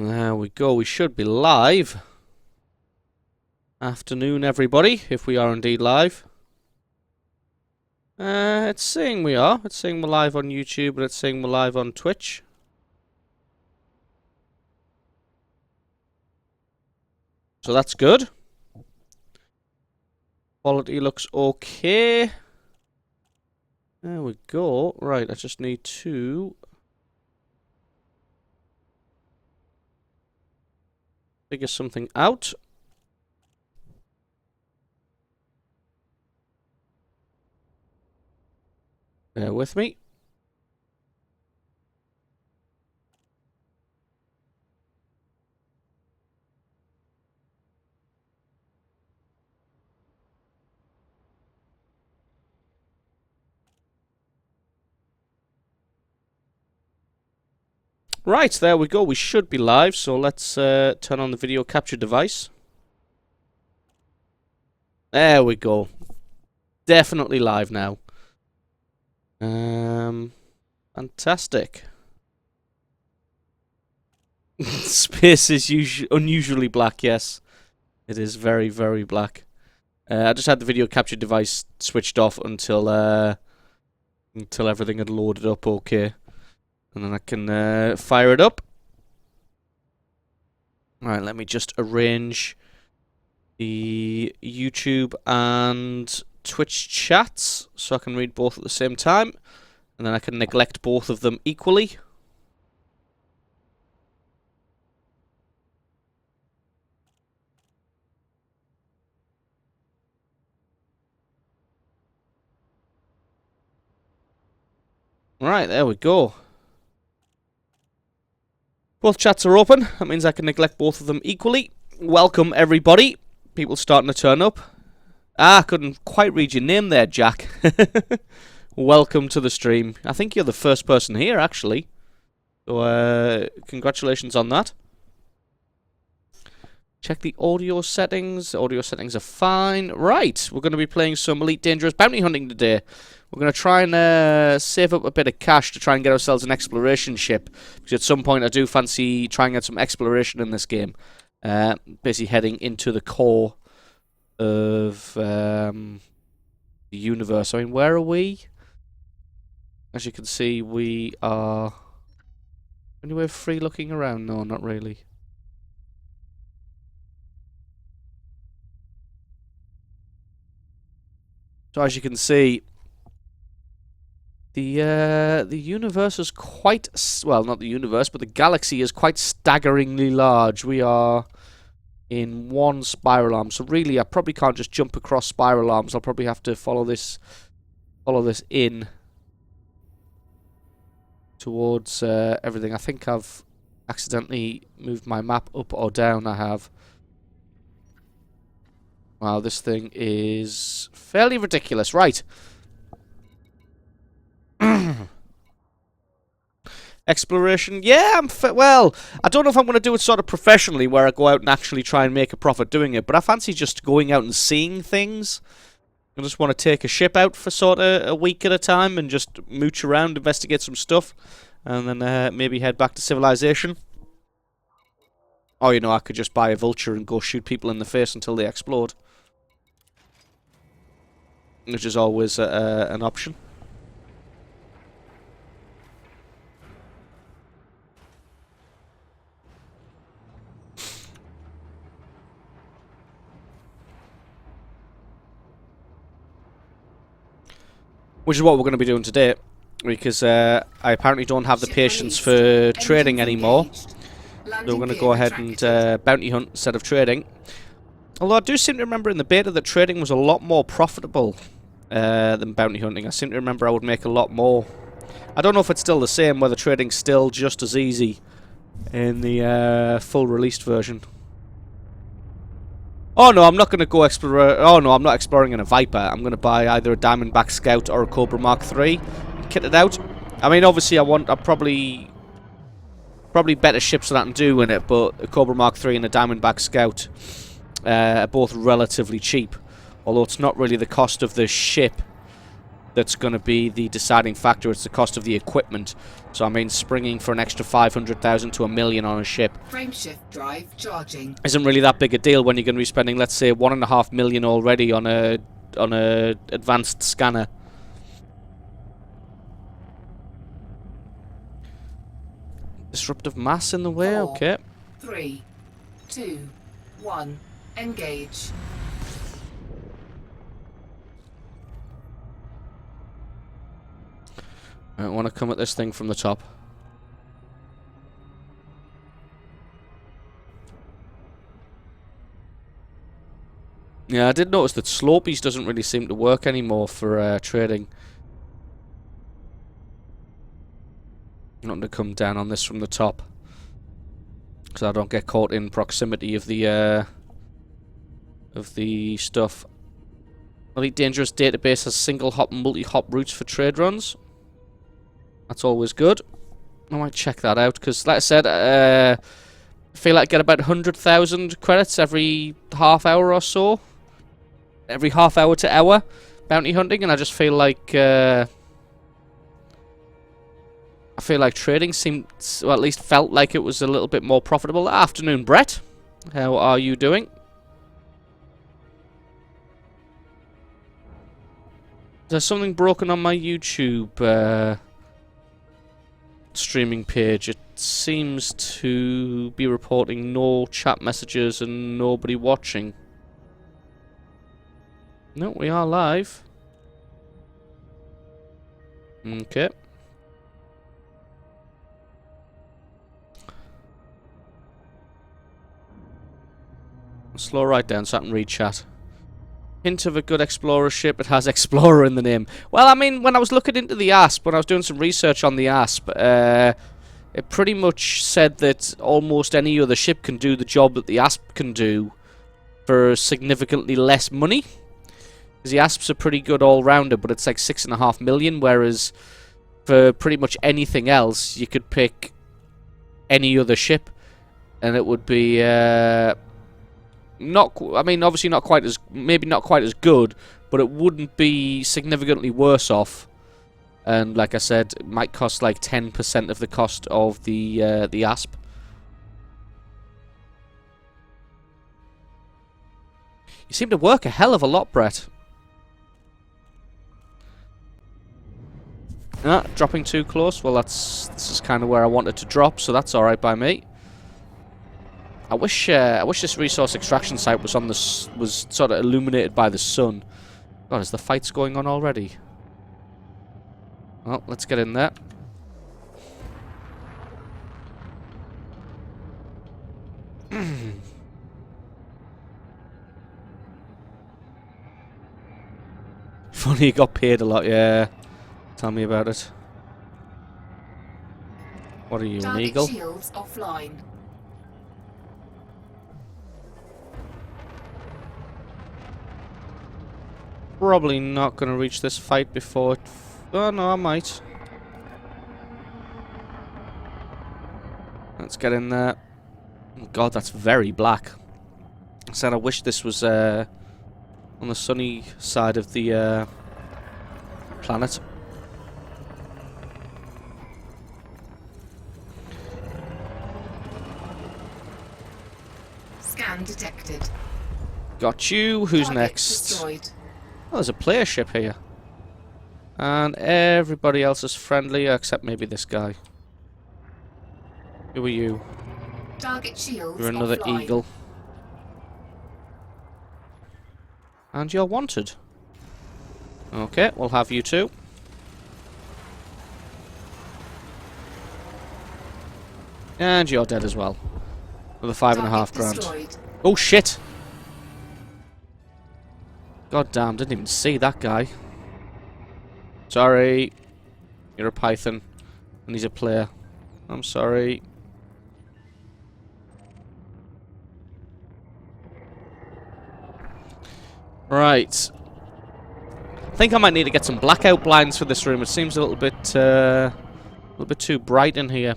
There we go, we should be live. Afternoon, everybody, if we are indeed live. It's saying we are. It's saying we're live on YouTube, and it's saying we're live on Twitch. So that's good. Quality looks okay. There we go. Right, I just need to figure something out. Bear with me. Right, there we go. We should be live, so let's turn on the video capture device. There we go. Definitely live now. Fantastic. Space is unusually black, yes. It is very, very black. I just had the video capture device switched off until everything had loaded up okay. And then I can fire it up. Alright, let me just arrange the YouTube and Twitch chats so I can read both at the same time. And then I can neglect both of them equally. Right, there we go. Both chats are open. That means I can neglect both of them equally. Welcome, everybody. People starting to turn up. Ah, couldn't quite read your name there, Jack. Welcome to the stream. I think you're the first person here, actually. So, congratulations on that. Check the audio settings. The audio settings are fine. Right, we're going to be playing some Elite Dangerous Bounty Hunting today. We're going to try and save up a bit of cash to try and get ourselves an exploration ship. Because at some point I do fancy trying to get some exploration in this game. Basically heading into the core of the universe. I mean, where are we? As you can see, we are anywhere free looking around? No, not really. So as you can see, the universe is quite, well, not the universe, but the galaxy is quite staggeringly large. We are in one spiral arm, so really I probably can't just jump across spiral arms. I'll probably have to follow this in towards everything. I think I've accidentally moved my map up or down. I have. Wow, this thing is fairly ridiculous. Right. Exploration. Yeah, well, I don't know if I'm going to do it sort of professionally where I go out and actually try and make a profit doing it, but I fancy just going out and seeing things. I just want to take a ship out for sort of a week at a time and just mooch around, investigate some stuff, and then maybe head back to civilization. Or, you know, I could just buy a vulture and go shoot people in the face until they explode. Which is always an option. Which is what we're going to be doing today, because I apparently don't have the patience for trading anymore. So we're going to go ahead and bounty hunt instead of trading. Although I do seem to remember in the beta that trading was a lot more profitable than bounty hunting. I seem to remember I would make a lot more. I don't know if it's still the same, whether trading's still just as easy in the full released version. Oh no, I'm not going to go explore. Oh no, I'm not exploring in a Viper. I'm going to buy either a Diamondback Scout or a Cobra Mark III. Kit it out. I mean, obviously, I'm probably better ships than I can do in it, but a Cobra Mark III and a Diamondback Scout are both relatively cheap. Although it's not really the cost of the ship that's going to be the deciding factor. It's the cost of the equipment. So I mean, springing for an extra 500,000 to a million on a ship frameshift drive charging isn't really that big a deal when you're going to be spending, let's say, 1.5 million already on a advanced scanner. Disruptive mass in the way. 4, Okay. 3, 2, 1. Engage. I want to come at this thing from the top. Yeah, I did notice that Slopies doesn't really seem to work anymore for trading. I'm not going to come down on this from the top, because I don't get caught in proximity of the stuff. Elite Dangerous database has single hop and multi-hop routes for trade runs. That's always good. I might check that out, because like I said, I feel like I get about 100,000 credits every half hour or so. Every half hour to hour bounty hunting, and I just feel like trading seemed, or at least felt like it was a little bit more profitable. Afternoon, Brett. How are you doing? There's something broken on my YouTube streaming page. It seems to be reporting no chat messages and nobody watching. No, we are live. Okay. Slow right down so I can read chat. Hint of a good explorer ship. It has explorer in the name. Well, I mean, when I was looking into the ASP, when I was doing some research on the ASP, it pretty much said that almost any other ship can do the job that the ASP can do for significantly less money. Because the ASP's a pretty good all-rounder, but it's like 6.5 million, whereas for pretty much anything else, you could pick any other ship, and it would be not. I mean, obviously not quite as, maybe not quite as good, but it wouldn't be significantly worse off. And like I said, it might cost like 10% of the cost of the ASP. You seem to work a hell of a lot, Brett. Ah, dropping too close. Well, this is kind of where I wanted to drop, so that's all right by me. I wish this resource extraction site was on the was sort of illuminated by the sun. God, is the fights going on already? Well, let's get in there. Funny, you got paid a lot, yeah. Tell me about it. What are you, an eagle? Shields offline. Probably not going to reach this fight before it... Oh, no, I might. Let's get in there. Oh, God, that's very black. I said I wish this was on the sunny side of the planet. Scan detected. Got you. Who's Target next? destroyed. Oh, there's a player ship here. And everybody else is friendly, except maybe this guy. Who are you? Target shields You're another offline. eagle. And you're wanted. Okay, we'll have you too. And you're dead as well. With a 5.5 grand. Destroyed. Oh shit! God damn, didn't even see that guy. Sorry. You're a python. And he's a player. I'm sorry. Right. I think I might need to get some blackout blinds for this room. It seems a little bit too bright in here.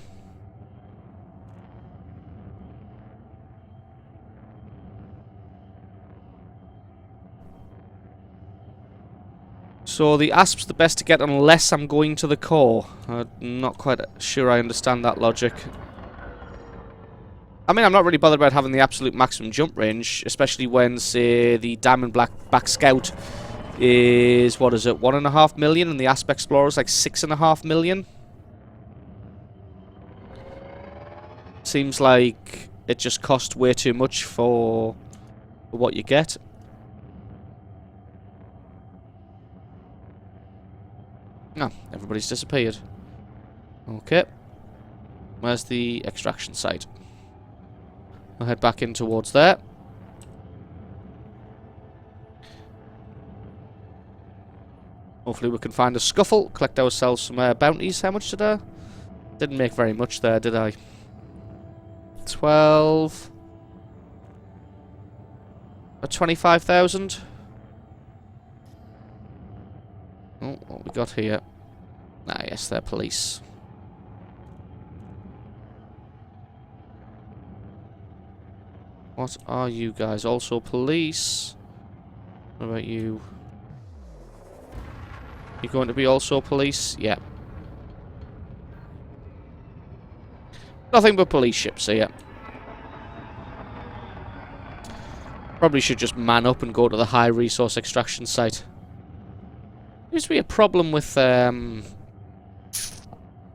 So the asp's the best to get unless I'm going to the core. I'm not quite sure I understand that logic. I mean, I'm not really bothered about having the absolute maximum jump range, especially when, say, the Diamond Black Back Scout is, what is it, 1.5 million, and the Asp Explorer is like 6.5 million. Seems like it just costs way too much for what you get. Oh, everybody's disappeared. Okay. Where's the extraction site? I'll head back in towards there. Hopefully we can find a scuffle, collect ourselves some bounties. How much did I? Didn't make very much there, did I? 12... 25,000? Oh, what we got here? Ah, yes, they're police. What are you guys? Also police? What about you? You going to be also police? Yeah. Nothing but police ships here. Probably should just man up and go to the high resource extraction site. Seems to be a problem with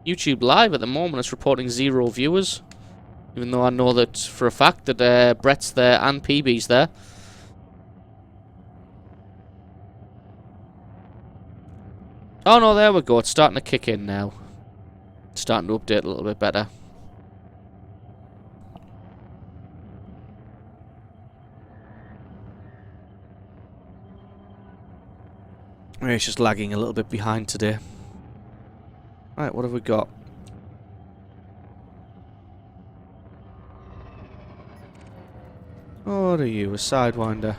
YouTube Live at the moment. It's reporting 0 viewers. Even though I know that for a fact that Brett's there and PB's there. Oh no, there we go. It's starting to kick in now. It's starting to update a little bit better. It's just lagging a little bit behind today. Right, what have we got? Oh, what are you? A sidewinder?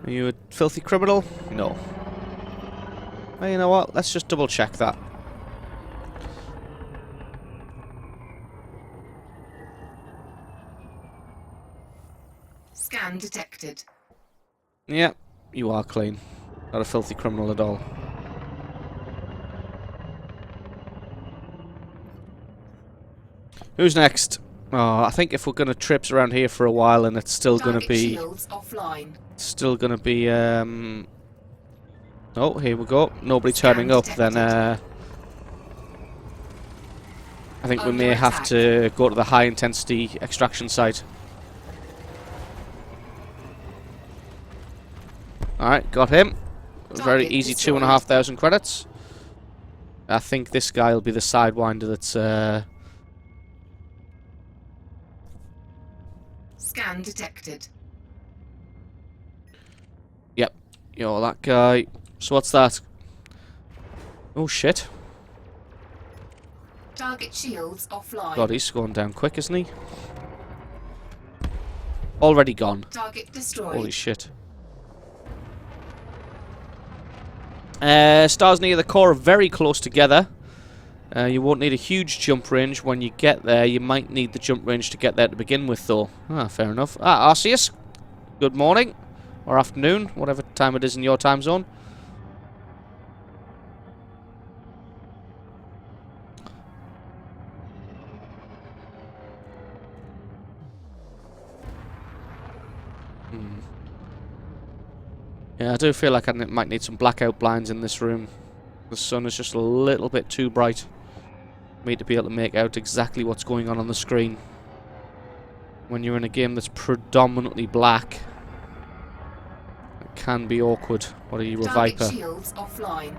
Are you a filthy criminal? No. Well, you know what? Let's just double check that. Scan detected. Yeah, you are clean. Not a filthy criminal at all. Who's next? Oh, I think if we're going to trips around here for a while and it's still going to be... Shields offline. Still going to be... Oh, here we go. Nobody turning up, then... I think we may have to go to the high intensity extraction site. Alright, got him. Very easy 2,500 credits. I think this guy will be the sidewinder that's... Scan detected. Yep. Yo, that guy. So what's that? Oh, shit. Target shields offline. God, he's going down quick, isn't he? Already gone. Target destroyed. Holy shit. Stars near the core are very close together. You won't need a huge jump range when you get there. You might need the jump range to get there to begin with, though. Ah, fair enough. Ah, Arceus. Good morning. Or afternoon. Whatever time it is in your time zone. Yeah, I do feel like I might need some blackout blinds in this room. The sun is just a little bit too bright for me to be able to make out exactly what's going on the screen. When you're in a game that's predominantly black, it can be awkward. What are you, a Viper? Shields offline.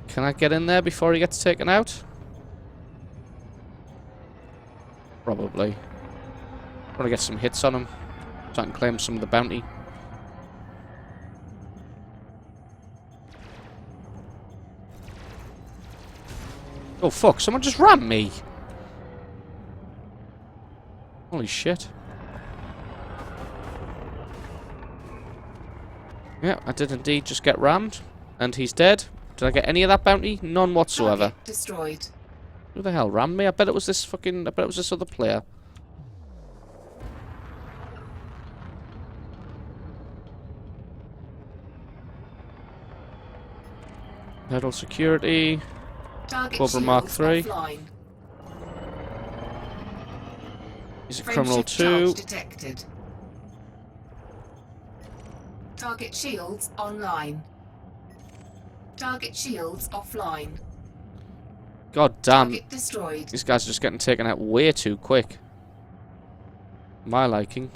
Can I get in there before he gets taken out? Probably. I want to get some hits on him so I can claim some of the bounty. Oh fuck, someone just rammed me! Holy shit. Yeah, I did indeed just get rammed. And he's dead. Did I get any of that bounty? None whatsoever. Target destroyed. Who the hell rammed me? I bet it was this fucking... I bet it was this other player. Federal security. Target Cobra shields Mark III. offline. He's a criminal Frameshift charge too. detected. Target shields online. Target shields offline. God damn. Target destroyed. These guys are just getting taken out way too quick. My liking.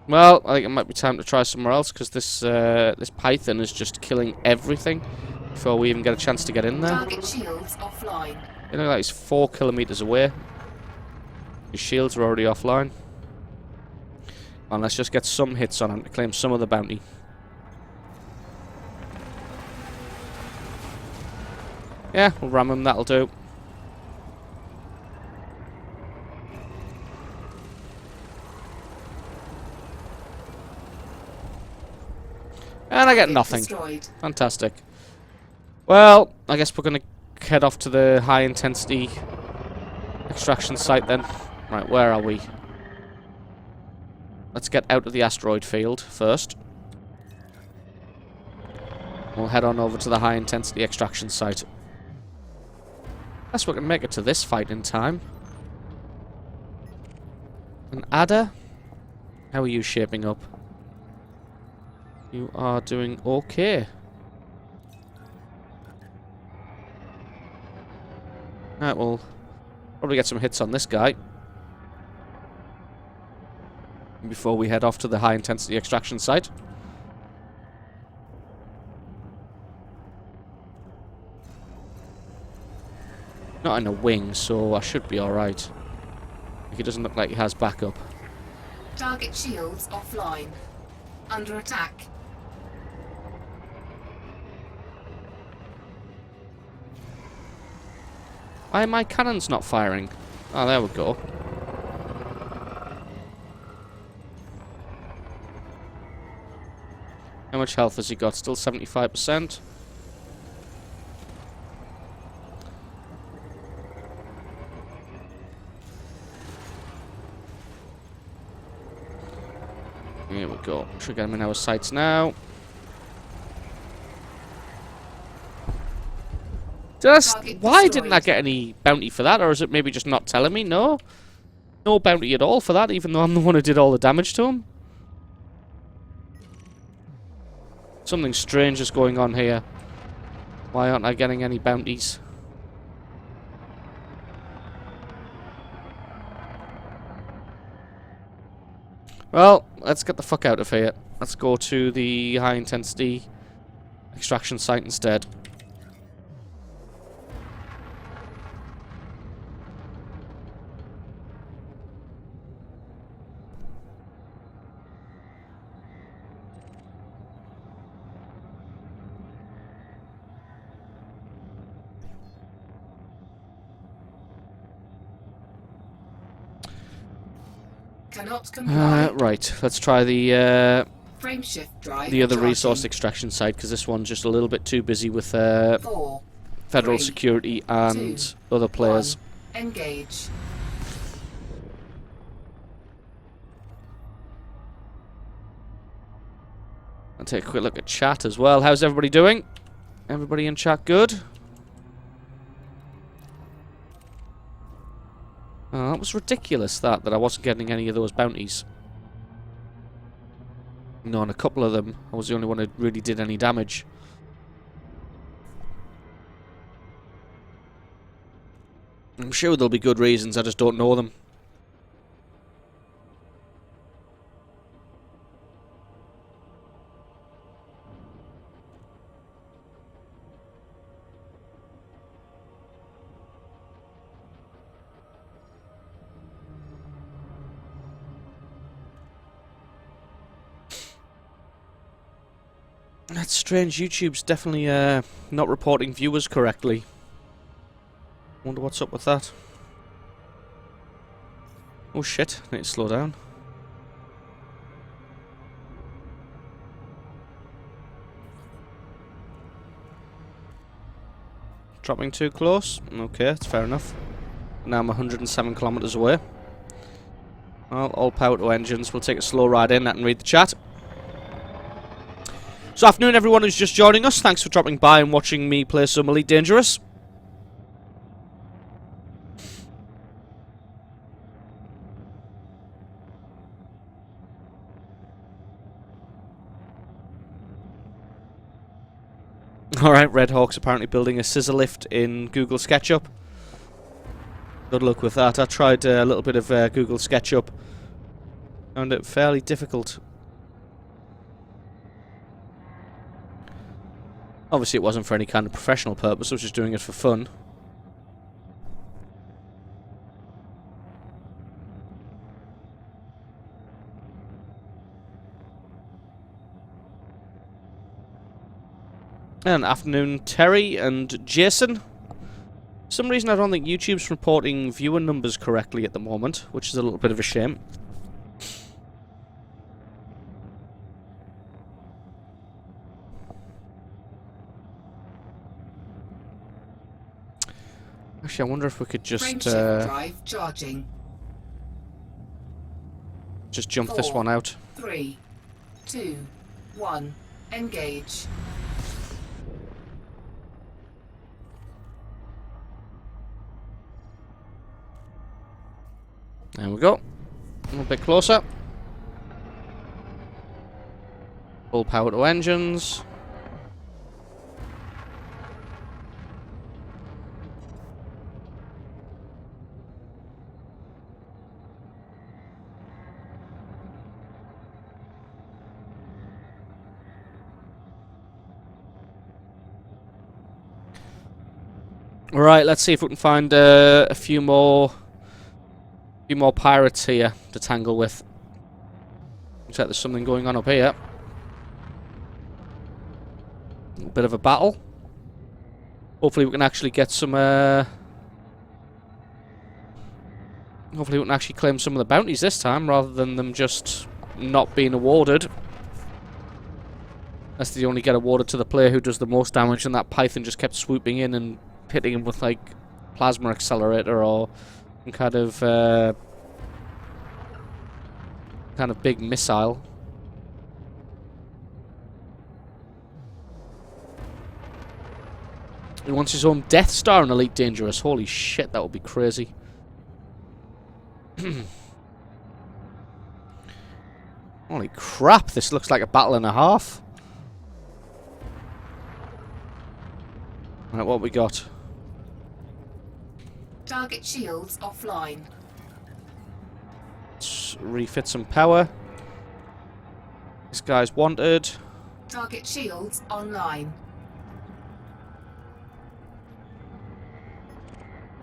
Well, I think it might be time to try somewhere else because this python is just killing everything before we even get a chance to get in there. Target shields offline. It looks like he's 4 kilometers away. His shields are already offline. And let's just get some hits on him to claim some of the bounty. Yeah, we'll ram him, that'll do. And I get Target nothing. destroyed. Fantastic. Well, I guess we're going to head off to the high intensity extraction site then. Right, where are we? Let's get out of the asteroid field first. We'll head on over to the high intensity extraction site. Guess we can make it to this fight in time. An adder? How are you shaping up? You are doing okay. Alright, we'll probably get some hits on this guy before we head off to the high intensity extraction site. Not in a wing, so I should be alright. He doesn't look like he has backup. Target shields offline. Under attack. Why are my cannons not firing? Oh, there we go. How much health has he got? Still 75%. Here we go. Should get him in our sights now. Why didn't I get any bounty for that? Or is it maybe just not telling me? No. No bounty at all for that, even though I'm the one who did all the damage to him. Something strange is going on here. Why aren't I getting any bounties? Well, let's get the fuck out of here. Let's go to the high intensity extraction site instead. Cannot comply. Right, let's try the Frameshift drive. other charging. resource extraction site, because this one's just a little bit too busy with 4, federal 3, security and 2, other players. 1. Engage. I'll take a quick look at chat as well. How's everybody doing? Everybody in chat good? Oh, that was ridiculous, that I wasn't getting any of those bounties. No, and a couple of them, I was the only one who really did any damage. I'm sure there'll be good reasons, I just don't know them. That's strange. YouTube's definitely not reporting viewers correctly. Wonder what's up with that. Oh shit, need to slow down. Dropping too close? Okay, that's fair enough. Now I'm 107 kilometers away. Well, all power to engines. We'll take a slow ride in and read the chat. So afternoon everyone who's just joining us. Thanks for dropping by and watching me play some Elite Dangerous. Alright, Red Hawk's apparently building a scissor lift in Google SketchUp. Good luck with that. I tried a little bit of Google SketchUp. Found it fairly difficult. Obviously it wasn't for any kind of professional purpose, I was just doing it for fun. And afternoon, Terry and Jason. For some reason I don't think YouTube's reporting viewer numbers correctly at the moment, which is a little bit of a shame. Actually, I wonder if we could just drive charging. Just jump this one out. 3, 2, 1, engage. There we go. A little bit closer. Full power to engines. Alright, let's see if we can find a few more pirates here to tangle with. Looks like there's something going on up here. A bit of a battle. Hopefully we can actually get some hopefully we can actually claim some of the bounties this time rather than them just not being awarded. Unless they only get awarded to the player who does the most damage, and that Python just kept swooping in and hitting him with like plasma accelerator or some kind of big missile. He wants his own Death Star in Elite Dangerous. Holy shit, that would be crazy. Holy crap, this looks like a battle and a half. Right, what we got? Target shields offline. Let's refit some power. This guy's wanted. Target shields online.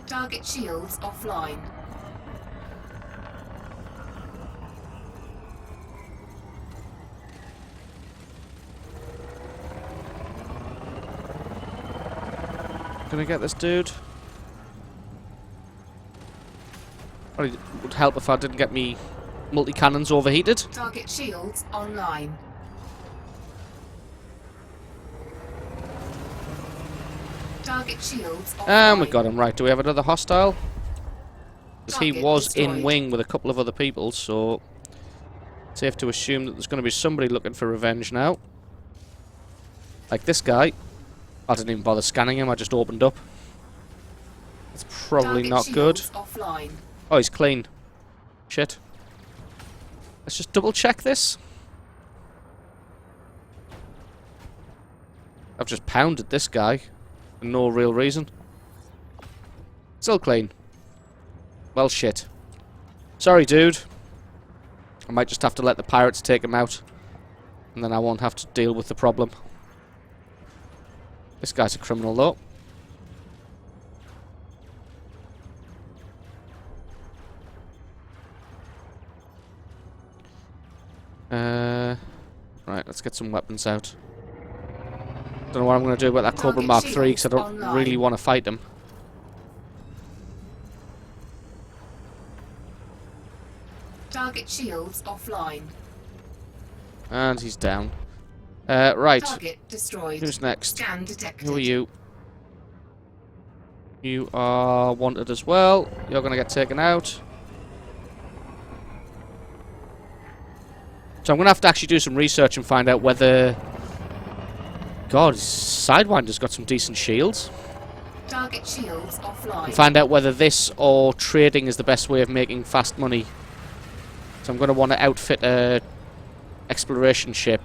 Target shields offline. Gonna get this dude. Probably would help if I didn't get me multi-cannons overheated. Target shields online. Target shields offline. And we got him. Right, do we have another hostile? Because he Target was destroyed. in wing with a couple of other people, so safe to assume that there's going to be somebody looking for revenge now. Like this guy. I didn't even bother scanning him, I just opened up. It's probably Target not good. shields offline. Oh, he's clean. Shit. Let's just double check this. I've just pounded this guy for no real reason. Still clean. Well, shit. Sorry, dude. I might just have to let the pirates take him out. And then I won't have to deal with the problem. This guy's a criminal, though. Right, let's get some weapons out. Don't know what I'm going to do about that Cobra Mark III, because I don't really want to fight him. Target shields offline. And he's down. Right. Target destroyed. Who's next? Scan detected. Who are you? You are wanted as well. You're going to get taken out. So I'm going to have to actually do some research and find out whether... God, Sidewinder's got some decent shields. Target shields offline. And find out whether this or trading is the best way of making fast money. So I'm going to want to outfit a exploration ship.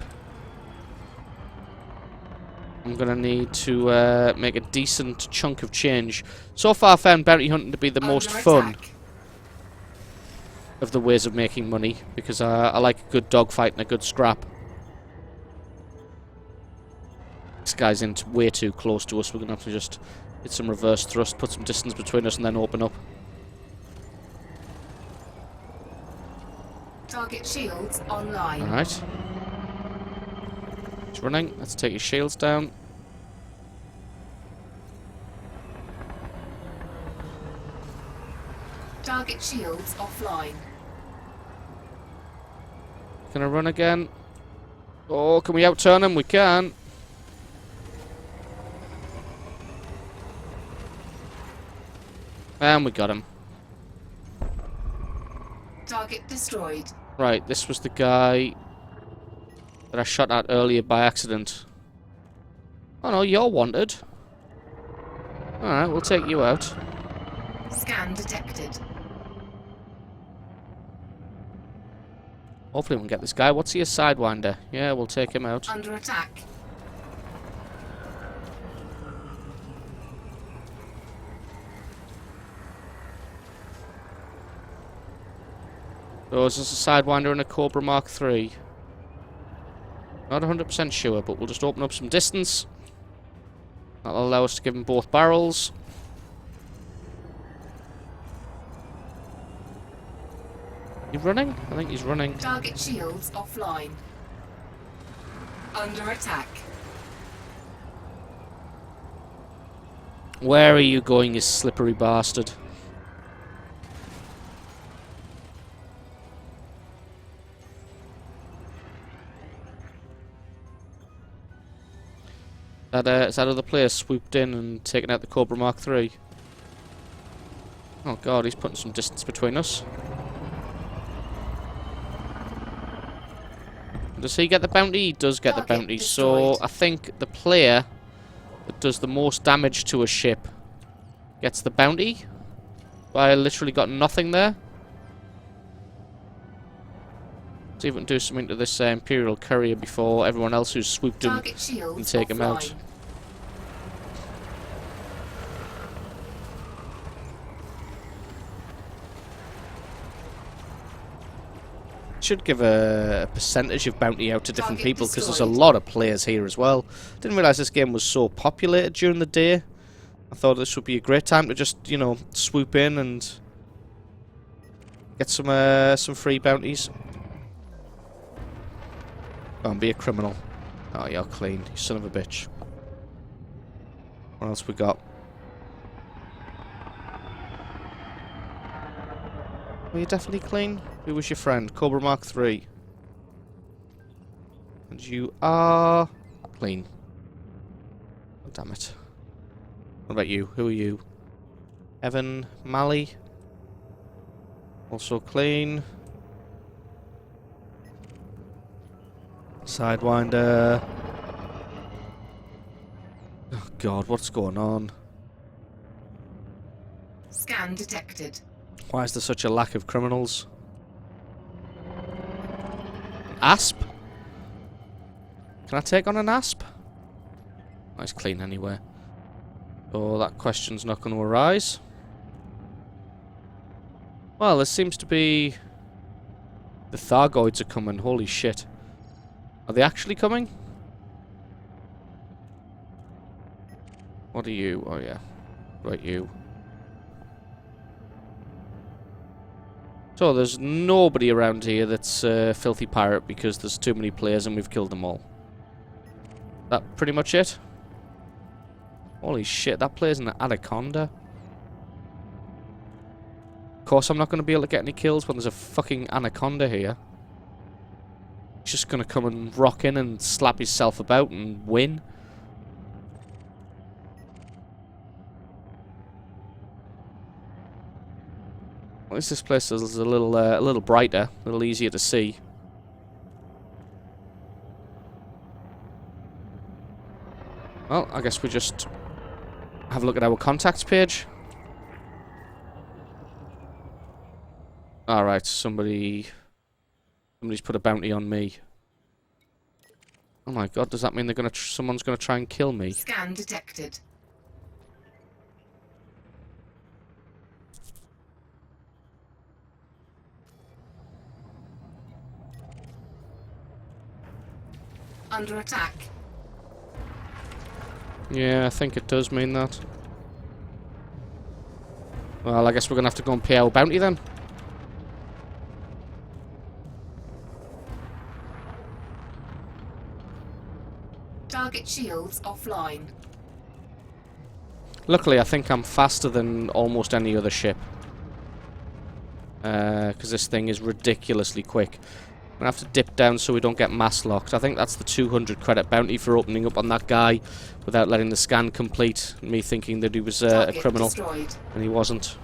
I'm going to need to make a decent chunk of change. So far I found bounty hunting to be the most fun of the ways of making money, because I like a good dogfight and a good scrap. This guy's in way too close to us. We're going to have to just hit some reverse thrust, put some distance between us, and then open up. Target shields online. Alright. He's running. Let's take his shields down. Target shields offline. Gonna run again. Oh, can we outturn him? We can. And we got him. Target destroyed. Right, this was the guy that I shot at earlier by accident. Oh no, you're wanted. Alright, we'll take you out. Scan detected. Hopefully we can get this guy. What's he, a Sidewinder? Yeah, we'll take him out. Under attack. So is this a Sidewinder and a Cobra Mark III? Not 100% sure, but we'll just open up some distance. That'll allow us to give him both barrels. He running? I think he's running. Target shields offline. Under attack. Where are you going, you slippery bastard? Is that other player swooped in and taken out the Cobra Mark III? Oh god, he's putting some distance between us. Does he get the bounty? He does get the bounty. So I think the player that does the most damage to a ship gets the bounty. I literally got nothing there. See if we can do something to this Imperial courier before everyone else who's swooped him can take him out. Should give a percentage of bounty out to different people, because there's a lot of players here as well. Didn't realise this game was so populated during the day. I thought this would be a great time to just, you know, swoop in and get some free bounties. Go on, be a criminal. Oh, you're clean, you son of a bitch. What else we got? Were you definitely clean? Who was your friend? Cobra Mark III. And you are clean. Oh, damn it. What about you? Who are you? Evan Malley. Also clean. Sidewinder. Oh god, what's going on? Scan detected. Why is there such a lack of criminals? Asp? Can I take on an Asp? Oh, it's clean anyway. Oh, that question's not going to arise. Well, there seems to be... The Thargoids are coming, holy shit. Are they actually coming? What are you? Oh yeah. Right, you. So there's nobody around here that's filthy pirate because there's too many players and we've killed them all. That pretty much it? Holy shit, that player's an anaconda. Of course I'm not going to be able to get any kills when there's a fucking anaconda here. He's just going to come and rock in and slap himself about and win. At least this place is a little brighter, a little easier to see. Well, I guess we just have a look at our contacts page. Alright, somebody's put a bounty on me. Oh my god, does that mean someone's gonna try and kill me? Scan detected. Under attack. Yeah, I think it does mean that. Well, I guess we're gonna have to go and pay our bounty then. Target shields offline. Luckily, I think I'm faster than almost any other ship. Because this thing is ridiculously quick. I'm going to have to dip down so we don't get mass locked. I think that's the 200 credit bounty for opening up on that guy without letting the scan complete. Me thinking that he was a criminal. Destroyed. And he wasn't.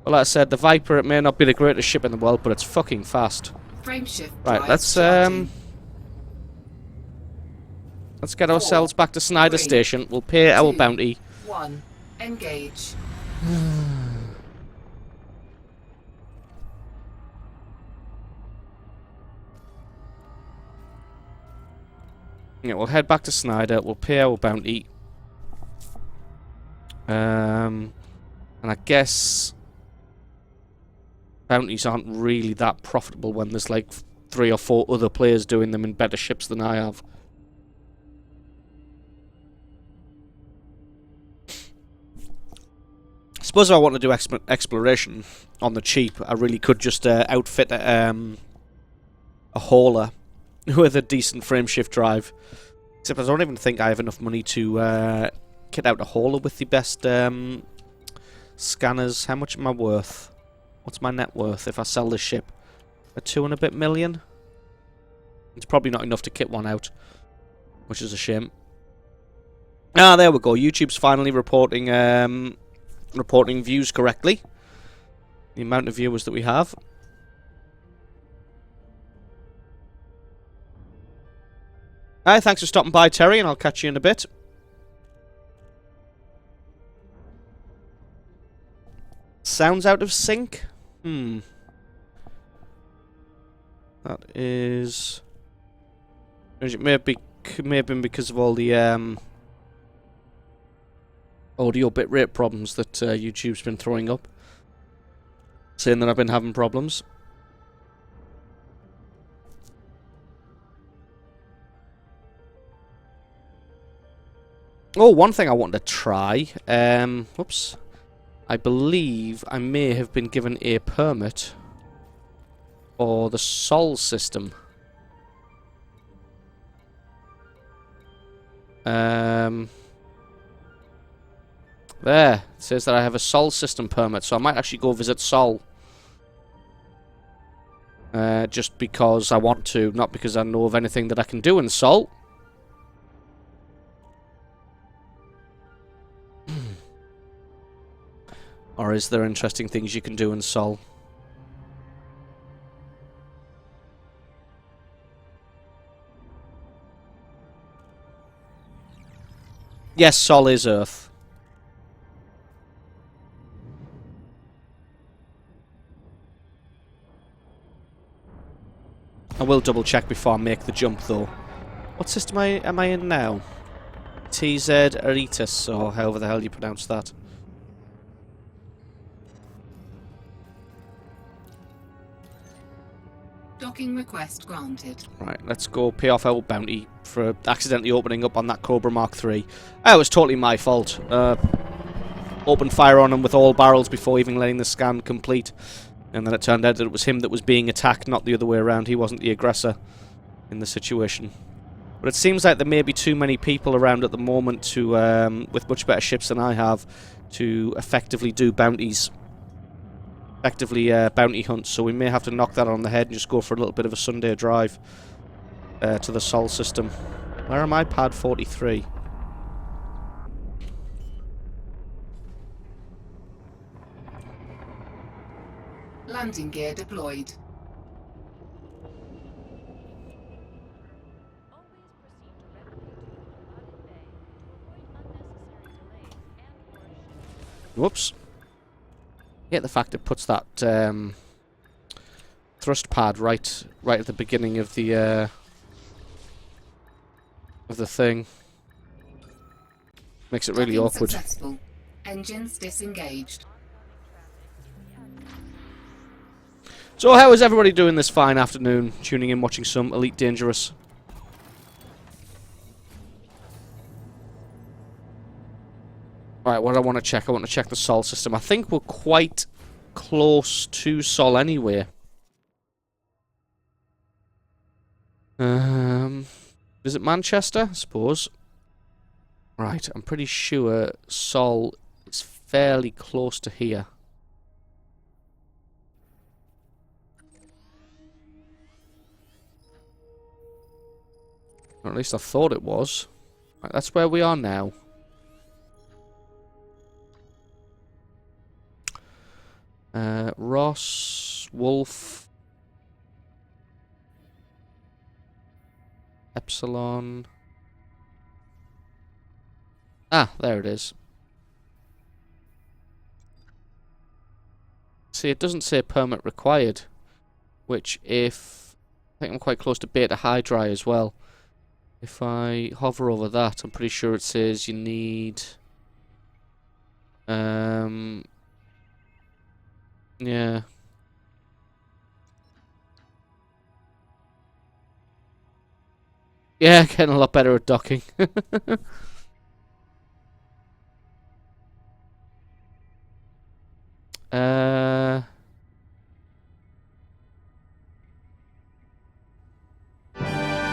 Well, like I said, the Viper, it may not be the greatest ship in the world, but it's fucking fast. Frameshift. Right, let's get ourselves back to Snyder Station. We'll pay our bounty. 1. Engage. Yeah, we'll head back to Snyder. We'll pay our bounty. And I guess bounties aren't really that profitable when there's like 3 or 4 other players doing them in better ships than I have. Suppose if I want to do exploration on the cheap, I really could just outfit a hauler with a decent frameshift drive. Except I don't even think I have enough money to kit out a hauler with the best scanners. How much am I worth? What's my net worth if I sell this ship? A 2 and a bit million? It's probably not enough to kit one out, which is a shame. Ah, there we go. YouTube's finally reporting views correctly. The amount of viewers that we have. Hi, thanks for stopping by, Terry, and I'll catch you in a bit. Sounds out of sync? That is... It may have been because of all the audio bitrate problems that YouTube's been throwing up. Saying that I've been having problems. Oh, one thing I wanted to try. Whoops. I believe I may have been given a permit for the Sol system. There. It says that I have a Sol system permit, so I might actually go visit Sol. Just because I want to, not because I know of anything that I can do in Sol. Or is there interesting things you can do in Sol? Yes, Sol is Earth. I will double check before I make the jump though. What system am I in now? TZ Aritis, or however the hell you pronounce that. Docking request granted. Right, let's go pay off our bounty for accidentally opening up on that Cobra Mark III. Oh, it was totally my fault. Opened fire on him with all barrels before even letting the scan complete. And then it turned out that it was him that was being attacked, not the other way around. He wasn't the aggressor in the situation. But it seems like there may be too many people around at the moment to, with much better ships than I have, to effectively do bounties. Effectively bounty hunts, so we may have to knock that on the head and just go for a little bit of a Sunday drive to the Sol system. Where am I? Pad 43. Landing gear deployed. Whoops. Yeah, the fact it puts that thrust pad right at the beginning of the thing. Makes it really Docking awkward. successful. Engines disengaged. So how is everybody doing this fine afternoon? Tuning in, watching some Elite Dangerous. Right, what do I want to check? I want to check the Sol system. I think we're quite close to Sol anyway. Visit Manchester, I suppose. Right, I'm pretty sure Sol is fairly close to here. Or at least I thought it was. Right, that's where we are now. Ross, Wolf, Epsilon. Ah, there it is. See, it doesn't say permit required, which if... I think I'm quite close to Beta Hydri as well. If I hover over that, I'm pretty sure it says you need... Yeah. Yeah, getting a lot better at docking.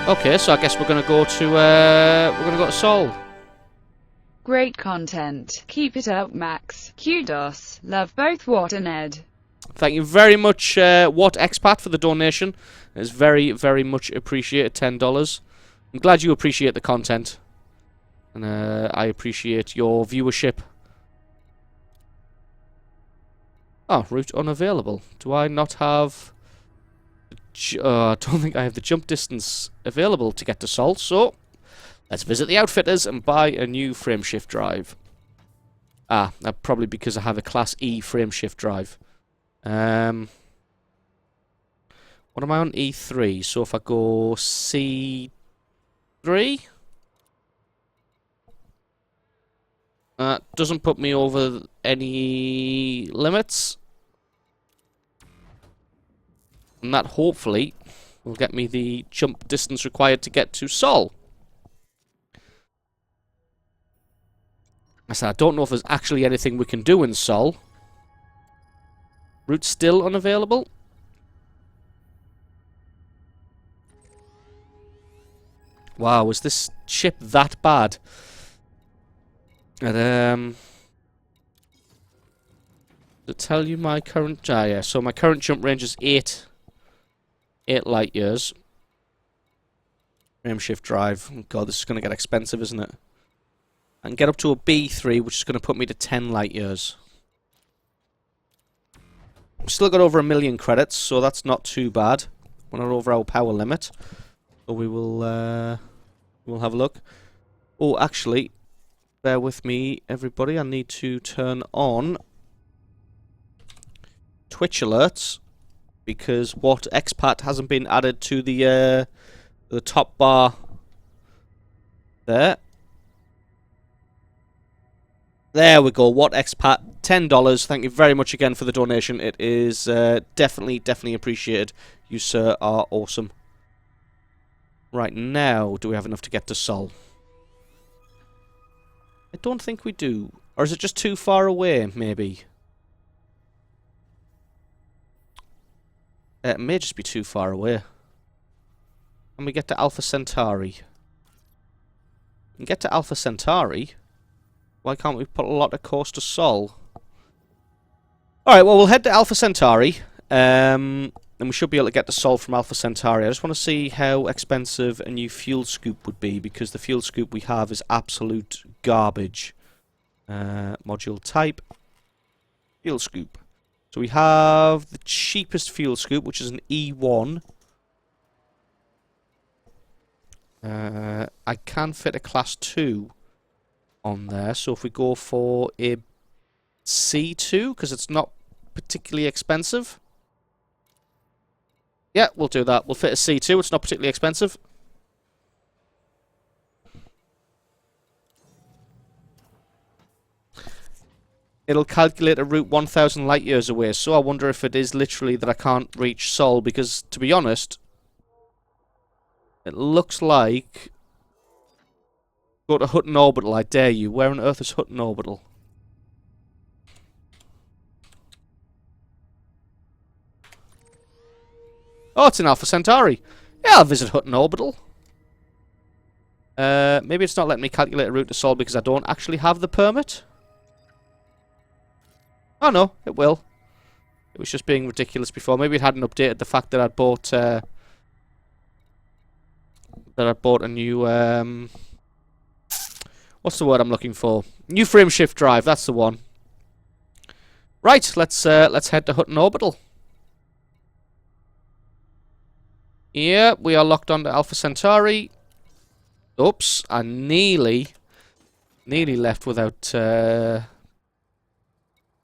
Okay, so I guess we're gonna go to Sol. Great content. Keep it up, Max. Kudos. Love both Watt and Ed. Thank you very much, Watt Expat, for the donation. It's very, very much appreciated. $10. I'm glad you appreciate the content, and I appreciate your viewership. Oh, route unavailable. Do I not have... I don't think I have the jump distance available to get to Sol, so let's visit the outfitters and buy a new frameshift drive. Ah, probably because I have a Class E frameshift drive. What am I on? E3, so if I go C3... doesn't put me over any limits. And that hopefully will get me the jump distance required to get to Sol. I said I don't know if there's actually anything we can do in Sol. Route still unavailable. Wow, was this ship that bad? And, to tell you my current... yeah, so my current jump range is 8 light years. Frameshift drive. Oh God, this is going to get expensive, isn't it? I can get up to a B3, which is going to put me to 10 light years. We've still got over 1 million credits, so that's not too bad. We're not over our power limit. So we will we'll have a look. Oh, actually, bear with me, everybody. I need to turn on Twitch alerts, because Watt Expat hasn't been added to the top bar there. There we go, Watt Expat, $10. Thank you very much again for the donation. It is definitely appreciated. You, sir, are awesome. Right, now, do we have enough to get to Sol? I don't think we do. Or is it just too far away, maybe? It may just be too far away. Can we get to Alpha Centauri? We can get to Alpha Centauri. Why can't we put a lot of course to Sol? Alright, well, we'll head to Alpha Centauri. And we should be able to get to Sol from Alpha Centauri. I just want to see how expensive a new fuel scoop would be, because the fuel scoop we have is absolute garbage. Module type. Fuel scoop. So we have the cheapest fuel scoop, which is an E1. I can fit a Class 2 on there, so if we go for a C2 because it's not particularly expensive. Yeah, we'll do that. We'll fit a C2. It's not particularly expensive. It'll calculate a route 1,000 light years away, so I wonder if it is literally that I can't reach Sol, because, to be honest, it looks like... Go to Hutton Orbital, I dare you. Where on earth is Hutton Orbital? Oh, it's in Alpha Centauri. Yeah, I'll visit Hutton Orbital. Maybe it's not letting me calculate a route to Sol because I don't actually have the permit. Oh no, it will. It was just being ridiculous before. Maybe it hadn't updated the fact that I'd bought a new what's the word I'm looking for? New frame shift drive. That's the one. Right, let's head to Hutton Orbital. Yeah, we are locked onto Alpha Centauri. Oops, I nearly left without.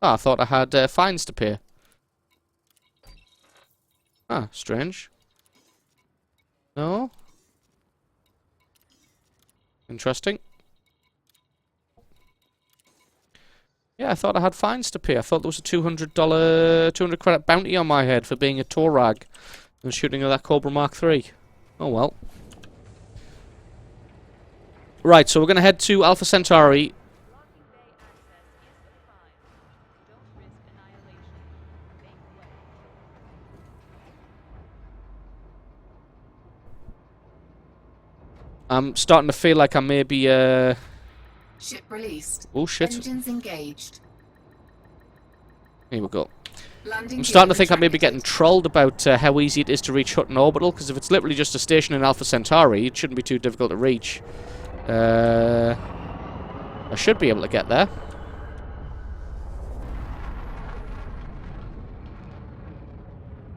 I thought I had fines to pay. Ah, strange. No. Interesting. Yeah, I thought I had fines to pay. I thought there was a $200 200 credit bounty on my head for being a tow rag and shooting at that Cobra Mark III. Oh well. Right, so we're going to head to Alpha Centauri. I'm starting to feel like I may be, Ship released. Oh, shit. Engines engaged. Here we go. Landing I'm starting to gear think I may be getting retracted. trolled about how easy it is to reach Hutton Orbital, because if it's literally just a station in Alpha Centauri, it shouldn't be too difficult to reach. I should be able to get there.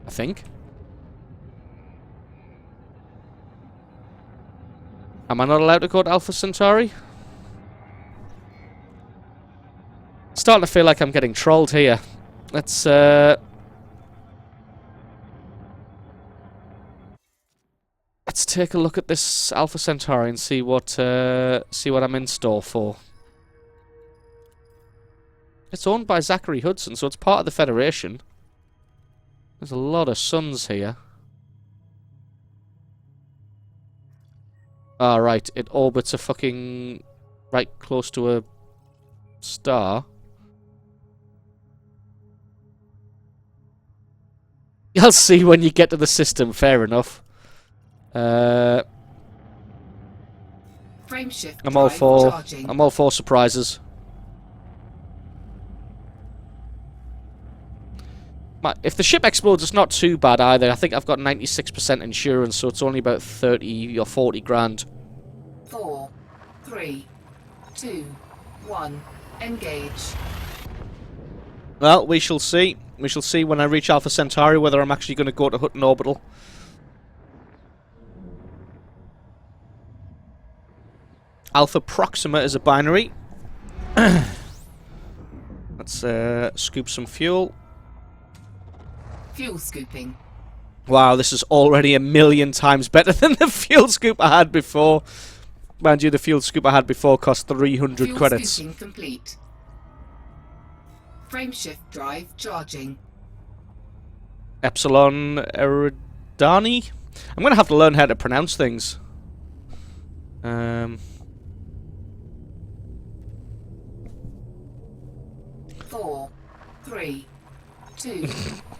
I think. Am I not allowed to go to Alpha Centauri? Starting to feel like I'm getting trolled here. Let's take a look at this Alpha Centauri and see what I'm in store for. It's owned by Zachary Hudson, so it's part of the Federation. There's a lot of suns here. Ah, right. It orbits a fucking... right close to a star. You'll see when you get to the system, fair enough. Frame shift I'm all drive for... charging. I'm all for surprises. If the ship explodes, it's not too bad either. I think I've got 96% insurance, so it's only about 30 or 40 grand. 4, 3, 2, 1. Engage. Well, we shall see. We shall see when I reach Alpha Centauri whether I'm actually going to go to Hutton Orbital. Alpha Proxima is a binary. Let's scoop some fuel. Fuel scooping. Wow, this is already a million times better than the fuel scoop I had before. Mind you, the fuel scoop I had before cost 300 Fuel credits. scooping complete. Frame shift drive charging. Epsilon Eridani? I'm going to have to learn how to pronounce things. 4, 3, 2,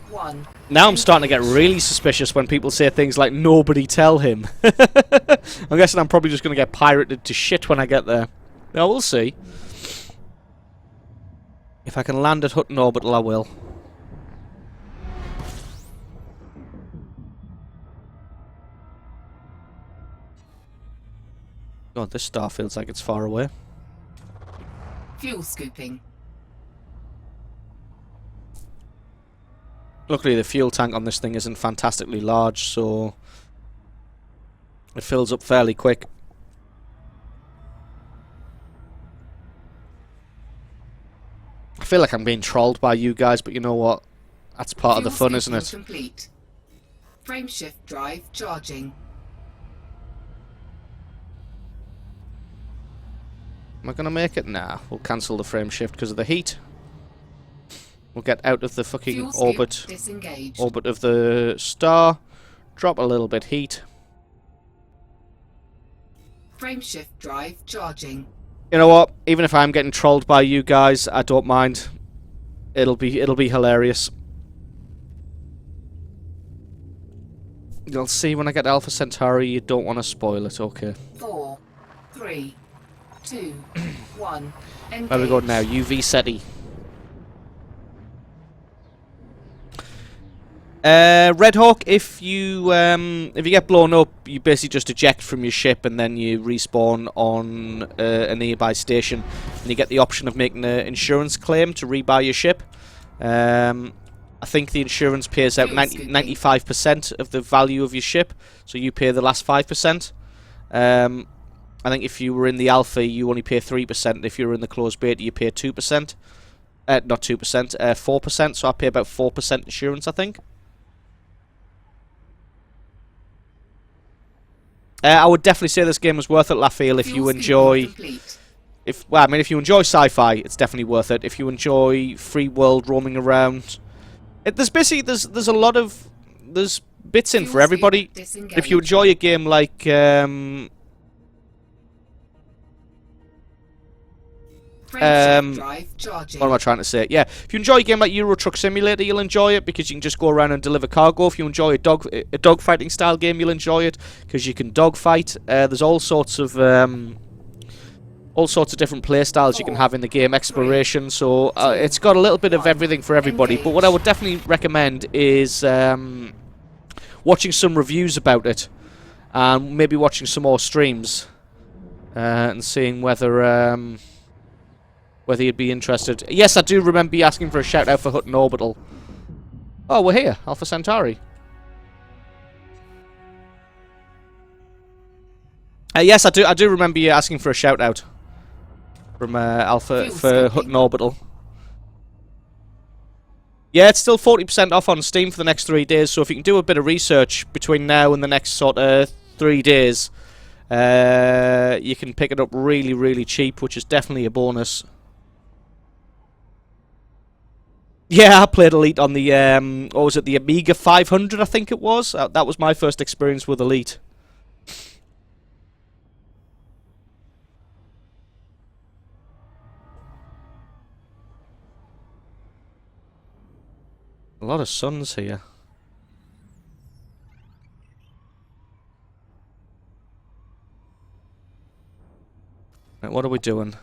1. Now I'm starting to get really suspicious when people say things like, nobody tell him. I'm guessing I'm probably just going to get pirated to shit when I get there. Now, we'll see. If I can land at Hutton Orbital, I will. God, this star feels like it's far away. Fuel scooping. Luckily, the fuel tank on this thing isn't fantastically large, so it fills up fairly quick. I feel like I'm being trolled by you guys, but you know what? That's part of the fun, isn't it? Complete. Frameshift drive charging. Am I going to make it? Nah, we'll cancel the frame shift because of the heat. We'll get out of the fucking orbit of the star. Drop a little bit heat. Frameshift drive charging. You know what? Even if I'm getting trolled by you guys, I don't mind. It'll be hilarious. You'll see when I get Alpha Centauri. You don't want to spoil it, okay? 4, 3, 2, 1. Engage. Where we go now? UV SETI. Red Hawk, if you get blown up, you basically just eject from your ship and then you respawn on a nearby station, and you get the option of making an insurance claim to rebuy your ship. I think the insurance pays out 95% of the value of your ship, so you pay the last 5%. I think if you were in the alpha, you only pay 3%. If you were in the closed beta, you pay 2%. Not 2%, 4%. So I pay about 4% insurance, I think. I would definitely say this game is worth it, Lafayette, if you enjoy... if you enjoy sci-fi, it's definitely worth it. If you enjoy free world roaming around... there's a lot of... There's bits in for everybody. If you enjoy a game like... what am I trying to say? Yeah, if you enjoy a game like Euro Truck Simulator, you'll enjoy it because you can just go around and deliver cargo. If you enjoy a dogfighting style game, you'll enjoy it because you can dogfight. There's all sorts of different play styles you can have in the game. Exploration, so it's got a little bit of everything for everybody. But what I would definitely recommend is watching some reviews about it, and maybe watching some more streams, and seeing whether you'd be interested. Yes, I do remember you asking for a shout out for Hutton Orbital. Oh, we're here, Alpha Centauri. Yes, I do remember you asking for a shout out from Alpha for Hutton Orbital. Yeah, it's still 40% off on Steam for the next 3 days. So if you can do a bit of research between now and the next sort of 3 days, you can pick it up really, really cheap, which is definitely a bonus. Yeah, I played Elite on the, what was it, the Amiga 500, I think it was. That was my first experience with Elite. A lot of suns here. Right, what are we doing?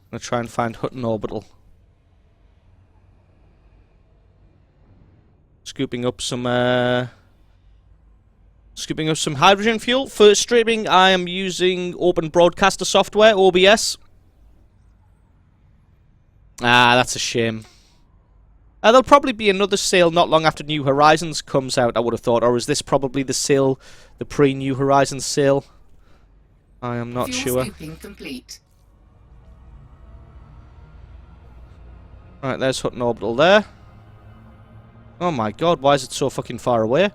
I'm gonna try and find Hutton Orbital. Scooping up some hydrogen fuel. For streaming, I am using Open Broadcaster software, OBS. Ah, that's a shame. There'll probably be another sale not long after New Horizons comes out, I would have thought. Or is this probably the sale, the pre-New Horizons sale? I am not sure. Complete. Right, there's Hutton Orbital there. Oh my god, why is it so fucking far away?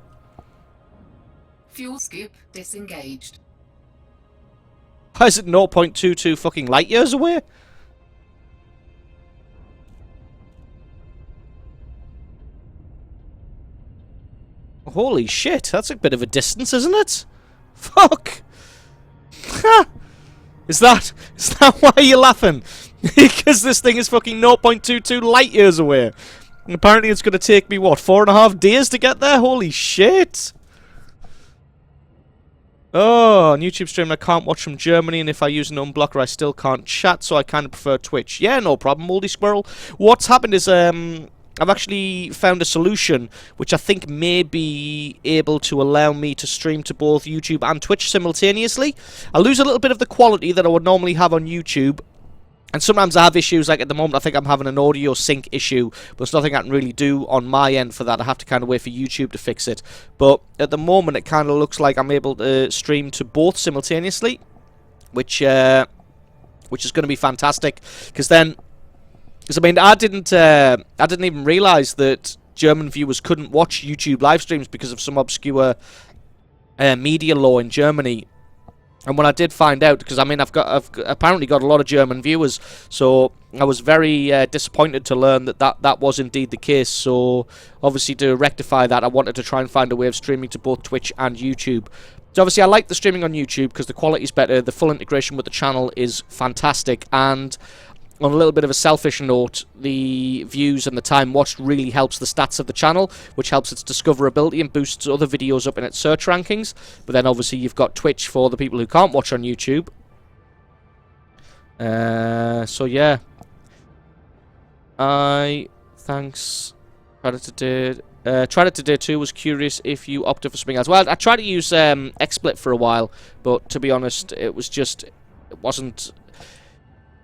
Fuel scoop disengaged. Why is it 0.22 fucking light years away? Holy shit, that's a bit of a distance, isn't it? Fuck! Is that why you're laughing? Because this thing is fucking 0.22 light years away. And apparently it's going to take me, what, 4.5 days to get there? Holy shit! Oh, on YouTube stream I can't watch from Germany, and if I use an unblocker I still can't chat, so I kind of prefer Twitch. Yeah, no problem, Moldy Squirrel. What's happened is, I've actually found a solution which I think may be able to allow me to stream to both YouTube and Twitch simultaneously. I lose a little bit of the quality that I would normally have on YouTube, and sometimes I have issues, like at the moment I think I'm having an audio sync issue, but there's nothing I can really do on my end for that. I have to kind of wait for YouTube to fix it. But at the moment it kind of looks like I'm able to stream to both simultaneously. which is going to be fantastic. Because I mean, I didn't even realise that German viewers couldn't watch YouTube live streams because of some obscure media law in Germany. And when I did find out, because I mean, I've apparently got a lot of German viewers, so I was very disappointed to learn that was indeed the case. So obviously, to rectify that, I wanted to try and find a way of streaming to both Twitch and YouTube. So obviously, I like the streaming on YouTube because the quality is better, the full integration with the channel is fantastic, and on a little bit of a selfish note, the views and the time watched really helps the stats of the channel, which helps its discoverability and boosts other videos up in its search rankings. But then obviously you've got Twitch for the people who can't watch on YouTube. So yeah. Thanks. Tried it today too. Was curious if you opted for something else. Well, I tried to use XSplit for a while, but to be honest, it wasn't.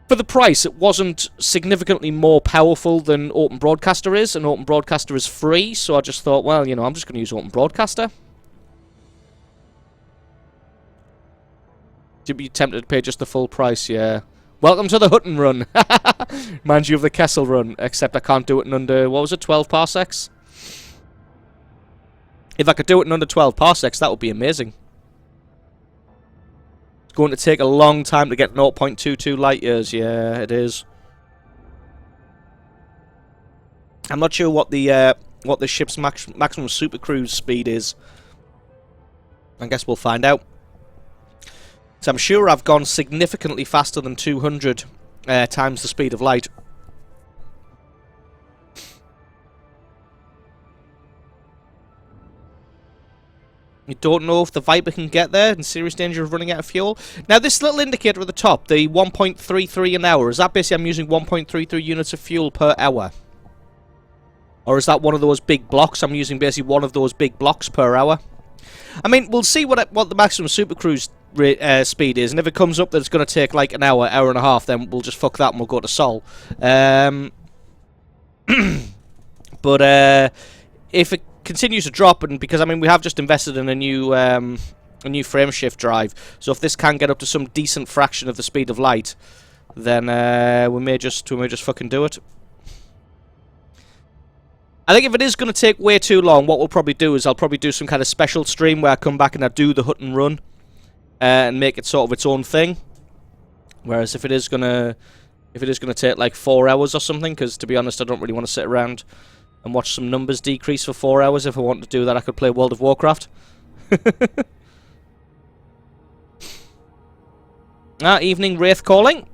For the price, it wasn't significantly more powerful than Open Broadcaster is, and Open Broadcaster is free, so I just thought, well, you know, I'm just going to use Open Broadcaster. You'd be tempted to pay just the full price, yeah. Welcome to the Hutton run. Mind you of the Kessel run, except I can't do it in under, what was it, 12 parsecs? If I could do it in under 12 parsecs, that would be amazing. Going to take a long time to get 0.22 light years. Yeah, it is. I'm not sure what the ship's maximum super cruise speed is. I guess we'll find out. So I'm sure I've gone significantly faster than 200 times the speed of light. You don't know if the Viper can get there, in serious danger of running out of fuel. Now, this little indicator at the top, the 1.33 an hour, is that basically I'm using 1.33 units of fuel per hour? Or is that one of those big blocks? I'm using basically one of those big blocks per hour. I mean, we'll see what the maximum super cruise speed is, and if it comes up that it's going to take like an hour, hour and a half, then we'll just fuck that and we'll go to Sol. But if it continues to drop, and because I mean we have just invested in a new frame shift drive, so if this can get up to some decent fraction of the speed of light, then we may just fucking do it. I think if it is going to take way too long, what we'll probably do is I'll probably do some kind of special stream where I come back and I do the Hutton run and make it sort of its own thing. Whereas if it is gonna take like 4 hours or something, because to be honest I don't really want to sit around and watch some numbers decrease for 4 hours. If I wanted to do that, I could play World of Warcraft. Evening, Wraith calling.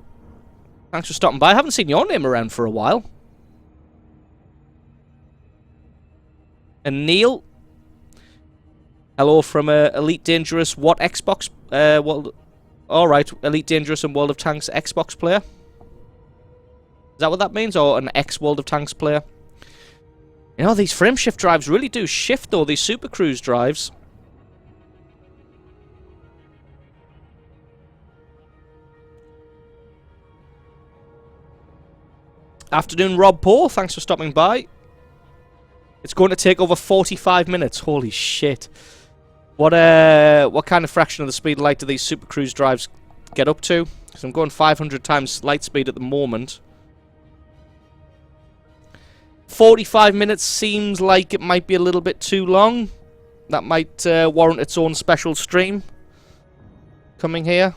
Thanks for stopping by. I haven't seen your name around for a while. And Neil. Hello from Elite Dangerous. What Xbox? World. Alright, Elite Dangerous and World of Tanks Xbox player. Is that what that means? Or an ex-World of Tanks player? You know, these frame shift drives really do shift, though, these Super Cruise drives. Afternoon, Rob Poe. Thanks for stopping by. It's going to take over 45 minutes. Holy shit. What kind of fraction of the speed of light do these Super Cruise drives get up to? Because I'm going 500 times light speed at the moment. 45 minutes seems like it might be a little bit too long. That might warrant its own special stream coming here.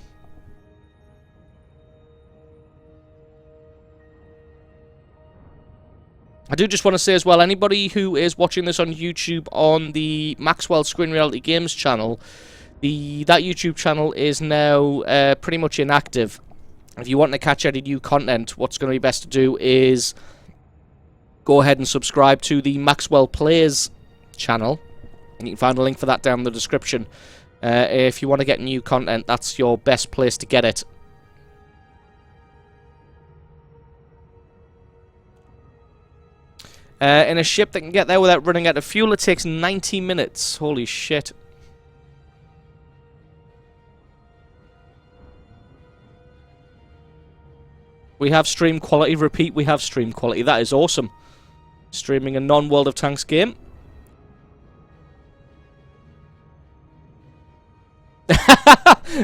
I do just want to say as well, anybody who is watching this on YouTube on the Maxwell Screen Reality Games channel, that YouTube channel is now pretty much inactive. If you want to catch any new content, what's going to be best to do is go ahead and subscribe to the Maxwell Plays channel. And you can find a link for that down in the description. If you want to get new content, that's your best place to get it. In a ship that can get there without running out of fuel, it takes 90 minutes. Holy shit. We have stream quality. Repeat, we have stream quality. That is awesome. Streaming a non-World of Tanks game.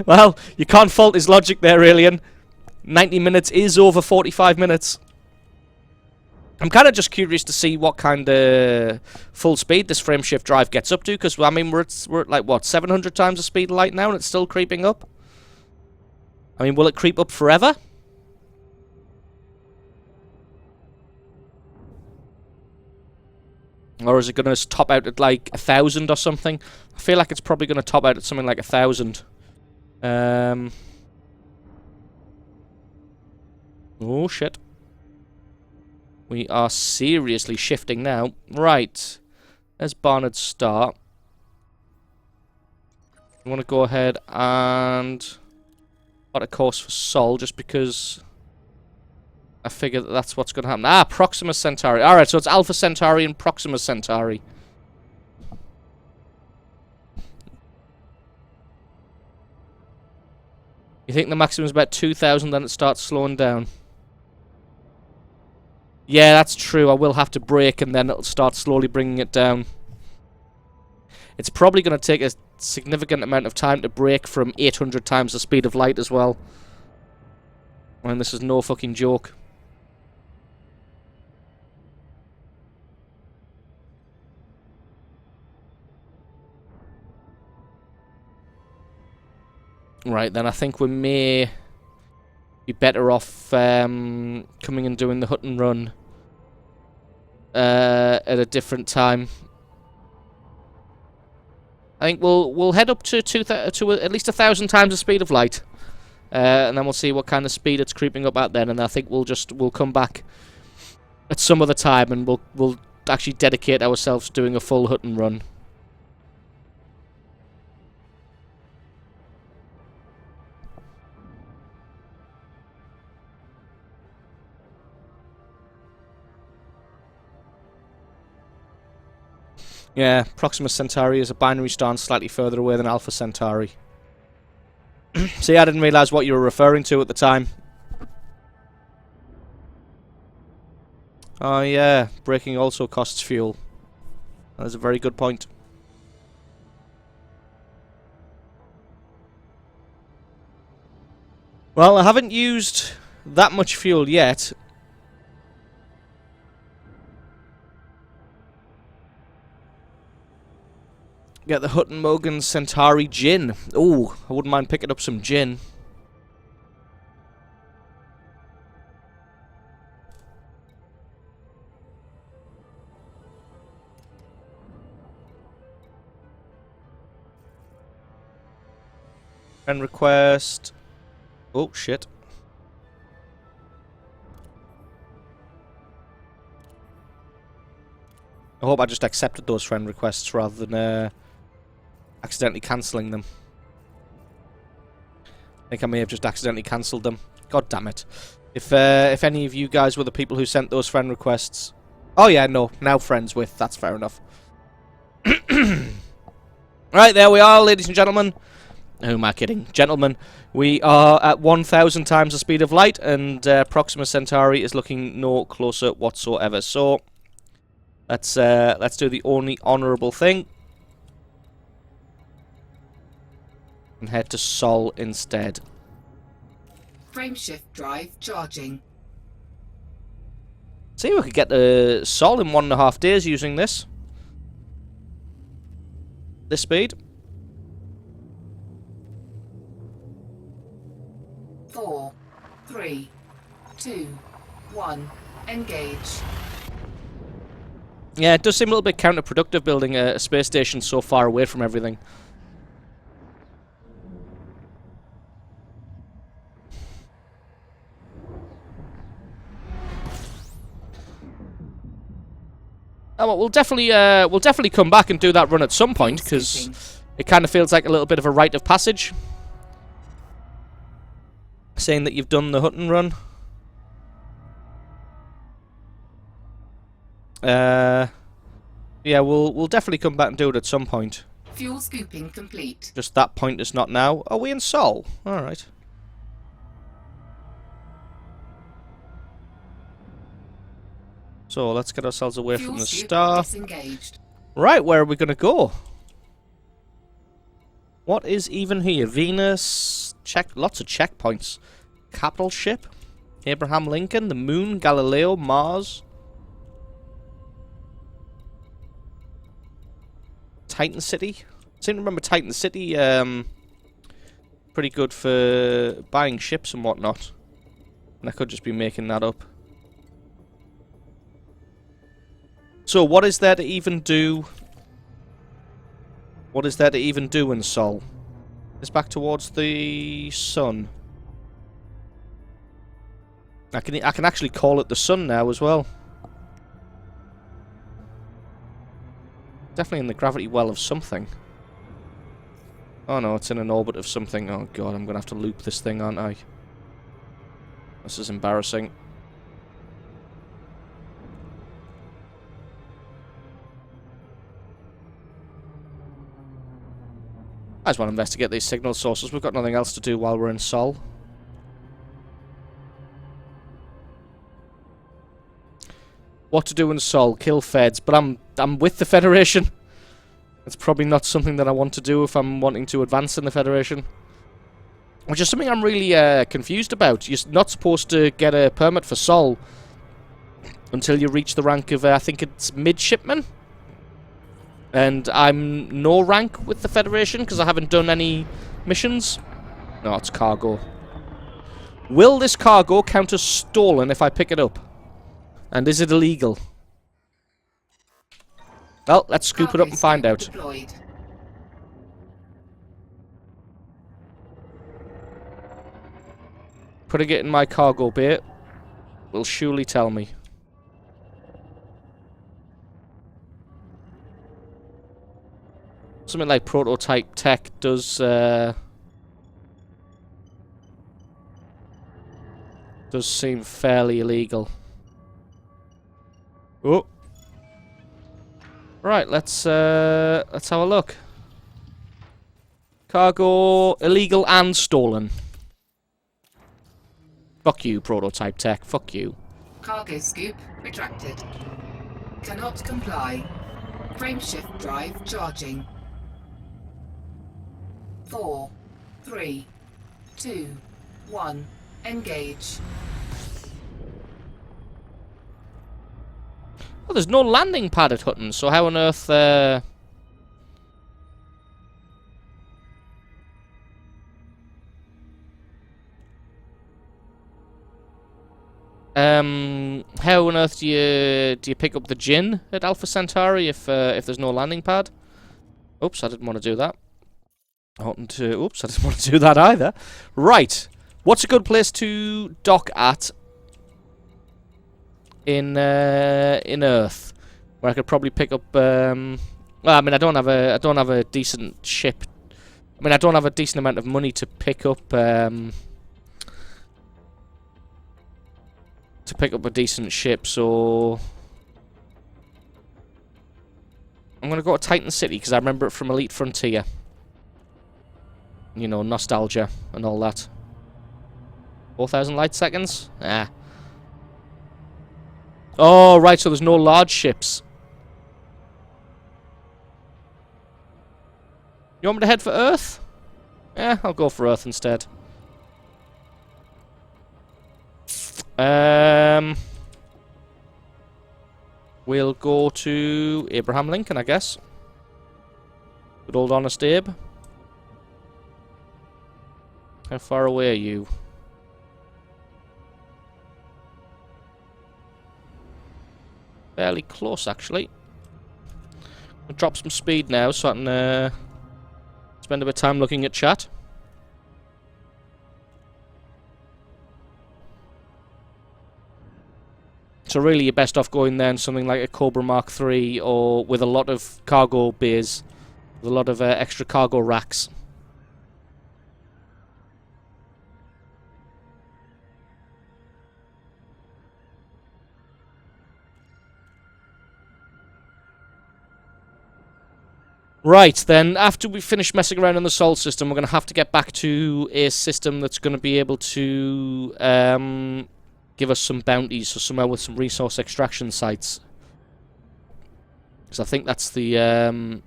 Well, you can't fault his logic there, Alien. 90 minutes is over 45 minutes. I'm kind of just curious to see what kind of full speed this frameshift drive gets up to, because, I mean, we're at like, what, 700 times the speed of light now, and it's still creeping up? I mean, will it creep up forever? Or is it going to top out at, like, 1,000 or something? I feel like it's probably going to top out at something like 1,000. Oh, shit. We are seriously shifting now. Right. There's Barnard's start. I want to go ahead and plot a course for Sol, just because I figure that that's what's going to happen. Ah, Proxima Centauri. Alright, so it's Alpha Centauri and Proxima Centauri. You think the maximum's about 2,000, then it starts slowing down? Yeah, that's true. I will have to brake, and then it'll start slowly bringing it down. It's probably going to take a significant amount of time to brake from 800 times the speed of light as well. And this is no fucking joke. Right, then I think we may be better off coming and doing the hut and run at a different time. I think we'll head up to at least 1,000 times the speed of light, and then we'll see what kind of speed it's creeping up at then. And I think we'll come back at some other time, and we'll actually dedicate ourselves to doing a full hut and run. Yeah, Proxima Centauri is a binary star and slightly further away than Alpha Centauri. See, I didn't realise what you were referring to at the time. Oh yeah, braking also costs fuel. That's a very good point. Well, I haven't used that much fuel yet. Get the Hutton Mogan Centauri gin. Oh, I wouldn't mind picking up some gin. Friend request. Oh, shit. I hope I just accepted those friend requests rather than accidentally cancelling them. I think I may have just accidentally cancelled them. God damn it. If any of you guys were the people who sent those friend requests... Oh yeah, no. Now friends with. That's fair enough. Right, there we are, ladies and gentlemen. Who am I kidding? Gentlemen. We are at 1,000 times the speed of light, and Proxima Centauri is looking no closer whatsoever. So, let's do the only honourable thing. And head to Sol instead. Frameshift drive charging. See, we could get to Sol in 1.5 days using this. This speed. 4, 3, 2, 1. Engage. Yeah, it does seem a little bit counterproductive building a space station so far away from everything. Oh, well, we'll definitely come back and do that run at some point, because it kind of feels like a little bit of a rite of passage. Saying that you've done the Hutton run. Yeah, we'll definitely come back and do it at some point. Fuel scooping complete. Just that point is not now. Are we in Sol? Alright. So, let's get ourselves away from the star. Disengaged. Right, where are we going to go? What is even here? Venus. Lots of checkpoints. Capital ship. Abraham Lincoln. The moon. Galileo. Mars. Titan City. I seem to remember Titan City. Pretty good for buying ships and whatnot. And I could just be making that up. So, what is there to even do? What is there to even do in Sol? It's back towards the sun. I can actually call it the sun now as well. Definitely in the gravity well of something. Oh no, it's in an orbit of something. Oh god, I'm gonna have to loop this thing, aren't I? This is embarrassing. I just want to investigate these signal sources. We've got nothing else to do while we're in Sol. What to do in Sol? Kill Feds. But I'm with the Federation. It's probably not something that I want to do if I'm wanting to advance in the Federation. Which is something I'm really confused about. You're not supposed to get a permit for Sol until you reach the rank of, I think it's midshipman. And I'm no rank with the Federation because I haven't done any missions. No, it's cargo. Will this cargo count as stolen if I pick it up? And is it illegal? Well, let's scoop it up and find out. Deployed. Putting it in my cargo bay will surely tell me. Something like prototype tech does seem fairly illegal. Oh. Right, let's have a look. Cargo illegal and stolen. Fuck you, prototype tech. Fuck you. Cargo scoop retracted. Cannot comply. Frameshift drive charging. 4, 3, 2, 1. Engage. Well, there's no landing pad at Hutton, so how on earth, how on earth do you pick up the Jinn at Alpha Centauri if there's no landing pad? Oops, I didn't want to do that. Oops, I didn't want to do that either. Right, what's a good place to dock at in Earth, where I could probably pick up? Well, I mean, I don't have a decent ship. I mean, I don't have a decent amount of money to pick up a decent ship, so I'm gonna go to Titan City because I remember it from Elite Frontier. You know, nostalgia and all that. 4,000 light seconds? Ah. Oh, right, so there's no large ships. You want me to head for Earth? Yeah, I'll go for Earth instead. We'll go to Abraham Lincoln, I guess. Good old honest Abe. How far away are you? Fairly close, actually. I'll drop some speed now so I can spend a bit of time looking at chat. So really you're best off going there in something like a Cobra Mark III or with a lot of cargo bays, with a lot of extra cargo racks. Right, then, after we finish messing around in the Sol system, we're going to have to get back to a system that's going to be able to give us some bounties, so somewhere with some resource extraction sites. Because I think that's the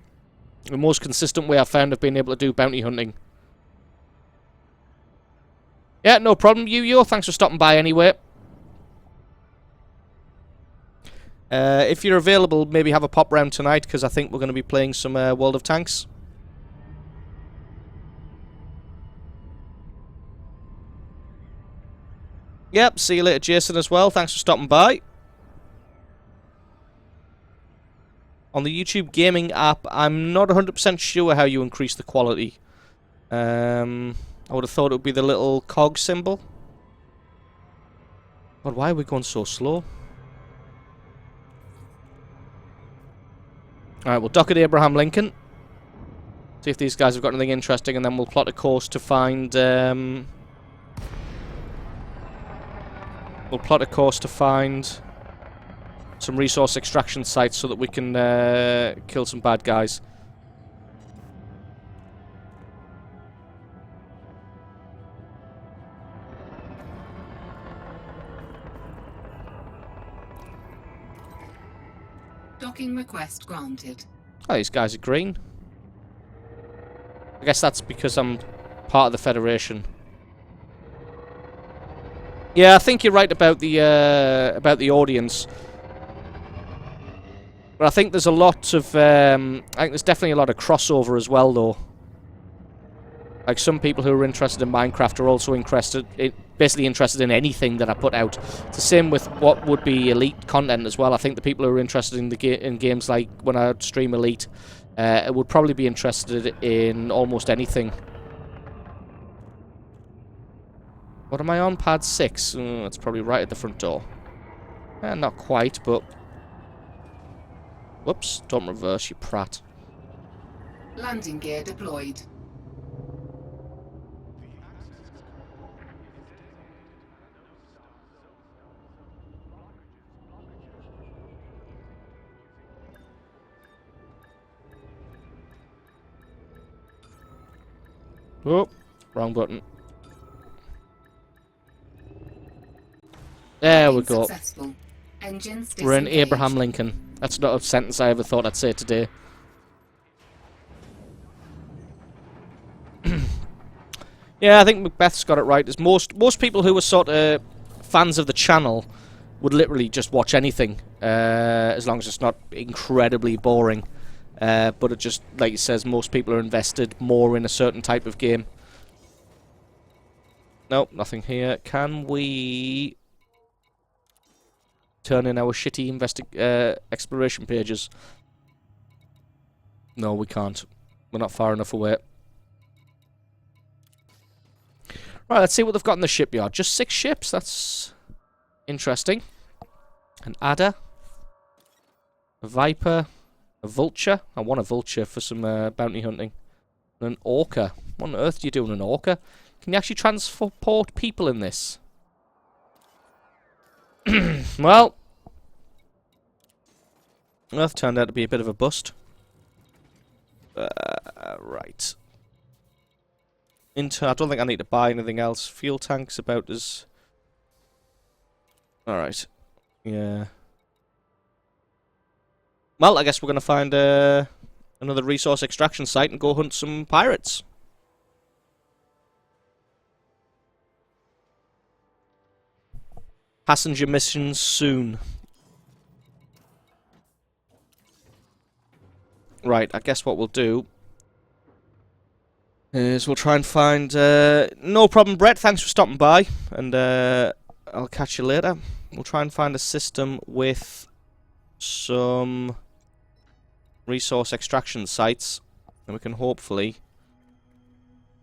The most consistent way I've found of being able to do bounty hunting. Yeah, no problem, Yo. Thanks for stopping by anyway. If you're available, maybe have a pop round tonight, because I think we're going to be playing some World of Tanks. Yep, see you later, Jason, as well. Thanks for stopping by. On the YouTube gaming app, I'm not 100% sure how you increase the quality. I would have thought it would be the little cog symbol. But why are we going so slow? Alright, we'll dock at Abraham Lincoln. See if these guys have got anything interesting, and then we'll plot a course to find... We'll plot a course to find some resource extraction sites so that we can kill some bad guys. Docking request granted. Oh, these guys are green. I guess that's because I'm part of the Federation. Yeah, I think you're right about the audience. But I think there's a lot of I think there's definitely a lot of crossover as well, though. Like, some people who are interested in Minecraft are also basically interested in anything that I put out. It's the same with what would be Elite content as well. I think the people who are interested in in games like when I stream Elite would probably be interested in almost anything. What am I on? Pad 6. That's probably right at the front door. Not quite, but... Whoops, don't reverse, you prat. Landing gear deployed. Oh, wrong button. There we go. Successful. Engines We're in disengaged. Abraham Lincoln. That's not a sentence I ever thought I'd say today. Yeah, I think Macbeth's got it right. As most people who are sort of fans of the channel would literally just watch anything, as long as it's not incredibly boring. But it just, like it says, most people are invested more in a certain type of game. Nope, nothing here. Can we turn in our shitty exploration pages? No, we can't. We're not far enough away. Right, let's see what they've got in the shipyard. Just 6 ships. That's interesting. An adder, a viper, a vulture. I want a vulture for some bounty hunting. And an orca. What on earth do you do in an orca? Can you actually transport people in this? Well, Earth turned out to be a bit of a bust. Right. I don't think I need to buy anything else. Fuel tanks about as... Alright. Yeah. Well, I guess we're going to find another resource extraction site and go hunt some pirates. Passenger missions soon. Right, I guess what we'll do is we'll try and find... no problem, Brett. Thanks for stopping by. And I'll catch you later. We'll try and find a system with some resource extraction sites. And we can hopefully...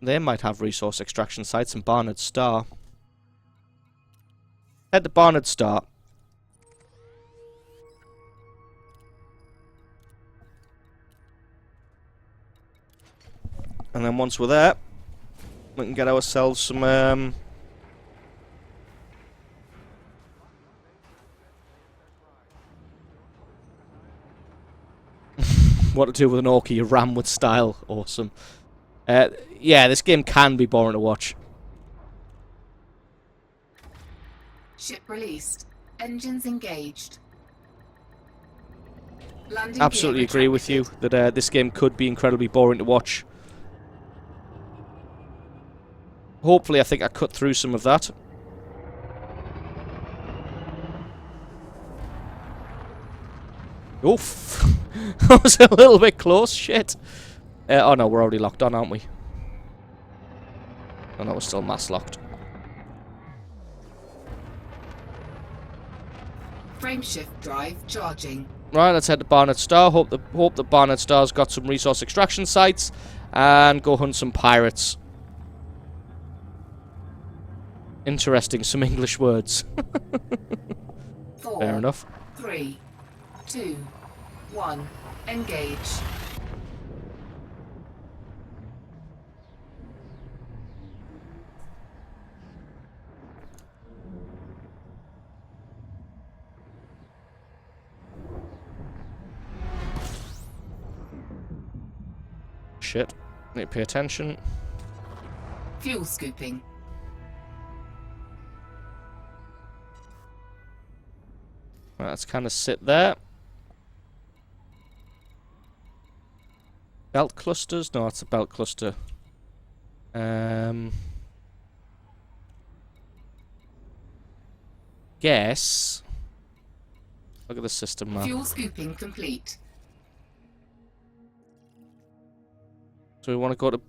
They might have resource extraction sites in Barnard Star. Head to Barnard Star. And then once we're there, we can get ourselves some... what to do with an orca you ram with style. Awesome. Yeah, this game can be boring to watch. Ship released. Engines engaged. Landing Absolutely gear agree with you retracted. that this game could be incredibly boring to watch. Hopefully, I think I cut through some of that. Oof. That was a little bit close. Shit. Oh no, we're already locked on, aren't we? Oh no, we're still mass locked. Frameshift drive charging. Right, let's head to Barnett Star. Hope the Barnett Star's got some resource extraction sites, and go hunt some pirates. Interesting, some English words. 4, Fair enough. 3, 2, 1. Engage. Shit. Need to pay attention. Fuel scooping. Right, let's kind of sit there. Belt clusters? No, that's a belt cluster. Guess. Look at the system map. Fuel scooping complete. So we want to go to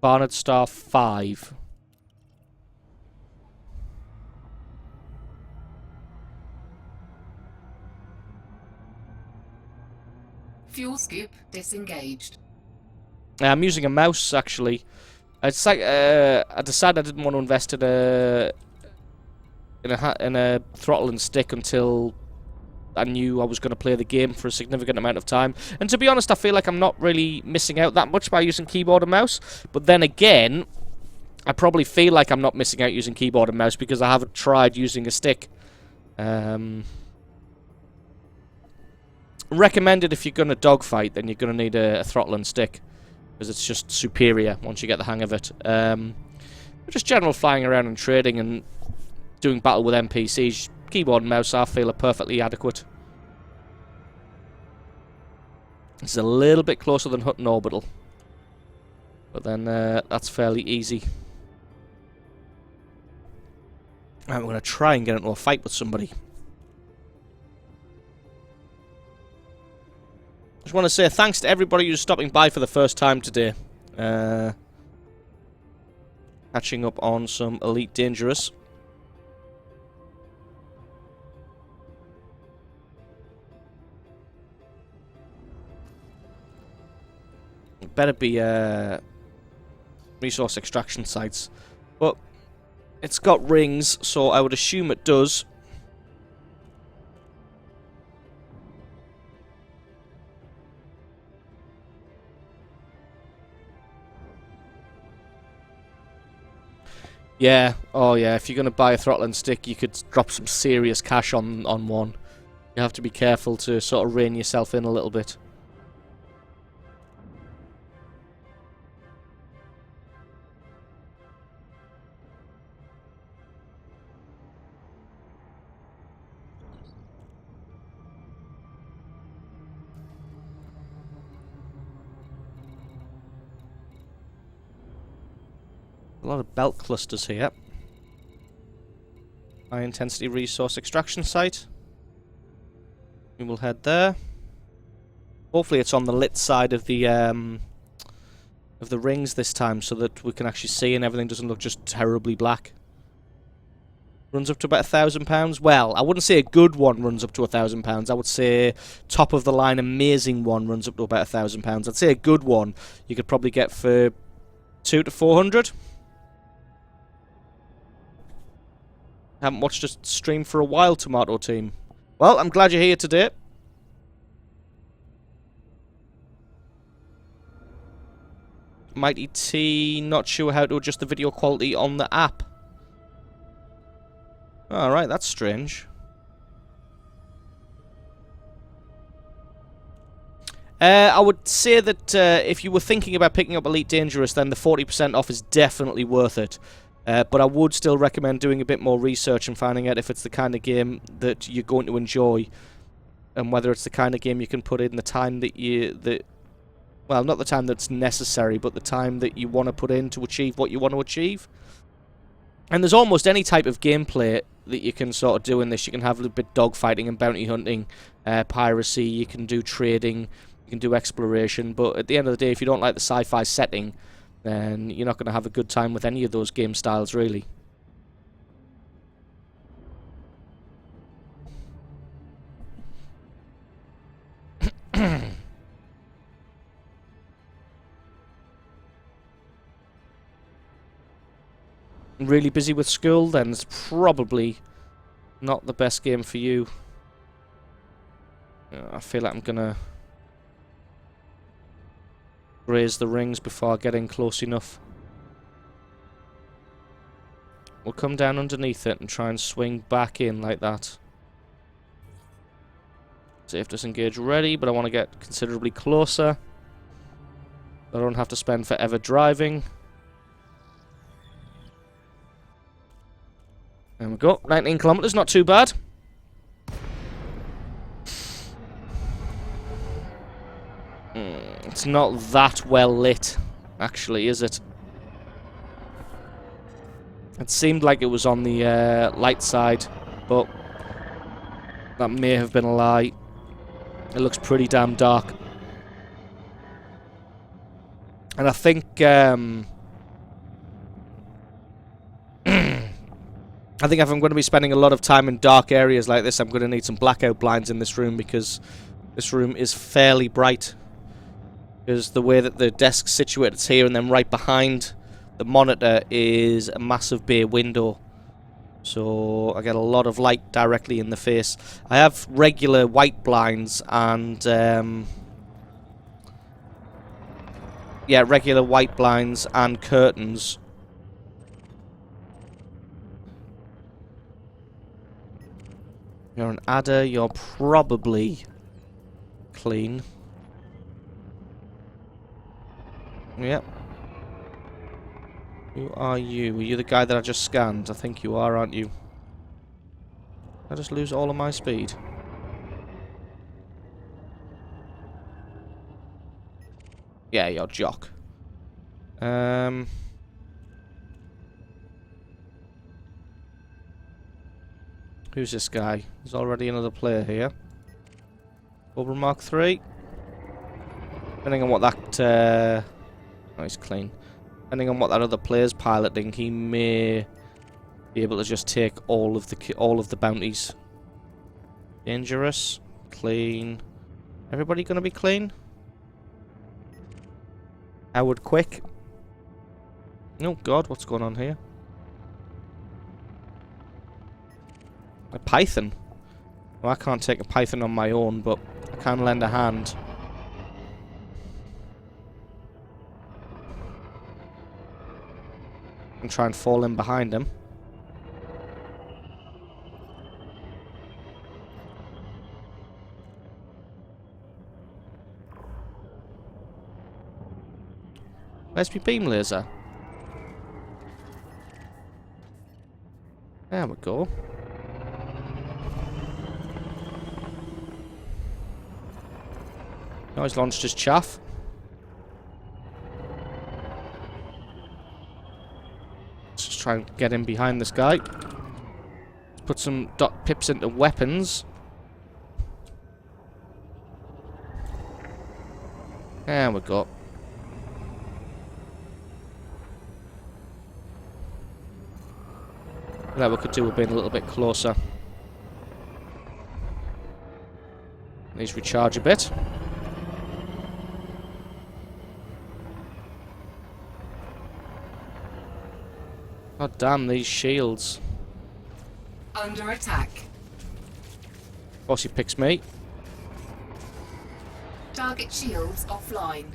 Barnett Star 5. Fuel scoop disengaged. I'm using a mouse, actually. It's like I decided I didn't want to invest in a throttle and stick until I knew I was going to play the game for a significant amount of time. And to be honest, I feel like I'm not really missing out that much by using keyboard and mouse. But then again, I probably feel like I'm not missing out using keyboard and mouse because I haven't tried using a stick. Recommended if you're going to dogfight, then you're going to need a throttle and stick, because it's just superior once you get the hang of it. Just general flying around and trading and doing battle with NPCs, keyboard and mouse I feel are perfectly adequate. It's a little bit closer than Hutton Orbital, but then that's fairly easy. Right, we're going to try and get into a fight with somebody. Just want to say thanks to everybody who's stopping by for the first time today. Catching up on some Elite Dangerous. Better be resource extraction sites. But it's got rings, so I would assume it does. Yeah, oh yeah, if you're going to buy a throttle and stick, you could drop some serious cash on one. You have to be careful to sort of rein yourself in a little bit. A lot of belt clusters here. High intensity resource extraction site. We will head there. Hopefully it's on the lit side of the rings this time, so that we can actually see and everything doesn't look just terribly black. Runs up to about £1,000. Well, I wouldn't say a good one runs up to £1,000. I would say top of the line amazing one runs up to about £1,000. I'd say a good one you could probably get for 200 to 400. Haven't watched a stream for a while, Tomato Team. Well, I'm glad you're here today. Mighty T, not sure how to adjust the video quality on the app. Alright, that's strange. I would say that if you were thinking about picking up Elite Dangerous, then the 40% off is definitely worth it. But I would still recommend doing a bit more research and finding out if it's the kind of game that you're going to enjoy. and whether it's the kind of game you can put in the time well, not the time that's necessary, but the time that you want to put in to achieve what you want to achieve. And there's almost any type of gameplay that you can sort of do in this. You can have a little bit dogfighting and bounty hunting, piracy, you can do trading, you can do exploration, but at the end of the day, if you don't like the sci-fi setting, then you're not going to have a good time with any of those game styles, really. Really busy with school, then it's probably not the best game for you. I feel like I'm gonna raise the rings before I get in close enough. We'll come down underneath it and try and swing back in like that. Safe disengage ready, but I want to get considerably closer. I don't have to spend forever driving. There we go, 19 kilometers, not too bad. It's not that well lit, actually, is it? It seemed like it was on the light side, but that may have been a lie. It looks pretty damn dark. And I think if I'm going to be spending a lot of time in dark areas like this, I'm going to need some blackout blinds in this room, because this room is fairly bright. Because the way that the desk's situated, it's here, and then right behind the monitor is a massive bay window. So I get a lot of light directly in the face. I have regular white blinds and yeah, regular white blinds and curtains. You're an adder, you're probably clean. Yep. Who are you? Are you the guy that I just scanned? I think you are, aren't you? I just lose all of my speed. Yeah, you're Jock. Who's this guy? There's already another player here. Cobra Mark 3. Depending on what that... oh, he's clean. Depending on what that other player's piloting, he may be able to just take all of the bounties. Dangerous. Clean. Everybody gonna be clean? Howard Quick. Oh god, what's going on here? A python. Well, I can't take a python on my own, but I can lend a hand. And try and fall in behind him. Where's my beam laser? There we go. Now he's launched his chaff. Let's just try and get in behind this guy. Let's put some dot pips into weapons. There we go. That we could do with being a little bit closer. Let's recharge a bit. God damn these shields. Under attack. Of course he picks me. Target shields offline.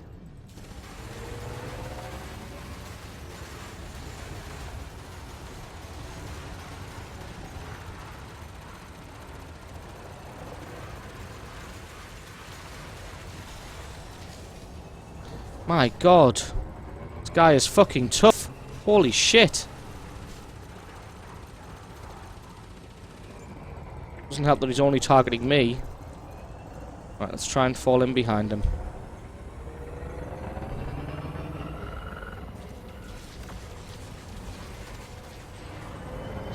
My god. This guy is fucking tough. Holy shit. Doesn't help that he's only targeting me. Right, let's try and fall in behind him.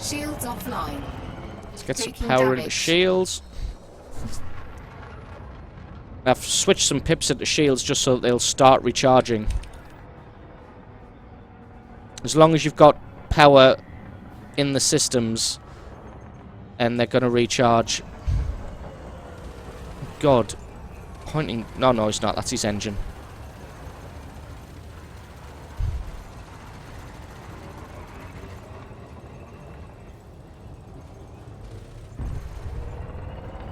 Shields offline. Let's get some Taking power into damage. shields. I've switched some pips into shields just so that they'll start recharging. As long as you've got power in the systems, and they're going to recharge. God. Pointing... No, it's not. That's his engine.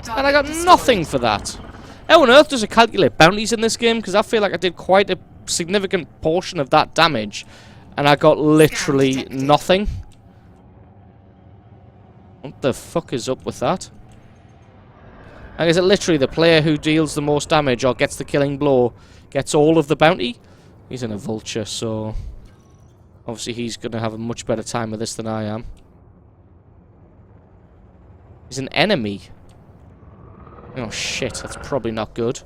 And I got nothing for that. How on earth does it calculate bounties in this game? Because I feel like I did quite a significant portion of that damage, and I got literally nothing. What the fuck is up with that? And is it literally the player who deals the most damage or gets the killing blow gets all of the bounty? He's in a vulture, so obviously he's going to have a much better time with this than I am. He's an enemy. Oh shit, that's probably not good.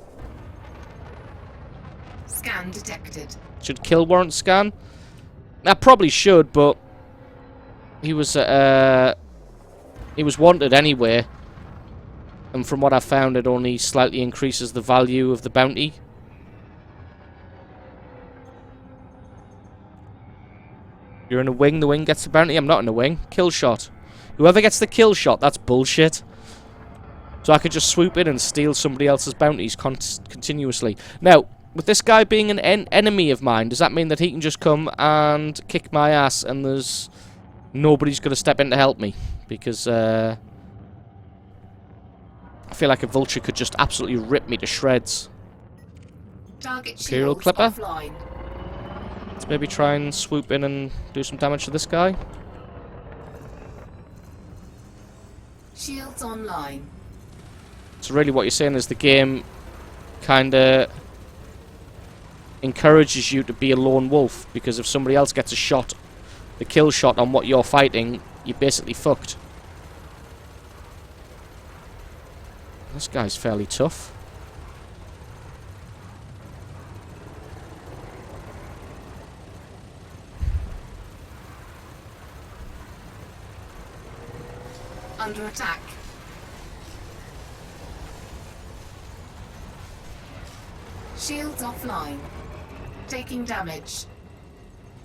Scan detected. Should kill warrant scan? I probably should, but he was wanted anyway. And from what I found, it only slightly increases the value of the bounty. You're in a wing, the wing gets the bounty. I'm not in a wing. Kill shot. Whoever gets the kill shot, that's bullshit. So I could just swoop in and steal somebody else's bounties continuously. Now, with this guy being an enemy of mine, does that mean that he can just come and kick my ass and there's nobody's going to step in to help me? Because I feel like a vulture could just absolutely rip me to shreds. Target Imperial shields Clipper. offline. Let's maybe try and swoop in and do some damage to this guy. Shields online. So really what you're saying is the game kinda encourages you to be a lone wolf, because if somebody else gets a shot, the kill shot on what you're fighting, you're basically fucked. This guy's fairly tough. Under attack. Shields offline. Taking damage.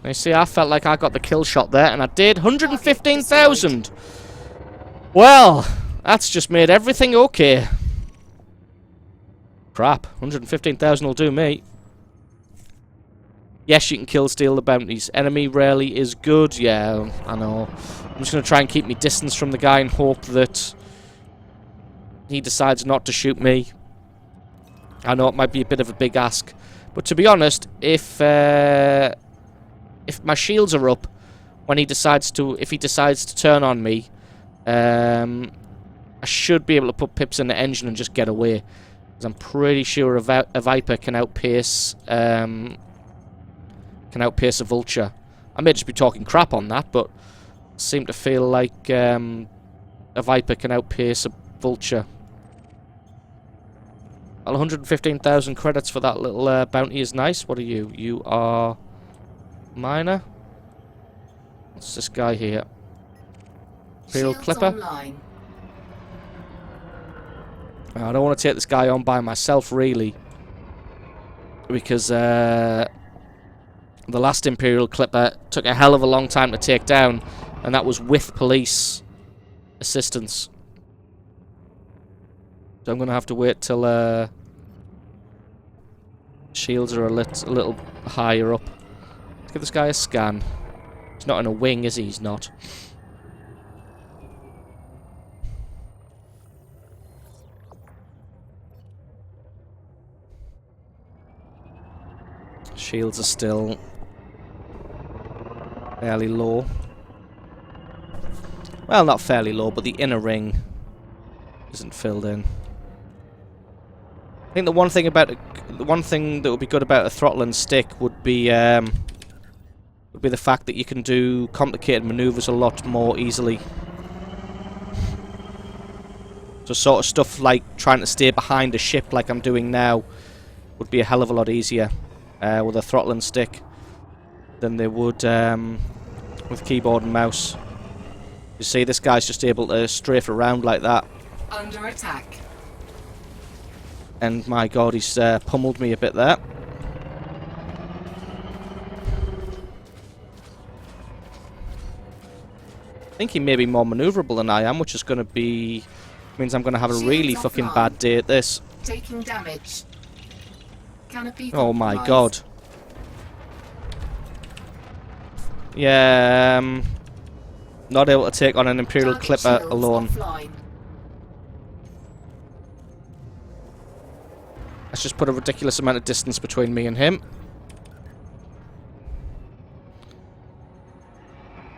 You see, I felt like I got the kill shot there, and I did. 115,000! Well, that's just made everything okay. Crap, 115,000 will do me. Yes, you can kill steal the bounties. Enemy rarely is good. Yeah, I know. I'm just going to try and keep me distance from the guy and hope that he decides not to shoot me. I know it might be a bit of a big ask, but to be honest, if my shields are up when he decides to, if he decides to turn on me, I should be able to put pips in the engine and just get away. Because I'm pretty sure a Viper can outpace a vulture. I may just be talking crap on that, but I seem to feel like a Viper can outpace a vulture. Well, 115,000 credits for that little bounty is nice. What are you? You are miner? What's this guy here? Imperial Clipper? Online. I don't want to take this guy on by myself, really. Because the last Imperial Clipper took a hell of a long time to take down, and that was with police assistance. So I'm going to have to wait till shields are a little higher up. Let's give this guy a scan. He's not in a wing, is he? He's not. Shields are still fairly low. Well, not fairly low, but the inner ring isn't filled in. I think the one thing that would be good about a throttle and stick would be the fact that you can do complicated maneuvers a lot more easily. So sort of stuff like trying to stay behind a ship like I'm doing now would be a hell of a lot easier with a throttle and stick than they would with keyboard and mouse. You see, this guy's just able to strafe around like that. Under attack. And my god, he's pummeled me a bit there. I think he may be more manoeuvrable than I am, which is going to be... means I'm going to have a really fucking bad day at this. Taking damage. Canopy Oh my compromised. god. Yeah, not able to take on an Imperial Target Clipper shields alone. offline. Let's just put a ridiculous amount of distance between me and him.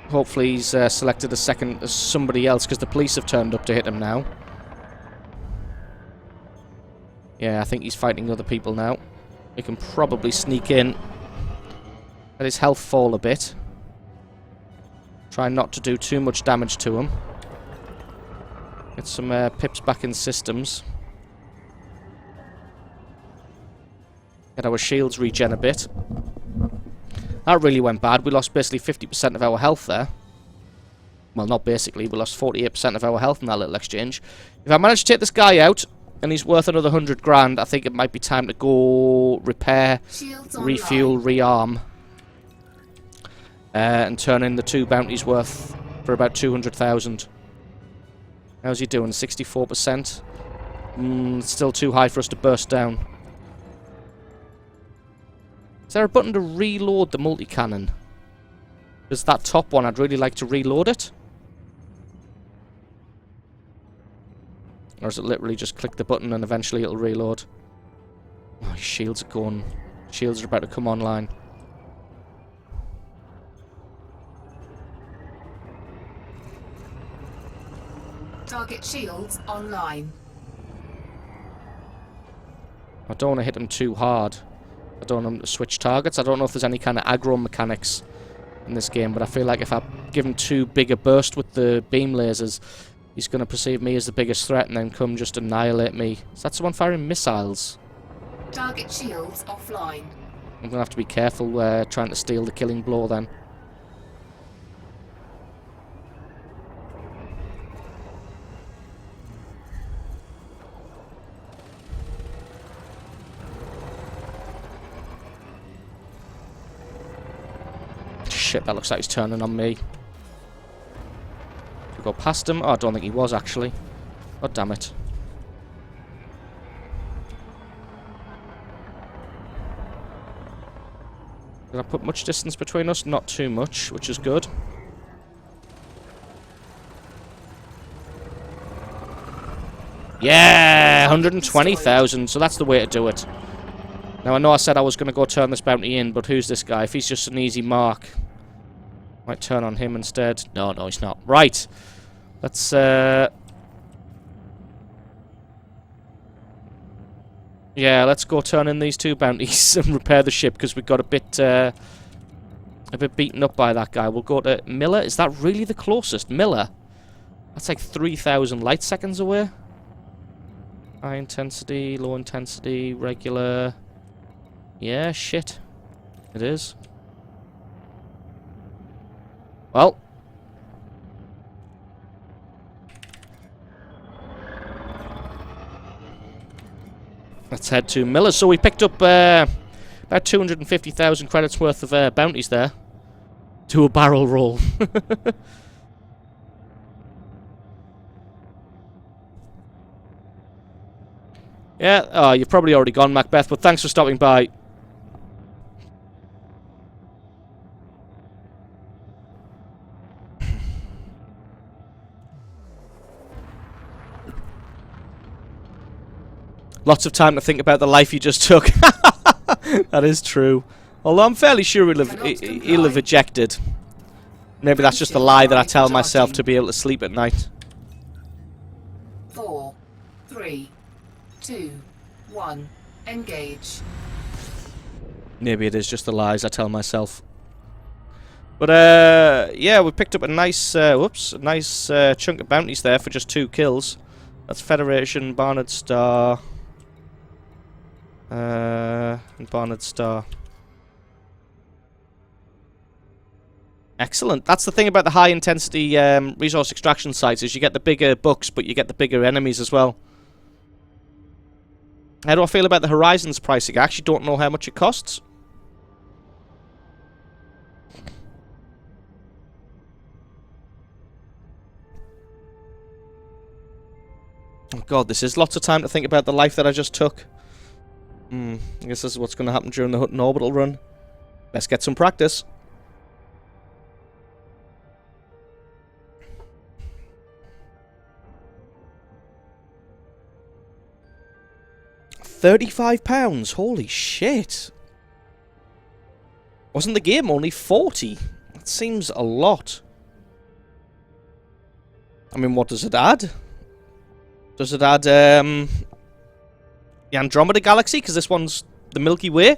Hopefully he's selected a second somebody else, because the police have turned up to hit him now. Yeah, I think he's fighting other people now. We can probably sneak in. Let his health fall a bit. Try not to do too much damage to him. Get some pips back in systems. Get our shields regen a bit. That really went bad. We lost basically 50% of our health there. Well, not basically. We lost 48% of our health in that little exchange. If I manage to take this guy out, and he's worth another 100 grand, I think it might be time to go repair, Shields refuel, online. rearm. And turn in the 2 bounties worth for about 200,000. How's he doing? 64%? It's still too high for us to burst down. Is there a button to reload the multi-cannon? There's that top one. I'd really like to reload it. Or is it literally just click the button and eventually it'll reload? Oh, his shields are going. Shields are about to come online. Target shields online. I don't want to hit him too hard. I don't want him to switch targets. I don't know if there's any kind of aggro mechanics in this game, but I feel like if I give him too big a burst with the beam lasers, he's going to perceive me as the biggest threat and then come just annihilate me. Is that someone firing missiles? Target shields offline. I'm going to have to be careful trying to steal the killing blow then. Shit, that looks like he's turning on me. Did we go past him? Oh, I don't think he was, actually. Oh, damn it. Did I put much distance between us? Not too much, which is good. Yeah! 120,000, so that's the way to do it. Now, I know I said I was going to go turn this bounty in, but who's this guy? If he's just an easy mark, might turn on him instead. No, he's not. Right. Let's, yeah, let's go turn in these 2 bounties and repair the ship, because we got a bit beaten up by that guy. We'll go to Miller. Is that really the closest? Miller? That's like 3,000 light seconds away. High intensity, low intensity, regular. Yeah, shit. It is. Well. Let's head to Miller. So we picked up about 250,000 credits worth of bounties there. To a barrel roll. Yeah, oh, you've probably already gone, Macbeth, but thanks for stopping by. Lots of time to think about the life you just took. That is true. Although I'm fairly sure he'll have ejected. Maybe that's just a lie that I tell myself to be able to sleep at night. 4, 3, 2, 1. Engage. Maybe it is just the lies I tell myself. But yeah, we picked up a nice, a nice chunk of bounties there for just 2 kills. That's Federation, Barnard Star. And Barnard Star. Excellent. That's the thing about the high-intensity resource extraction sites, is you get the bigger books, but you get the bigger enemies as well. How do I feel about the Horizons pricing? I actually don't know how much it costs. Oh god, this is lots of time to think about the life that I just took. I guess this is what's going to happen during the Hutton orbital run. Let's get some practice. £35? Holy shit. Wasn't the game only 40? That seems a lot. I mean, what does it add? Does it add the Andromeda Galaxy? Because this one's the Milky Way.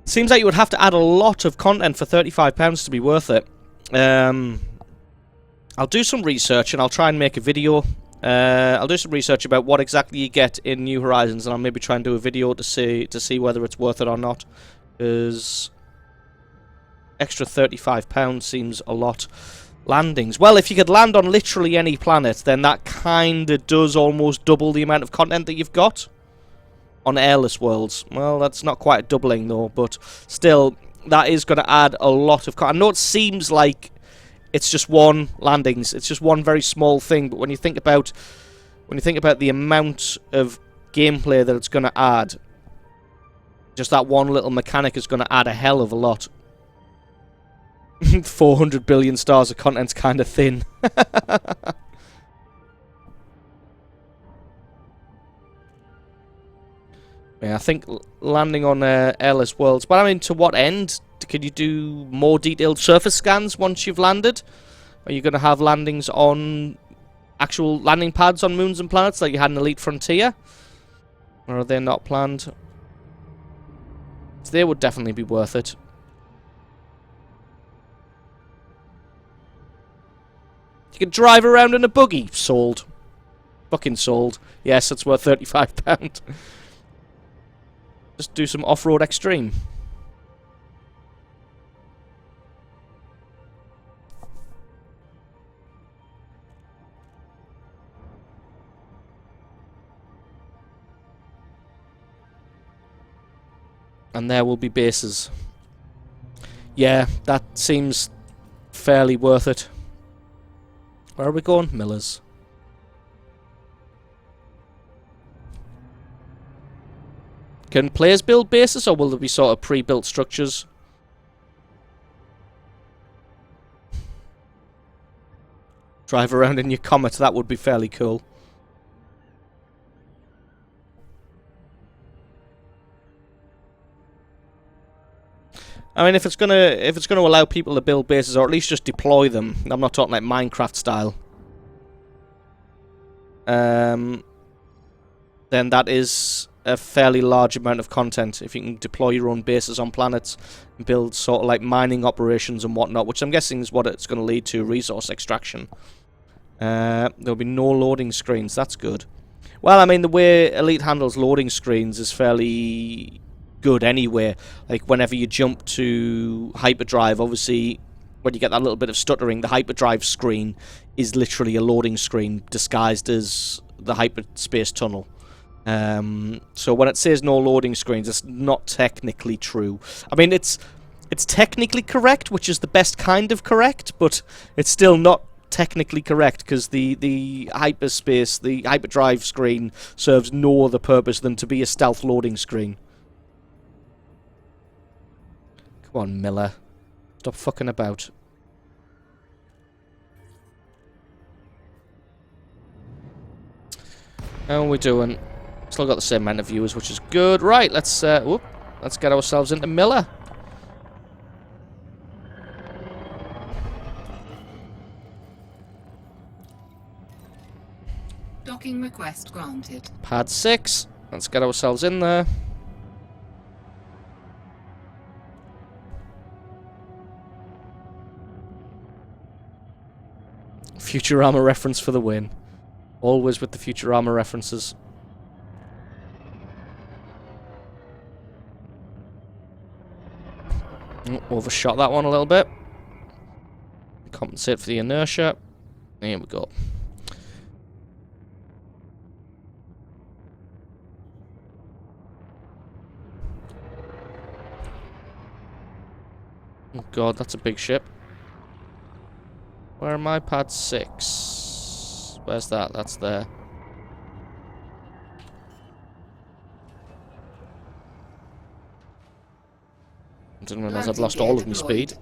Seems like you would have to add a lot of content for £35 to be worth it. I'll do some research and I'll try and make a video. I'll do some research about what exactly you get in New Horizons, and I'll maybe try and do a video to see whether it's worth it or not. Because extra £35 seems a lot. Landings. Well, if you could land on literally any planet, then that kind of does almost double the amount of content that you've got on airless worlds. Well, that's not quite a doubling though, but still, that is going to add a lot of content. I know it seems like it's just one landings, it's just one very small thing, but when you think about the amount of gameplay that it's going to add, just that one little mechanic is going to add a hell of a lot. 400 billion stars of content's kind of thin. Yeah, I think landing on airless worlds. But I mean, to what end? Can you do more detailed surface scans once you've landed? Are you going to have landings on actual landing pads on moons and planets like you had in Elite Frontier? Or are they not planned? They would definitely be worth it. You can drive around in a buggy. Sold. Fucking sold. Yes, it's worth £35. Just do some off-road extreme. And there will be bases. Yeah, that seems fairly worth it. Where are we going? Miller's. Can players build bases, or will there be sort of pre-built structures? Drive around in your Comet, that would be fairly cool. I mean, if it's gonna allow people to build bases, or at least just deploy them. I'm not talking like Minecraft style. Then that is a fairly large amount of content. If you can deploy your own bases on planets and build sort of like mining operations and whatnot, which I'm guessing is what it's going to lead to, resource extraction. There'll be no loading screens. That's good. Well, I mean, the way Elite handles loading screens is fairly good anyway. Like whenever you jump to hyperdrive, obviously when you get that little bit of stuttering, the hyperdrive screen is literally a loading screen disguised as the hyperspace tunnel. So when it says no loading screens, it's not technically true. I mean, it's technically correct, which is the best kind of correct, but it's still not technically correct because the hyperspace, the hyperdrive screen serves no other purpose than to be a stealth loading screen. Come on, Miller. Stop fucking about. How are we doing? Still got the same amount of viewers, which is good. Right, let's get ourselves into Miller. Docking request granted. Pad 6. Let's get ourselves in there. Futurama reference for the win. Always with the Futurama references. Overshot that one a little bit. Compensate for the inertia. There we go. Oh god, that's a big ship. Where am I? Pad 6. Where's that? That's there. I didn't realise I'd lost all of my speed.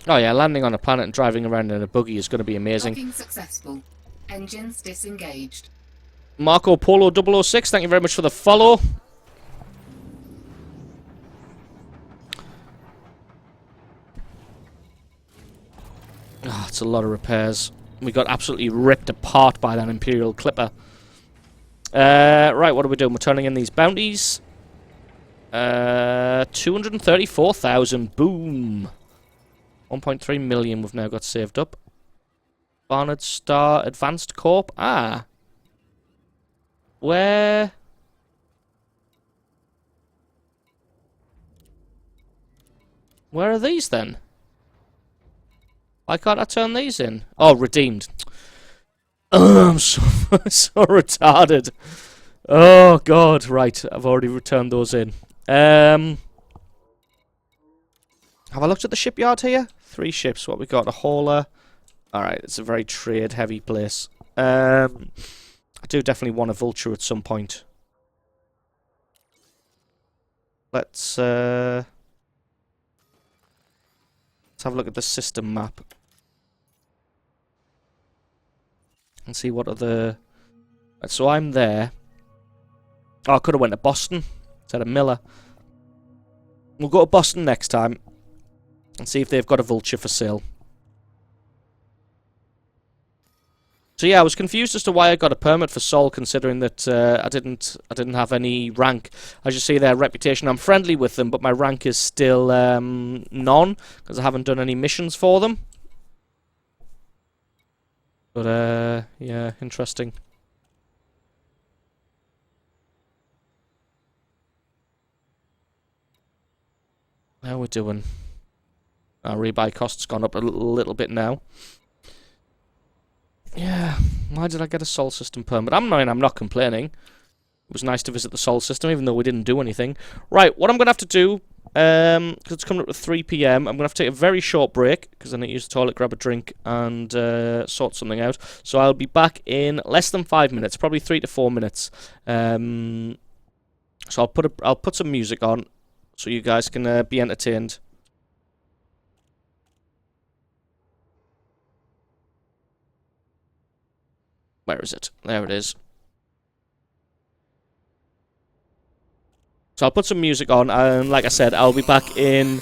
Oh yeah, landing on a planet and driving around in a buggy is going to be amazing. Docking successful. Engines disengaged. Marco Polo 006, thank you very much for the follow. Oh, it's a lot of repairs. We got absolutely ripped apart by that Imperial Clipper. Right, what are we doing? We're turning in these bounties. 234,000. Boom. 1.3 million we've now got saved up. Barnard Star Advanced Corp. Ah. Where are these then? Why can't I turn these in? Oh, redeemed. I'm so, so retarded. Oh, God. Right, I've already returned those in. Have I looked at the shipyard here? 3 ships. What we got? A hauler. Alright, it's a very trade-heavy place. I do definitely want a vulture at some point. Let's have a look at the system map. And see what other... So I'm there. Oh, I could have went to Boston instead of Miller. We'll go to Boston next time. And see if they've got a vulture for sale. So yeah, I was confused as to why I got a permit for Sol, considering that I didn't have any rank. As you see there, reputation. I'm friendly with them, but my rank is still none because I haven't done any missions for them. But yeah, interesting. How we doing? Our rebuy cost's gone up a little bit now. Yeah, why did I get a Sol system permit? I'm not complaining. It was nice to visit the Sol system, even though we didn't do anything. Right, what I'm going to have to do, because it's coming up to 3 PM, I'm going to have to take a very short break, because I need to use the toilet, grab a drink, and sort something out. So I'll be back in less than 5 minutes, probably 3 to 4 minutes. So I'll put some music on, so you guys can be entertained. Where is it? There it is. So I'll put some music on, and like I said, I'll be back in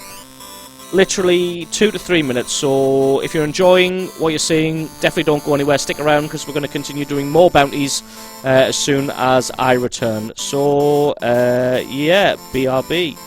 literally 2 to 3 minutes. So if you're enjoying what you're seeing, definitely don't go anywhere. Stick around, because we're going to continue doing more bounties as soon as I return. So, yeah, BRB.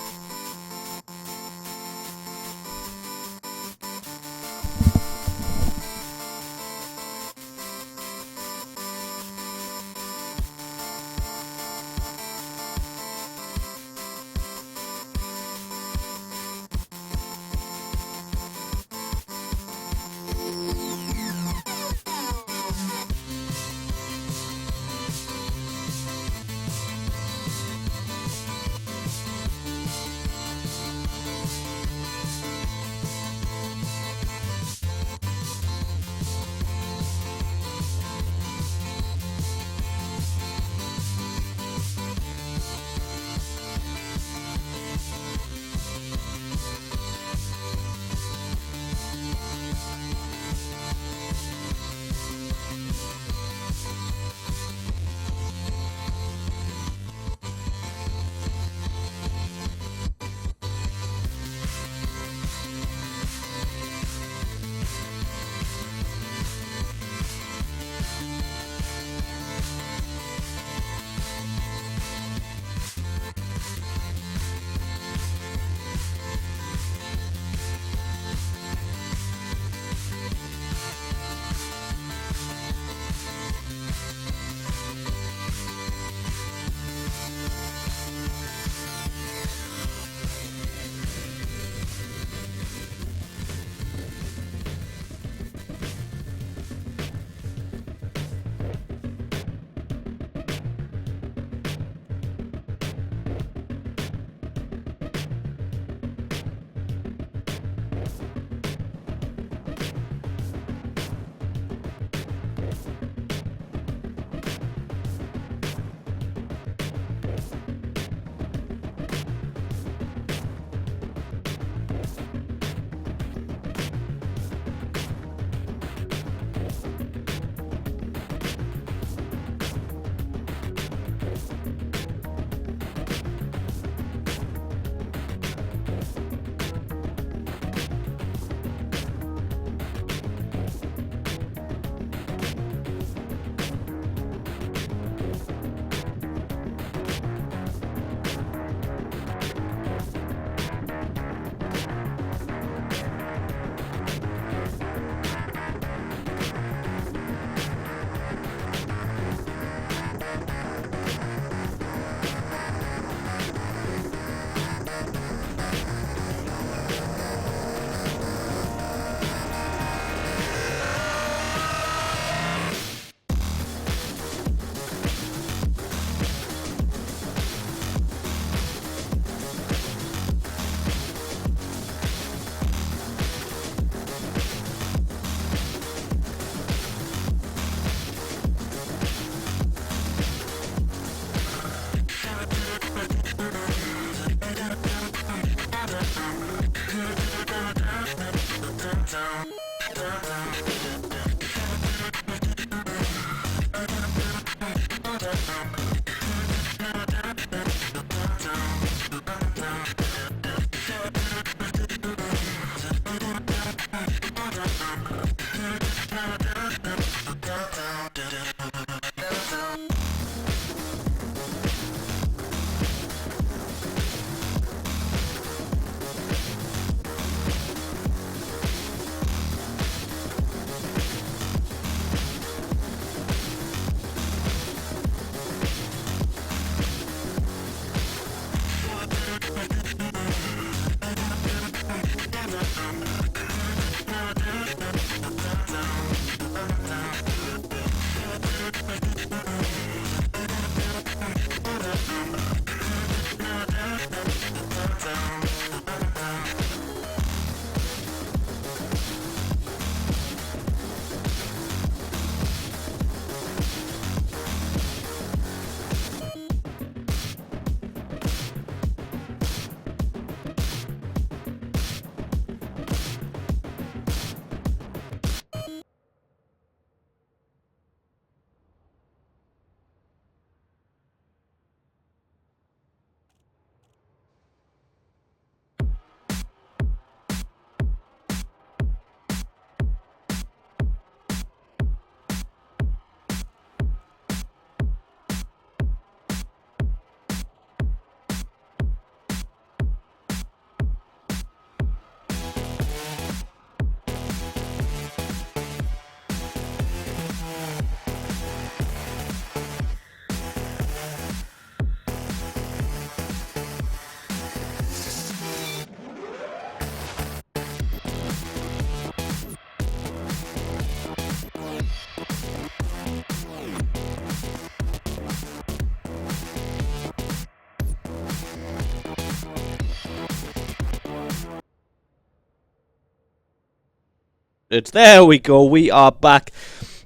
There we go. We are back.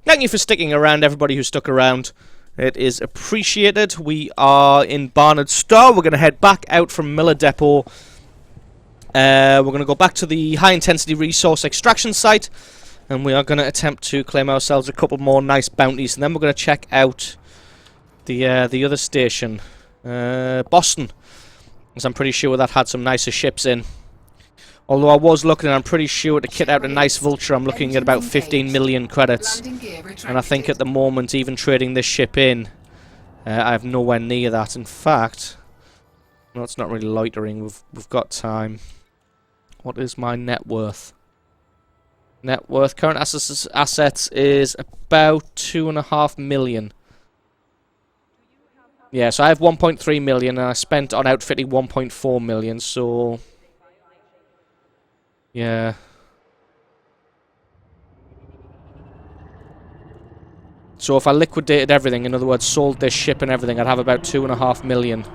Thank you for sticking around, everybody who stuck around. It is appreciated. We are in Barnard Star. We're going to head back out from Miller Depot. We're going to go back to the high-intensity resource extraction site. And we are going to attempt to claim ourselves a couple more nice bounties. And then we're going to check out the other station. Boston. Because I'm pretty sure that had some nicer ships in. Although I was looking, and I'm pretty sure to kit out a nice Vulture, I'm looking at about 15 million credits. And I think at the moment, even trading this ship in, I have nowhere near that. In fact, no, it's not really loitering. We've got time. What is my net worth? Net worth, current assets is about 2.5 million. Yeah, so I have 1.3 million, and I spent on outfitting 1.4 million, so... yeah. So if I liquidated everything, in other words, sold this ship and everything, I'd have about 2.5 million.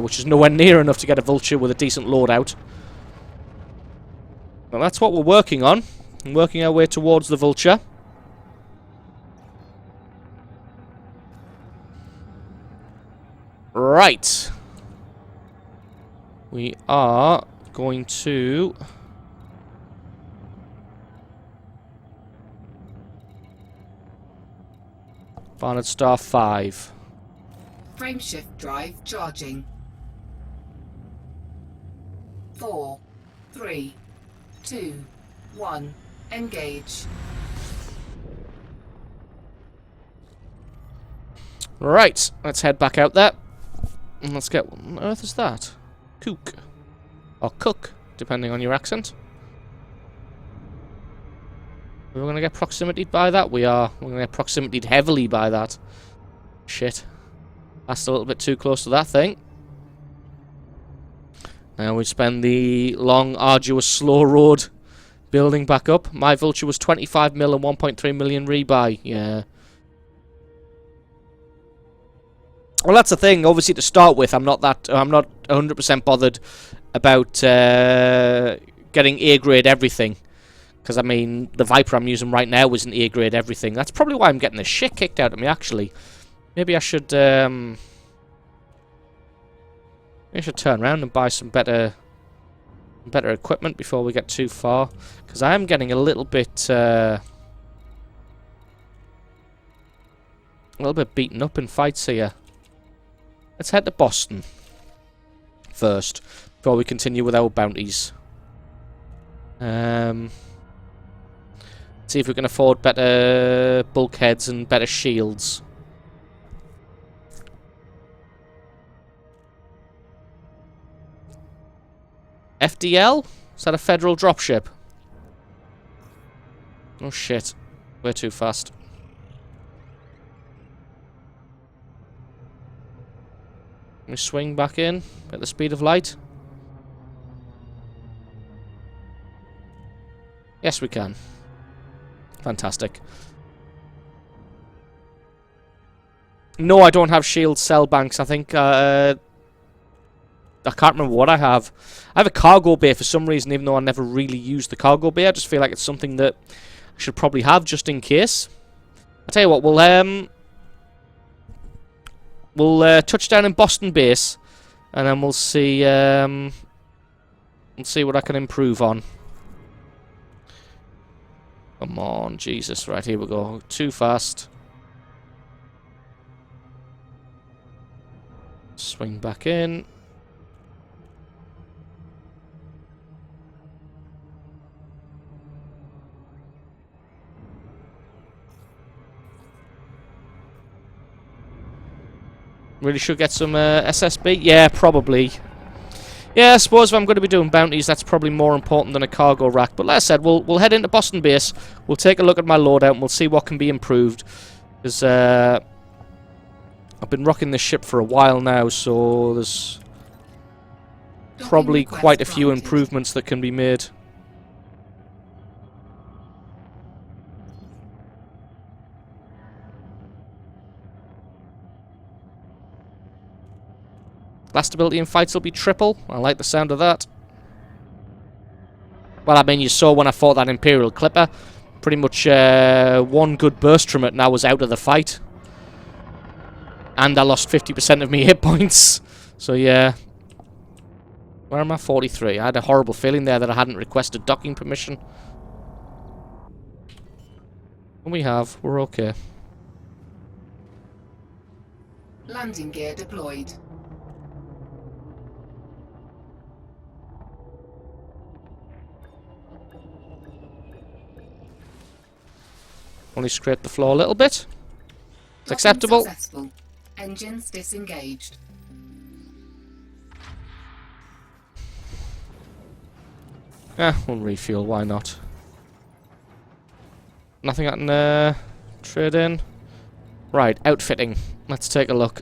Which is nowhere near enough to get a Vulture with a decent loadout. Well, that's what we're working on. We're working our way towards the Vulture. Right. We are going to... Barnard Star 5. Frameshift drive charging. 4, 3, 2, 1. Engage. Right, let's head back out there. And let's get... what on earth is that? Kook. Or cook, depending on your accent. We're going to get proximity by that? We are. We're going to get proximity heavily by that. Shit. That's a little bit too close to that thing. Now we spend the long, arduous, slow road building back up. My Vulture was 25 mil and 1.3 million rebuy. Yeah. Well, that's the thing. Obviously, to start with, I'm not 100% bothered about getting A-grade everything. Because, I mean, the Viper I'm using right now isn't A-grade everything. That's probably why I'm getting the shit kicked out of me, actually. Maybe I should turn around and buy some better equipment before we get too far. Because I am getting a little bit beaten up in fights here. Let's head to Boston first, before we continue with our bounties. See if we can afford better bulkheads and better shields. FDL? Is that a federal dropship? Oh shit. We're too fast. Can we swing back in at the speed of light? Yes, we can. Fantastic. No, I don't have shield cell banks. I think, I can't remember what I have. I have a cargo bay for some reason, even though I never really use the cargo bay. I just feel like it's something that I should probably have just in case. I'll tell you what, we'll touch down in Boston base, and then we'll see what I can improve on. Come on, Jesus. Right, here we go. Too fast. Swing back in. Really should get some SSB? Yeah, probably. Yeah, I suppose if I'm going to be doing bounties, that's probably more important than a cargo rack. But like I said, we'll head into Boston base. We'll take a look at my loadout and we'll see what can be improved. Because I've been rocking this ship for a while now, so there's probably quite a few improvements that can be made. Blast ability in fights will be triple. I like the sound of that. Well, I mean, you saw when I fought that Imperial Clipper. Pretty much one good burst from it and I was out of the fight. And I lost 50% of my hit points. So, yeah. Where am I? 43. I had a horrible feeling there that I hadn't requested docking permission. And we have. We're okay. Landing gear deployed. Only scraped the floor a little bit. It's Docking acceptable. Successful. Engines disengaged. We'll refuel, why not? Nothing I can trade in. Right, outfitting. Let's take a look.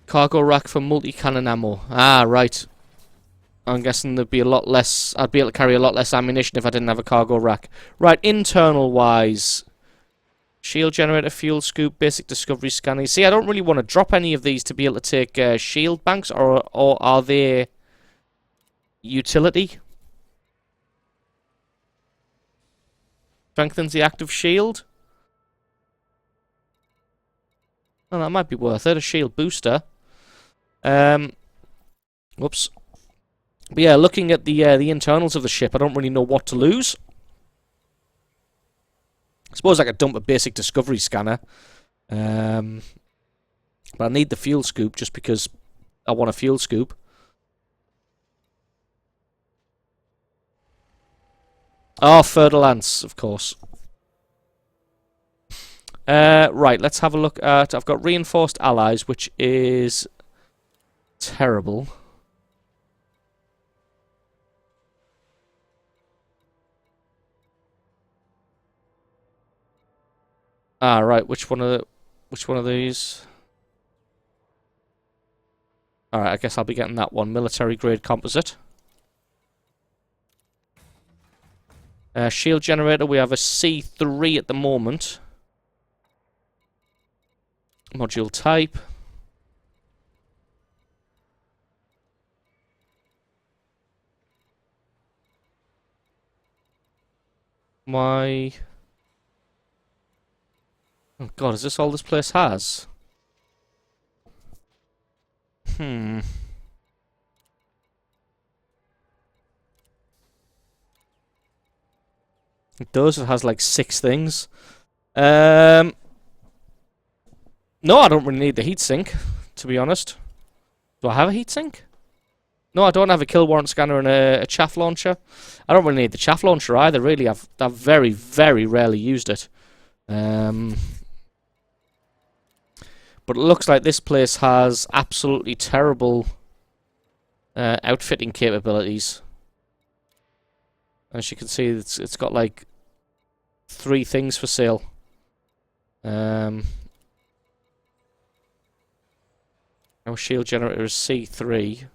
Cargo rack for multi-cannon ammo. Ah, right. I'm guessing there'd be a lot less... I'd be able to carry a lot less ammunition if I didn't have a cargo rack. Right, internal-wise... Shield generator, fuel scoop, basic discovery scanning. See, I don't really want to drop any of these to be able to take shield banks, or are they utility? Strengthens the active shield. Oh, that might be worth it. A shield booster. Whoops. But yeah, looking at the internals of the ship, I don't really know what to lose. I suppose I could dump a basic discovery scanner. But I need the fuel scoop just because I want a fuel scoop. Oh, Fer-de-Lance, of course. Right, let's have a look at... I've got Reinforced Allies, which is terrible. Ah, right. Which one of these? All right. I guess I'll be getting that one. Military grade composite. Shield generator. We have a C3 at the moment. Module type. My... Oh god, is this all this place has? It does, it has like 6 things. No, I don't really need the heatsink, to be honest. Do I have a heatsink? No, I don't have a kill warrant scanner and a chaff launcher. I don't really need the chaff launcher either, really. I've very, very rarely used it. But it looks like this place has absolutely terrible outfitting capabilities. As you can see, it's got like 3 things for sale. Our shield generator is C3.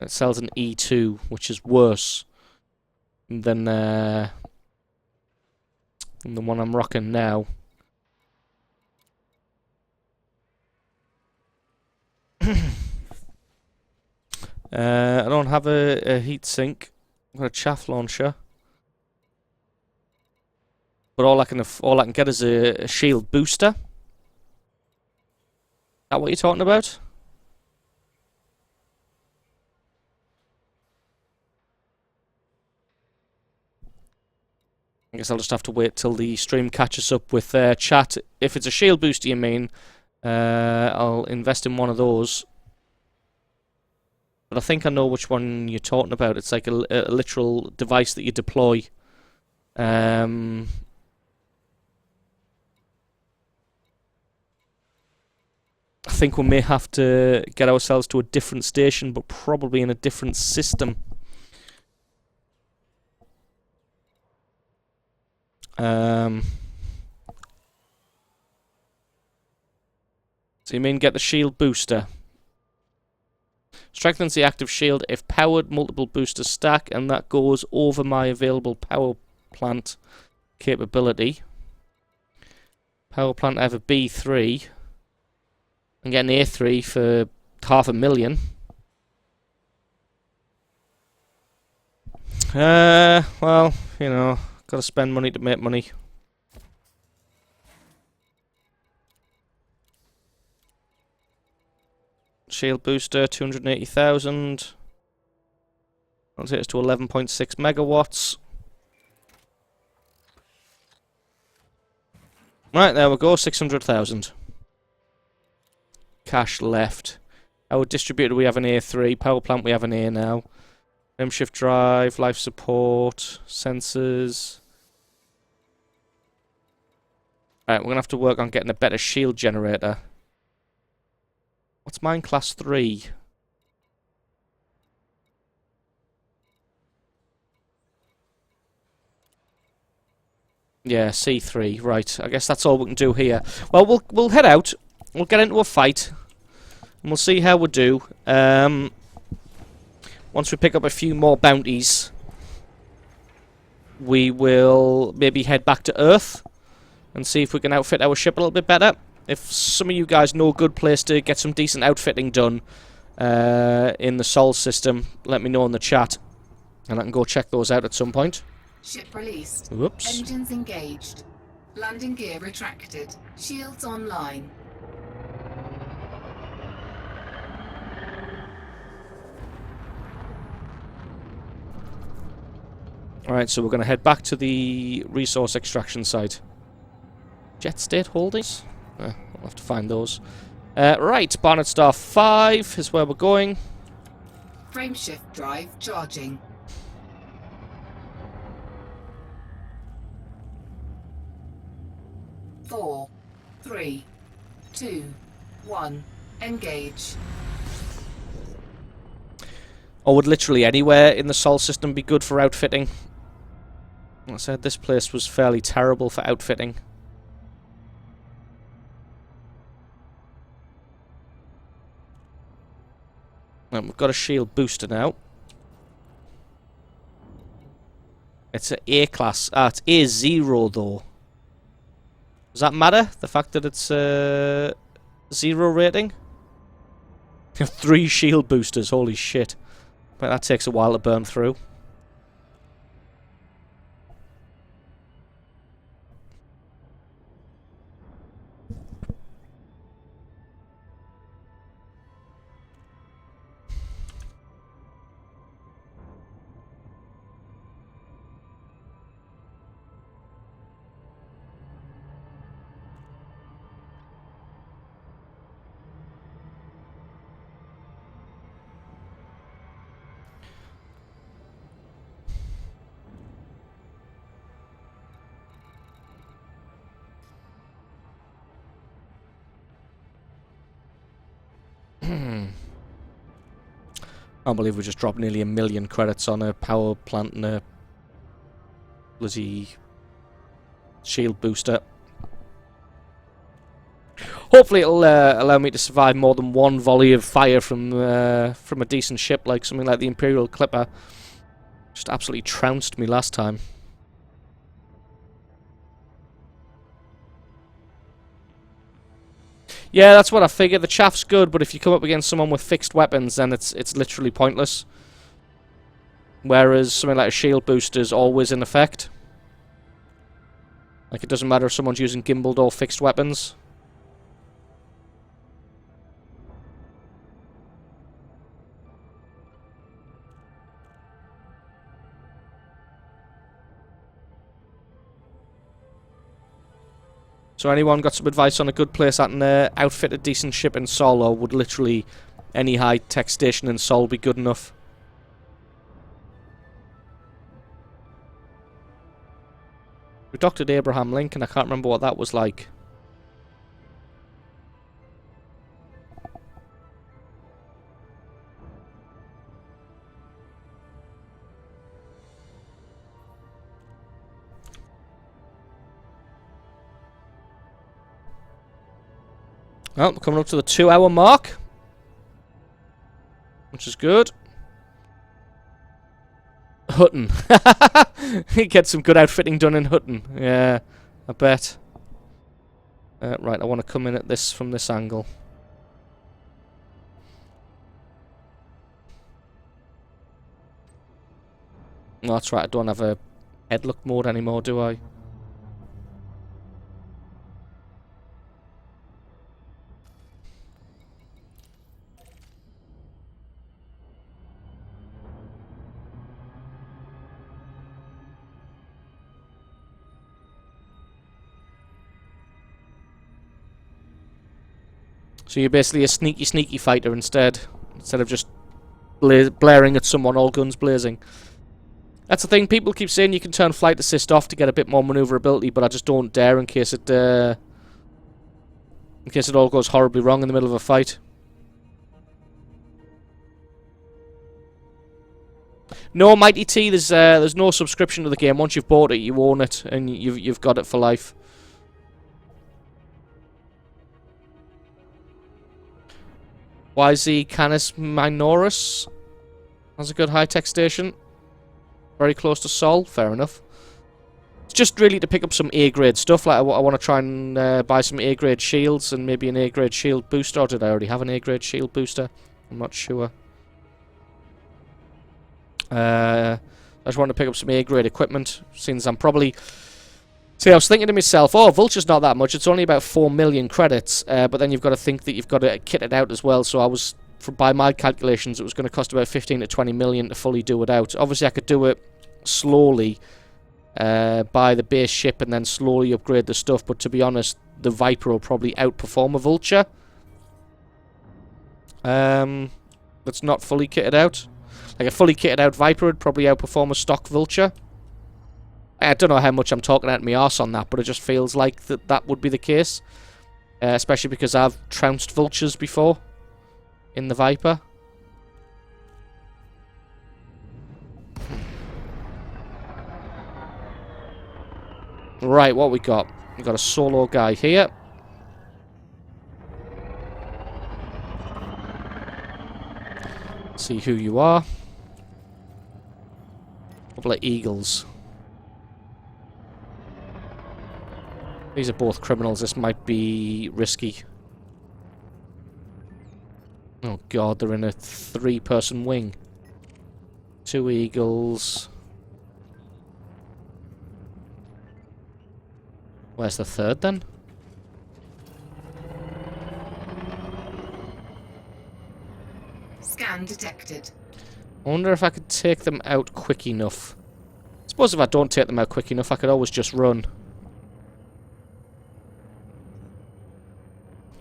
It sells an E2, which is worse than the one I'm rocking now. I don't have a heatsink. I've got a chaff launcher, but all I can get is a shield booster. Is that what you're talking about? I guess I'll just have to wait till the stream catches up with chat. If it's a shield booster, you mean, I'll invest in one of those. But I think I know which one you're talking about. It's like a literal device that you deploy. I think we may have to get ourselves to a different station, but probably in a different system. So you mean get the shield booster? Strengthens the active shield if powered, multiple boosters stack, and that goes over my available power plant. capability. Power plant have a B3 and get an A3 for $500,000. Well, you know, gotta spend money to make money. Shield booster, 280,000. That'll take us to 11.6 megawatts. Right, there we go, 600,000. Cash left. Our distributor, we have an A3. Power plant, we have an A now. M-shift drive, life support, sensors. Right, we're going to have to work on getting a better shield generator. What's mine? Class 3. Yeah, C3. Right, I guess that's all we can do here. Well, we'll head out. We'll get into a fight. And we'll see how we do. Once we pick up a few more bounties, we will maybe head back to Earth and see if we can outfit our ship a little bit better. If some of you guys know a good place to get some decent outfitting done in the Sol system, let me know in the chat, and I can go check those out at some point. Ship released. Whoops. Engines engaged. Landing gear retracted. Shields online. Alright, so we're going to head back to the resource extraction site. Jet state holdings? We'll have to find those. Right, Barnett Star 5 is where we're going. Frameshift drive charging. Four, 3, 2, 1. Engage. Or would literally anywhere in the Sol system be good for outfitting? Like I said, this place was fairly terrible for outfitting. And we've got a shield booster now. It's an A class. Ah, it's A0 though. Does that matter? The fact that it's 0 rating? 3 shield boosters, holy shit. But that takes a while to burn through. I can't believe we just dropped nearly 1 million credits on a power plant and a bloody shield booster. Hopefully it'll allow me to survive more than one volley of fire from a decent ship like something like the Imperial Clipper. Just absolutely trounced me last time. Yeah, that's what I figured. The chaff's good, but if you come up against someone with fixed weapons, then it's literally pointless. Whereas something like a shield booster is always in effect. Like, it doesn't matter if someone's using gimbaled or fixed weapons. So anyone got some advice on a good place that can outfit a decent ship in Sol, or would literally any high-tech station in Sol be good enough? We doctored Abraham Lincoln, I can't remember what that was like. Well, we're coming up to the 2-hour mark, which is good. Hutton. Get some good outfitting done in Hutton. Yeah, I bet. Right, I want to come in at this from this angle. Oh, that's right, I don't have a headlock mode anymore, do I? So you're basically a sneaky fighter instead of just blaring at someone all guns blazing. That's the thing, people keep saying you can turn flight assist off to get a bit more maneuverability, but I just don't dare in case it all goes horribly wrong in the middle of a fight. No, Mighty T, there's no subscription to the game. Once you've bought it, you own it, and you've got it for life. YZ Canis Minoris has a good high-tech station. Very close to Sol, fair enough. It's just really to pick up some A-grade stuff. Like I want to try and buy some A-grade shields and maybe an A-grade shield booster. Or did I already have an A-grade shield booster? I'm not sure. I just want to pick up some A-grade equipment, since I'm probably... See, I was thinking to myself, oh, Vulture's not that much, it's only about 4 million credits, but then you've got to think that you've got to kit it out as well, so I was, by my calculations, it was going to cost about 15 to 20 million to fully do it out. Obviously, I could do it slowly, buy the base ship and then slowly upgrade the stuff, but to be honest, the Viper will probably outperform a Vulture. That's not fully kitted out. Like a fully kitted out Viper would probably outperform a stock Vulture. I don't know how much I'm talking out my arse on that, but it just feels like that would be the case. Especially because I've trounced Vultures before in the Viper. Right, what we got? We got a solo guy here. See who you are. Couple of eagles. These are both criminals. This might be risky. Oh god, they're in a 3-person wing. 2 eagles. Where's the third then? Scan detected. I wonder if I could take them out quick enough. I suppose if I don't take them out quick enough, I could always just run.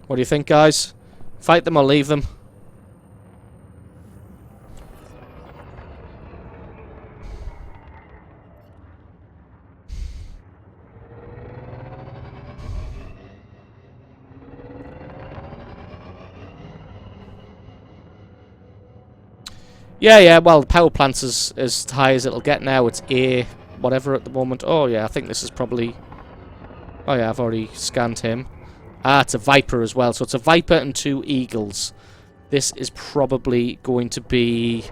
What do you think, guys? Fight them or leave them? Yeah, well, the power plant's as high as it'll get now. It's A, whatever at the moment. Oh, yeah, I think this is probably... Oh, yeah, I've already scanned him. Ah, it's a Viper as well. So it's a Viper and 2 eagles. This is probably going to be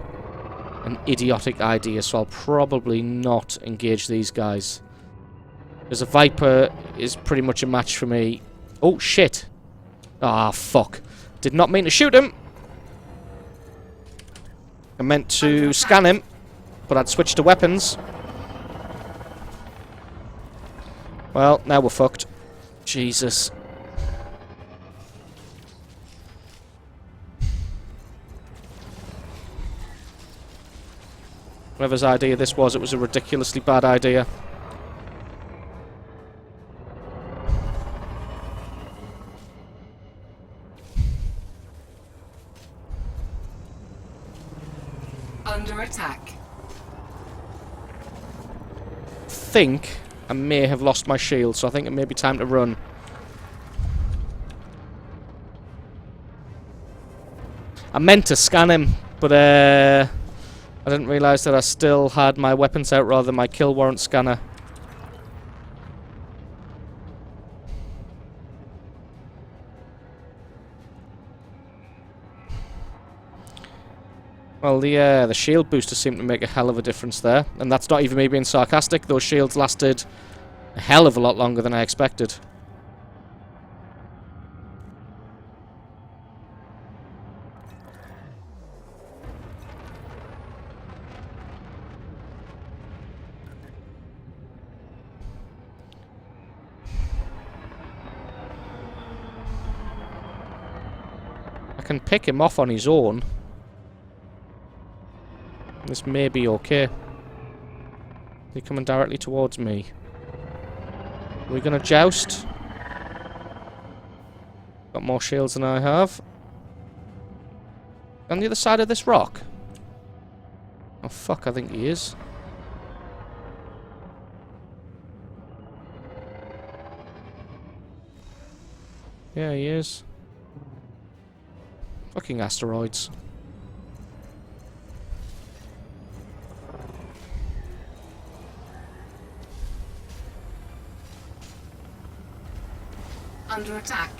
an idiotic idea, so I'll probably not engage these guys. Because a Viper is pretty much a match for me. Oh, shit. Ah, fuck. Did not mean to shoot him. I meant to scan him, but I'd switched to weapons. Well, now we're fucked. Jesus. Whoever's idea this was, it was a ridiculously bad idea. Under attack. I think I may have lost my shield, so I think it may be time to run. I meant to scan him, but I didn't realise that I still had my weapons out rather than my kill warrant scanner. Well, the shield booster seemed to make a hell of a difference there. And that's not even me being sarcastic. Those shields lasted a hell of a lot longer than I expected. I can pick him off on his own. This may be okay. They're coming directly towards me. Are we gonna joust? Got more shields than I have. On the other side of this rock? Oh fuck, I think he is. Yeah, he is. Fucking asteroids. Under attack.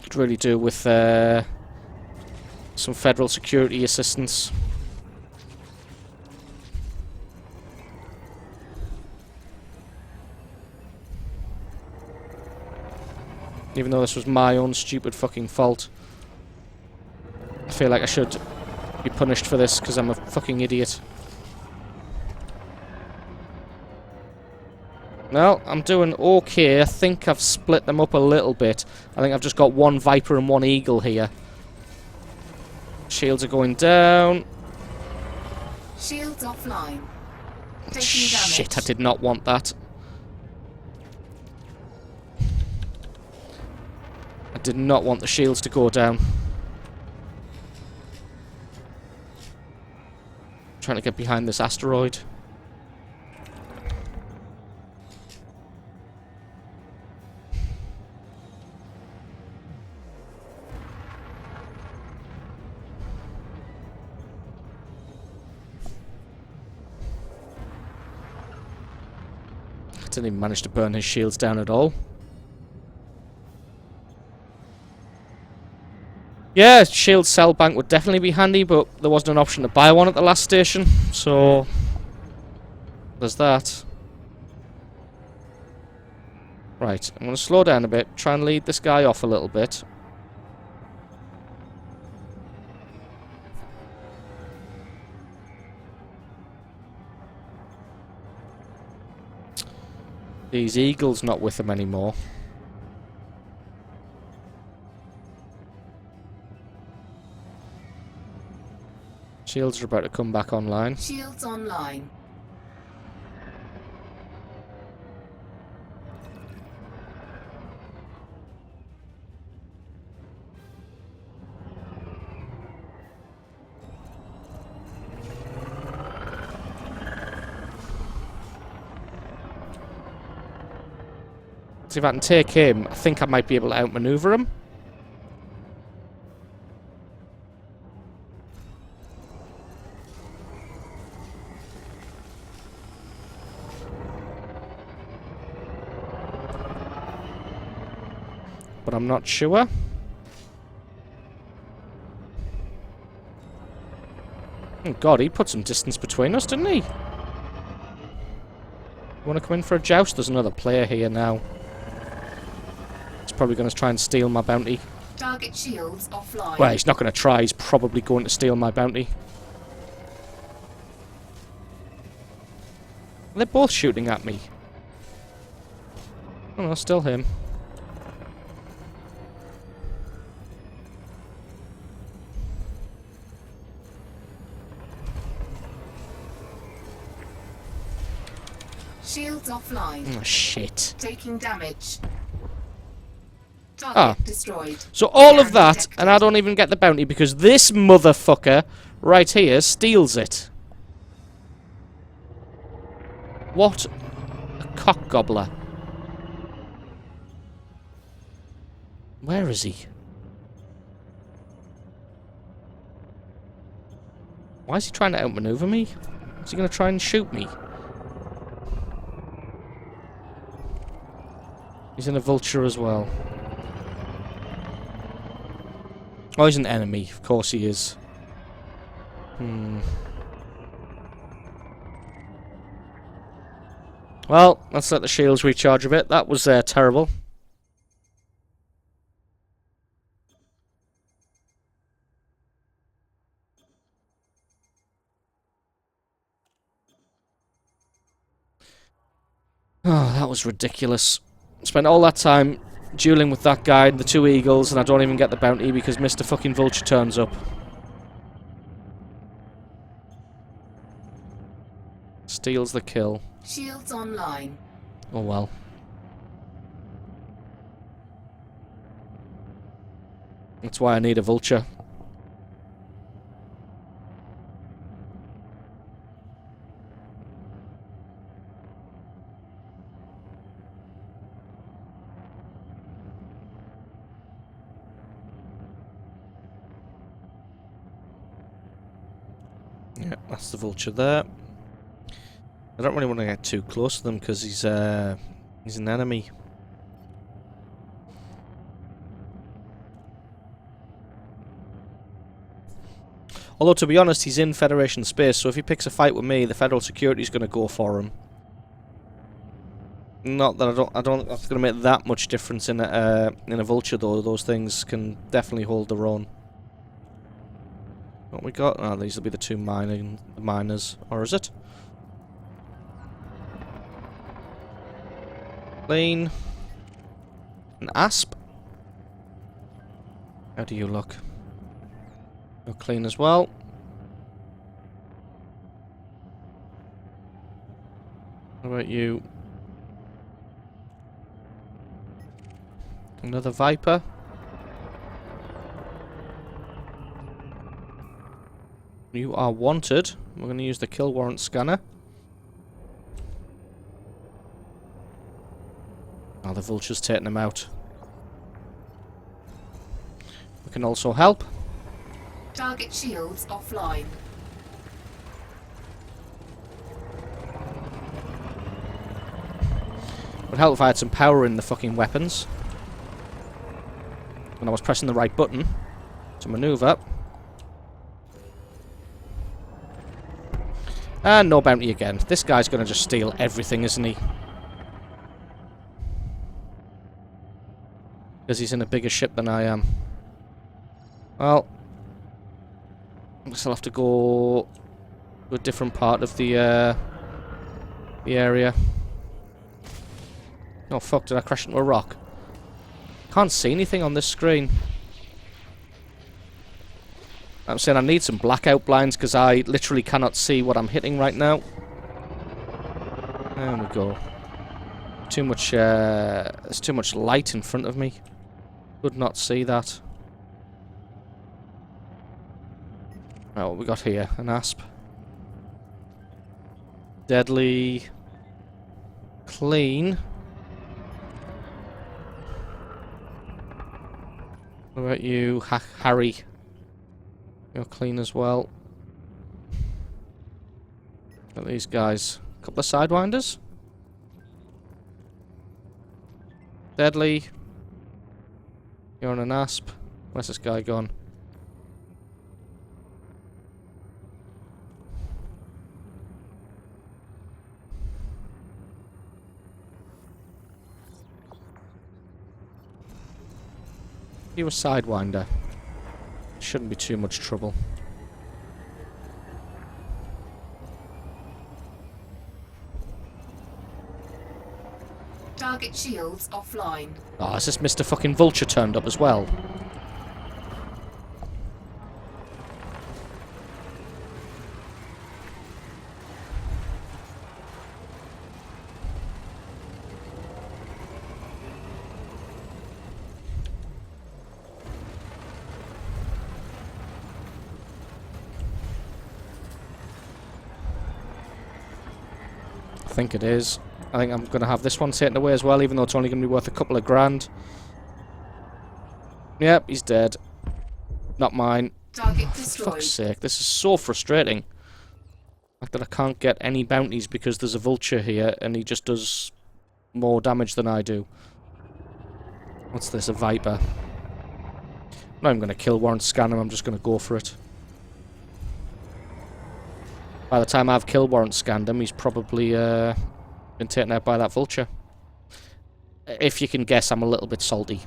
Could really do with some federal security assistance. Even though this was my own stupid fucking fault. I feel like I should be punished for this because I'm a fucking idiot. No, I'm doing okay. I think I've split them up a little bit. I think I've just got one Viper and one Eagle here. Shields are going down. Shields offline. Taking damage. Shit, I did not want that. I did not want the shields to go down. Trying to get behind this asteroid. Didn't even manage to burn his shields down at all. Yeah, shield cell bank would definitely be handy, but there wasn't an option to buy one at the last station, so there's that. Right, I'm going to slow down a bit, try and lead this guy off a little bit. These Eagles not with him anymore. Shields are about to come back online. Shields online. See if I can take him. I think I might be able to outmaneuver him. But I'm not sure. Oh god, he put some distance between us, didn't he? You want to come in for a joust? There's another player here now. He's probably going to try and steal my bounty. Target shields offline. Well, he's not going to try. He's probably going to steal my bounty. They're both shooting at me. Oh no, still him. Shields offline. Oh shit. Taking damage. Target destroyed. So all of Scan that, detected. and I don't even get the bounty because this motherfucker right here steals it. What a cock gobbler. Where is he? Why is he trying to outmaneuver me? Is he going to try and shoot me? He's in a vulture as well. Oh, he's an enemy. Of course he is. Well, let's let the shields recharge a bit. That was terrible. Oh, that was ridiculous. Spent all that time dueling with that guy and the 2 eagles, and I don't even get the bounty because Mr. fucking Vulture turns up. Steals the kill. Shields online. Oh well. That's why I need a Vulture. Yeah, that's the Vulture there. I don't really want to get too close to them because he's an enemy. Although to be honest, he's in Federation space, so if he picks a fight with me, the Federal security's going to go for him. Not that I don't think that's going to make that much difference in a Vulture though. Those things can definitely hold their own. What we got? Oh, these will be the 2 miners, or is it? Clean. An asp. How do you look? You're clean as well. How about you? Another Viper. You are wanted. We're going to use the kill warrant scanner. Oh, the Vulture's taking them out. We can also help. Target shields offline. Would help if I had some power in the fucking weapons. And I was pressing the right button to maneuver. And no bounty again. This guy's going to just steal everything, isn't he? Because he's in a bigger ship than I am. Well, I guess I'll have to go to a different part of the area. Oh fuck, did I crash into a rock? Can't see anything on this screen. I'm saying I need some blackout blinds because I literally cannot see what I'm hitting right now. There we go. Too much, there's too much light in front of me. Could not see that. Oh, what we got here? An asp. Deadly. Clean. What about you, Harry? You're clean as well. Got these guys. A couple of sidewinders. Deadly. You're on an asp. Where's this guy gone? You a sidewinder. Shouldn't be too much trouble. Target shields offline. Oh, is this Mr. fucking Vulture turned up as well? I think it is. I think I'm going to have this one taken away as well, even though it's only going to be worth a couple of grand. Yep, he's dead. Not mine. Target For destroyed. fuck's sake, this is so frustrating. The fact that I can't get any bounties because there's a Vulture here and he just does more damage than I do. What's this? A Viper. I'm not even going to kill warrant scan him, I'm just going to go for it. By the time I've kill warrant scanned him, he's probably been taken out by that vulture. If you can guess, I'm a little bit salty.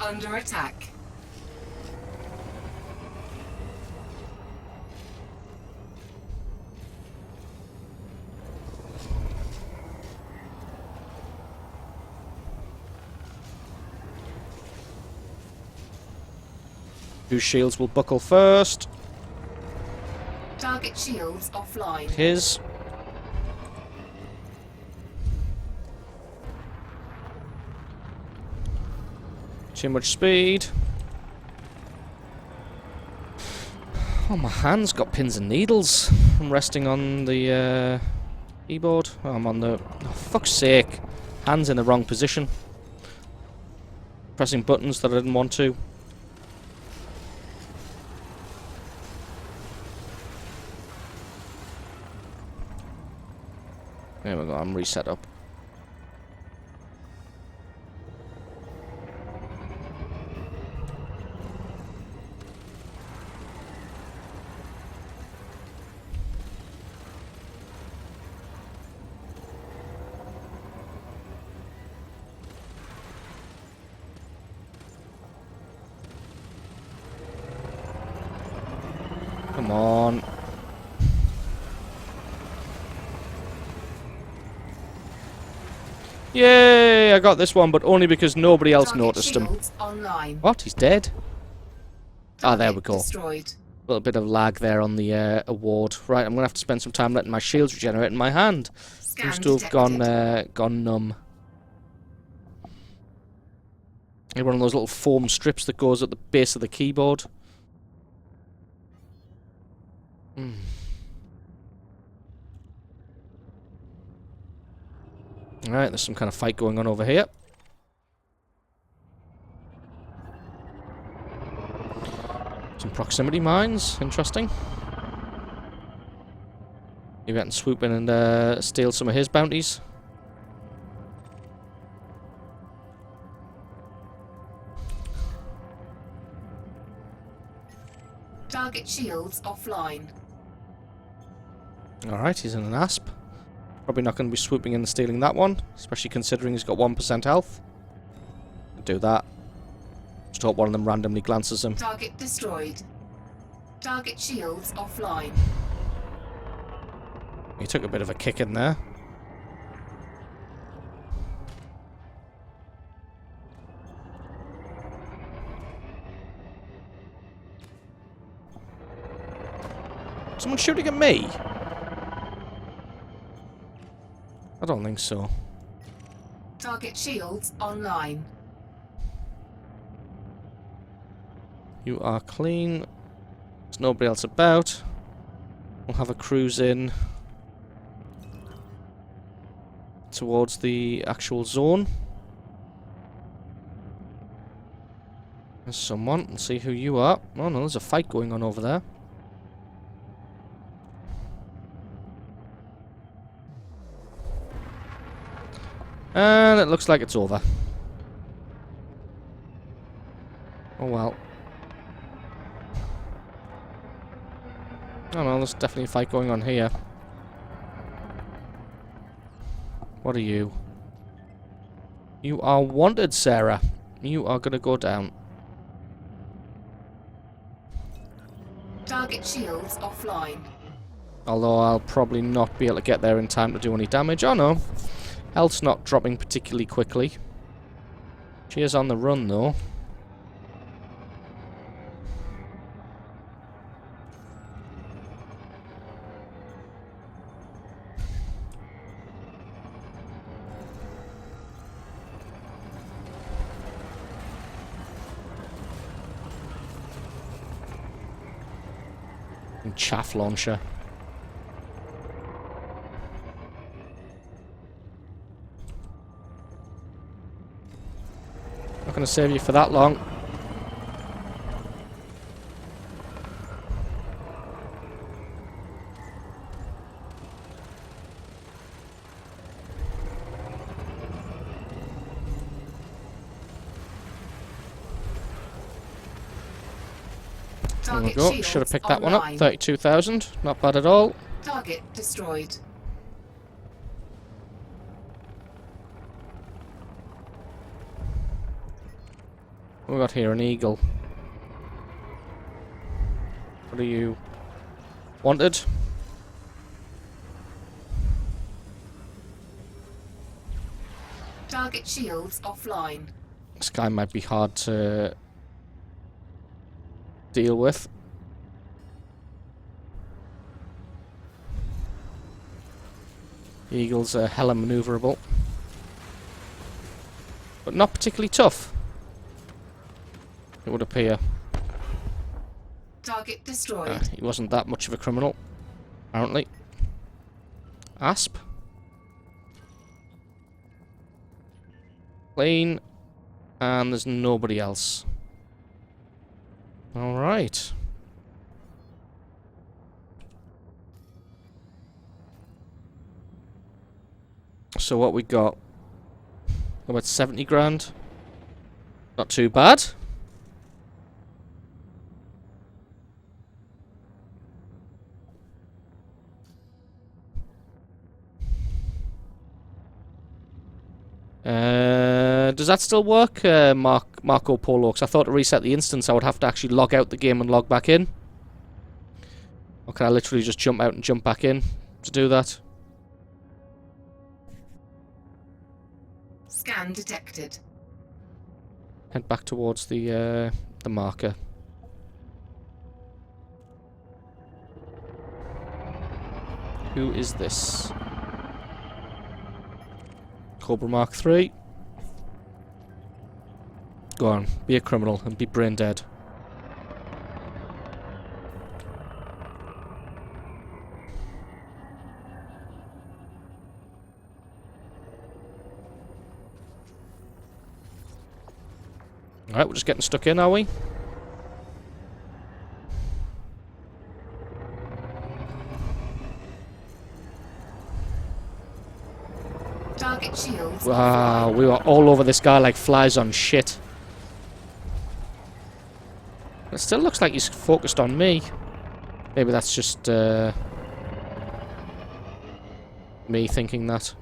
Under attack. Whose shields will buckle first? Target shields offline. His. Too much speed. Oh, my hand's got pins and needles. I'm resting on the keyboard. Oh, I'm on the... Oh, fuck's sake. Hand's in the wrong position. Pressing buttons that I didn't want to. There we go, I'm reset up. Come on. Yay! I got this one, but only because nobody else noticed him. Online. What? He's dead? Ah, there we go. Destroyed. A little bit of lag there on the award. Right, I'm going to have to spend some time letting my shields regenerate in my hand. Scan Seems to have gone numb. One of those little foam strips that goes at the base of the keyboard. Alright, there's some kind of fight going on over here. Some proximity mines, interesting. Maybe I can swoop in and steal some of his bounties. Target shields offline. Alright, he's in an asp. Probably not going to be swooping in and stealing that one, especially considering he's got 1% health. Do that. Just hope one of them randomly glances him. Target destroyed. Target shields offline. He took a bit of a kick in there. Someone shooting at me? I don't think so. Target shields online. You are clean. There's nobody else about. We'll have a cruise in towards the actual zone. There's someone. Let's see who you are. Oh no, there's a fight going on over there. And it looks like it's over. Oh well. Oh no, there's definitely a fight going on here. What are you? You are wanted, Sarah. You are gonna go down. Target shields offline. Although I'll probably not be able to get there in time to do any damage. Oh no. Health's not dropping particularly quickly. She is on the run though. And chaff launcher. Not going to save you for that long. There we Target go. shields Should have picked that one up. online. 32,000. Not bad at all. Target destroyed. What we got here? An eagle. What are you? Wanted? Target shields offline. This guy might be hard to deal with. Eagles are hella maneuverable, but not particularly tough, it would appear. Target destroyed. He wasn't that much of a criminal, apparently. Asp. Plane. And there's nobody else. Alright. So what we got? About 70 grand. Not too bad. Does that still work, Marco Polo? Because I thought to reset the instance I would have to actually log out the game and log back in. Or can I literally just jump out and jump back in to do that? Scan detected. Head back towards the marker. Who is this? Cobra Mark 3. Go on, be a criminal and be brain dead. Alright, we're just getting stuck in, are we? Target shields. Wow, we were all over this guy like flies on shit. It still looks like he's focused on me. Maybe that's just me thinking that.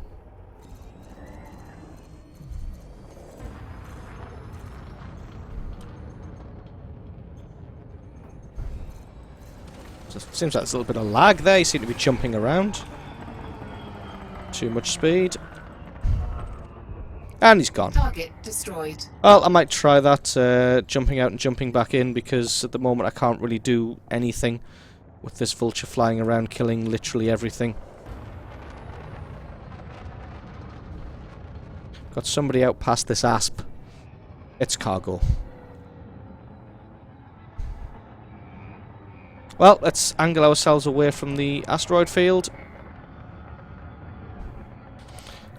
Seems like there's a little bit of lag there. You seem to be jumping around. Too much speed. And he's gone. Target destroyed. Well, I might try that, jumping out and jumping back in, because at the moment I can't really do anything with this vulture flying around killing literally everything. Got somebody out past this asp. It's cargo. Well, let's angle ourselves away from the asteroid field.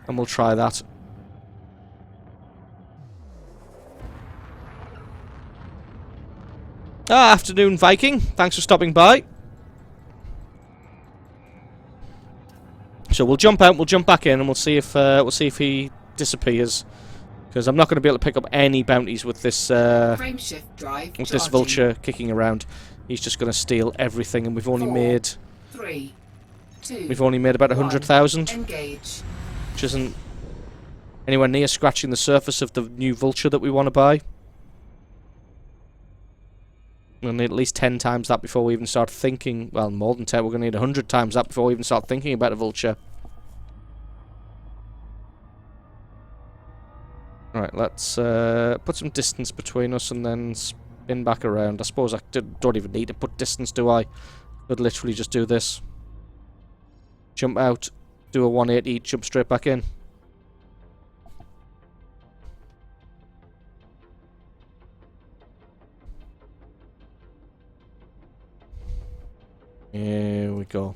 And we'll try that. Ah, afternoon Viking. Thanks for stopping by. So we'll jump out, we'll jump back in, and we'll see if he disappears. Because I'm not going to be able to pick up any bounties with this Frame shift drive with this charging. vulture kicking around. He's just going to steal everything, and we've only made 3, 2, we've only made about 100,000, engage. which isn't anywhere near scratching the surface of the new vulture that we want to buy. We'll need at least 10 times that before we even start thinking. Well, more than 10. We're going to need 100 times that before we even start thinking about a vulture. Right, let's put some distance between us and then spin back around. I suppose I don't even need to put distance, do I? Could literally just do this. Jump out, do a 180, jump straight back in. Here we go.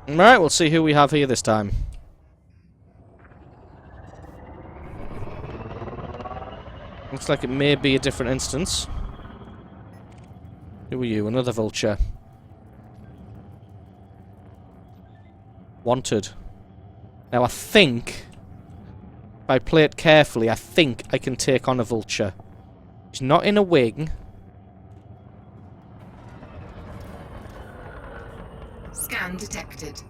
Alright, we'll see who we have here this time. Looks like it may be a different instance. Who are you? Another vulture. Wanted. Now I think If I play it carefully, I think I can take on a vulture. He's not in a wing. Scan detected.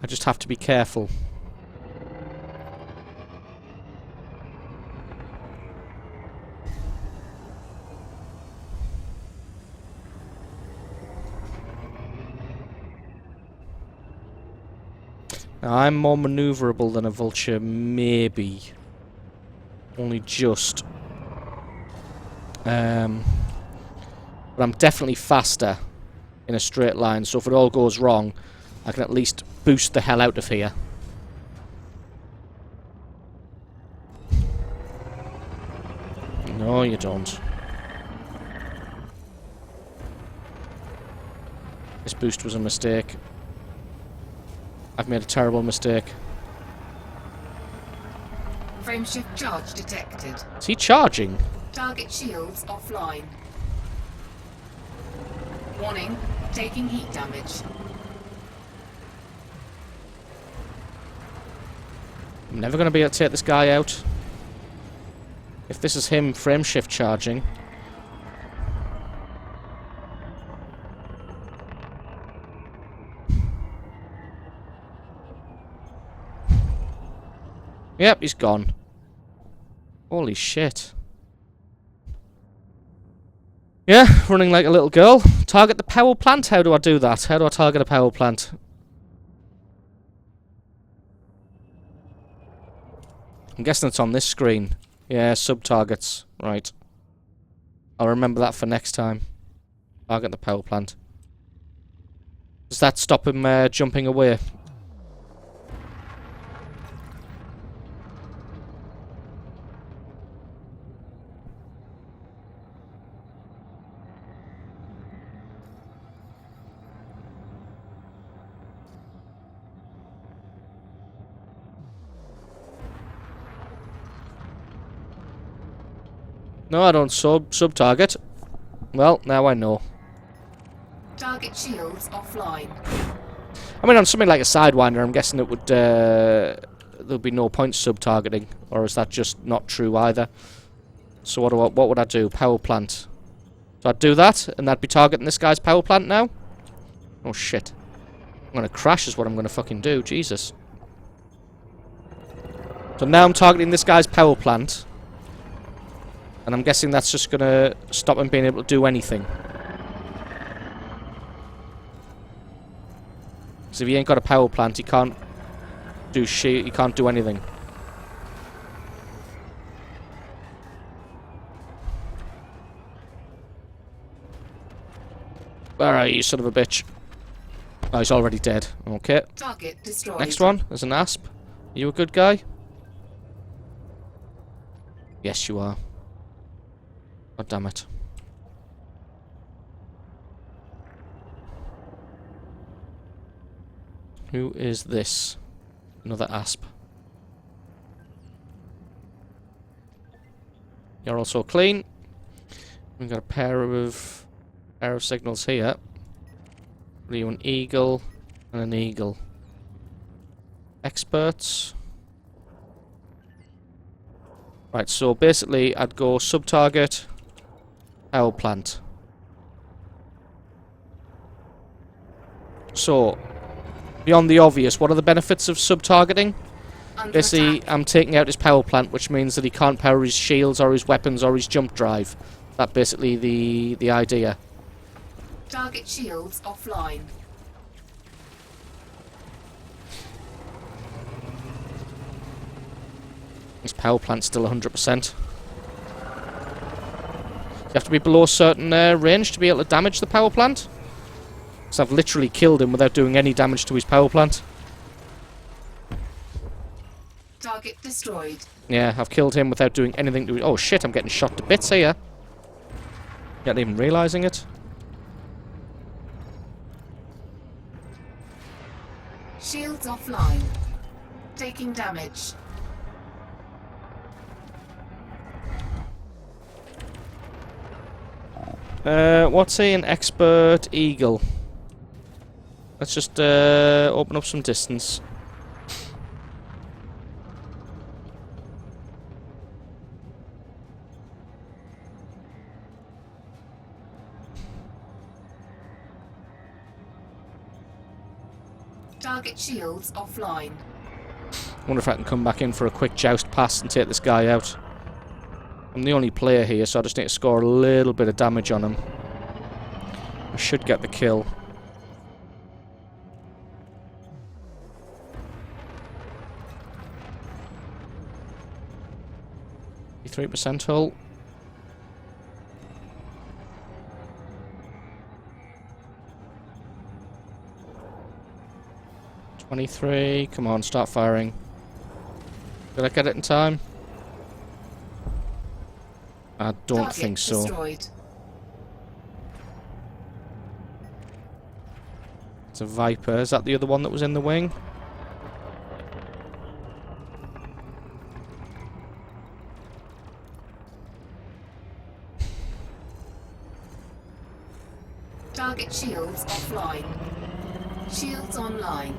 I just have to be careful. Now, I'm more maneuverable than a vulture, maybe. Only just. But I'm definitely faster in a straight line, so if it all goes wrong, I can at least boost the hell out of here. No, you don't. This boost was a mistake. I've made a terrible mistake. Frameshift charge detected. Is he charging? Target shields offline. Warning, taking heat damage. I'm never going to be able to take this guy out. If this is him frameshift charging. Yep, he's gone. Holy shit. Yeah, running like a little girl. Target the power plant? How do I do that? How do I target a power plant? I'm guessing it's on this screen. Yeah, sub-targets. Right. I'll remember that for next time. Target the power plant. Does that stop him jumping away? No, I don't sub-target. Well, now I know. Target shields offline. I mean, on something like a Sidewinder, I'm guessing it would, there'll be no point sub-targeting. Or is that just not true either? So what would I do? Power plant. So I'd do that, and that'd be targeting this guy's power plant now? Oh, shit. I'm gonna crash is what I'm gonna fucking do. Jesus. So now I'm targeting this guy's power plant. And I'm guessing that's just gonna stop him being able to do anything. Because if he ain't got a power plant, he can't do shit. He can't do anything. Alright, you son of a bitch. Oh, he's already dead. Okay. Target destroyed. Next one, there's an asp. Are you a good guy? Yes, you are. God damn it. Who is this? Another asp. You're also clean. We've got a pair of signals here. What are you, an eagle and an eagle? Experts. Right, so basically I'd go sub-target, power plant. So, beyond the obvious, what are the benefits of sub-targeting? Basically, I'm taking out his power plant, which means that he can't power his shields or his weapons or his jump drive. That's basically the idea. Target shields offline. His power plant's still 100%. You have to be below a certain range to be able to damage the power plant. Because I've literally killed him without doing any damage to his power plant. Target destroyed. Yeah, I've killed him without doing anything to... Oh shit, I'm getting shot to bits here. Not even realising it. Shields offline. Taking damage. What's an expert eagle? Let's just open up some distance. Target shields offline. Wonder if I can come back in for a quick joust pass and take this guy out. I'm the only player here, so I just need to score a little bit of damage on him. I should get the kill. %3 hull. $23. Come on, start firing. Did I get it in time? I don't Target think so. destroyed. It's a Viper. Is that the other one that was in the wing? Target shields offline. Shields online.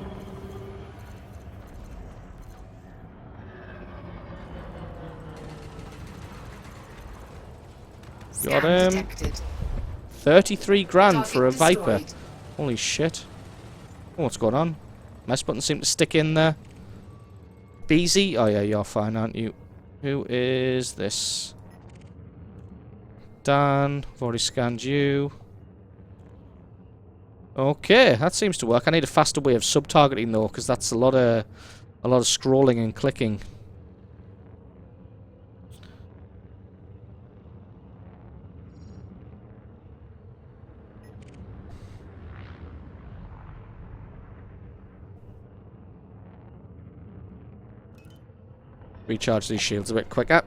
Got Scan him. detected. 33 grand Target for a Viper. destroyed. Holy shit. Oh, what's going on? Mouse button seemed to stick in there. BZ? Oh yeah, you're fine, aren't you? Who is this? Dan. I've already scanned you. Okay, that seems to work. I need a faster way of sub-targeting though, because that's a lot of scrolling and clicking. Recharge these shields a bit quicker.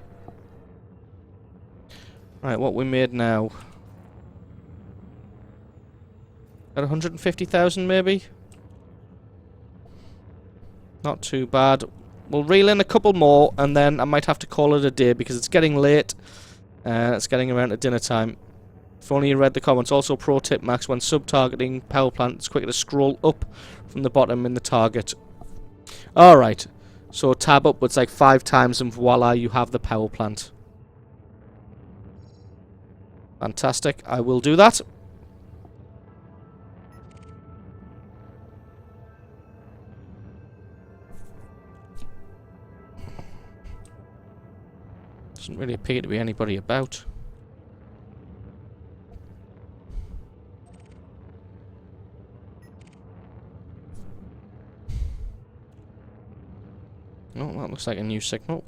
Right, what we made now? At 150,000 maybe? Not too bad. We'll reel in a couple more and then I might have to call it a day because it's getting late. It's getting around to dinner time. If only you read the comments. Also, pro tip, Max, when sub-targeting power plant, it's quicker to scroll up from the bottom in the target. Alright. So tab upwards like 5 times and voila, you have the power plant. Fantastic. I will do that. Doesn't really appear to be anybody about. Oh, that looks like a new signal.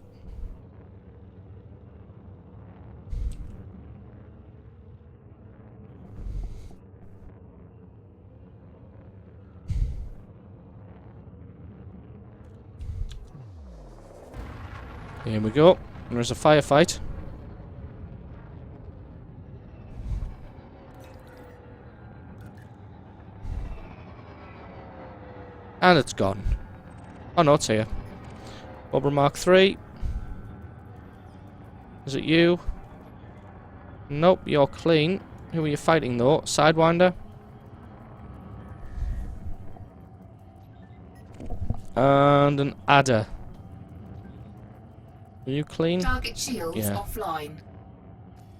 Here we go. There's a firefight. And it's gone. Oh no, it's here. Bobber Mark 3. Is it you? Nope, you're clean. Who are you fighting though? Sidewinder? And an adder. Are you clean? Target shields Yeah. offline.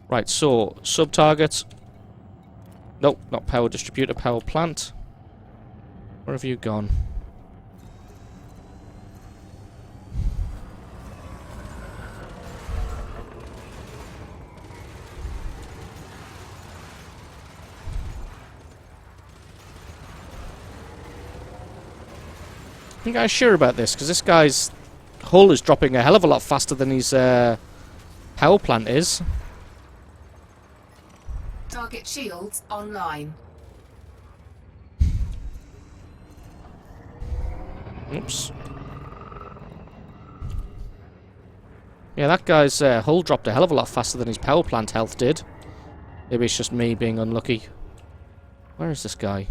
Right, so, sub-targets. Nope, not power distributor, power plant. Where have you gone? I think I'm sure about this, because this guy's hull is dropping a hell of a lot faster than his power plant is. Target shields online. Oops. Yeah, that guy's hull dropped a hell of a lot faster than his power plant health did. Maybe it's just me being unlucky. Where is this guy?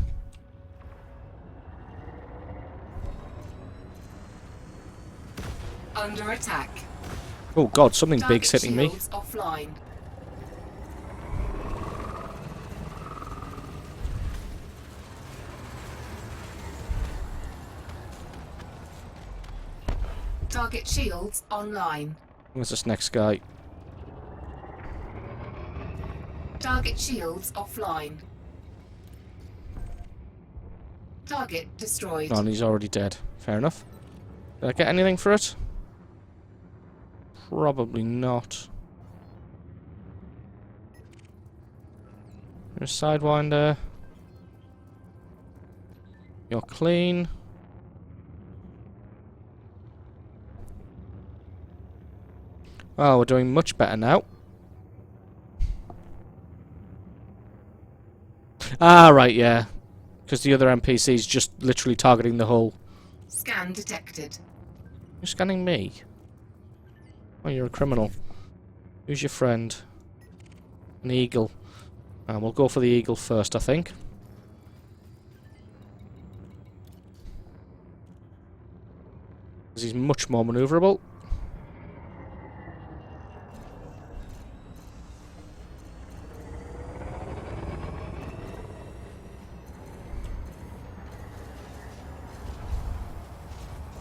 Under attack. Oh god, something Target big's hitting me. shields offline. Target shields online. Where's this next guy? Target shields offline. Target destroyed. Oh, and he's already dead. Fair enough. Did I get anything for it? Probably not. There's a sidewinder. You're clean. Oh, we're doing much better now. Ah, right, yeah. Because the other NPC's just literally targeting the hull. Scan detected. You're scanning me? Oh, you're a criminal. Who's your friend? An eagle. We'll go for the eagle first, I think. Because he's much more maneuverable.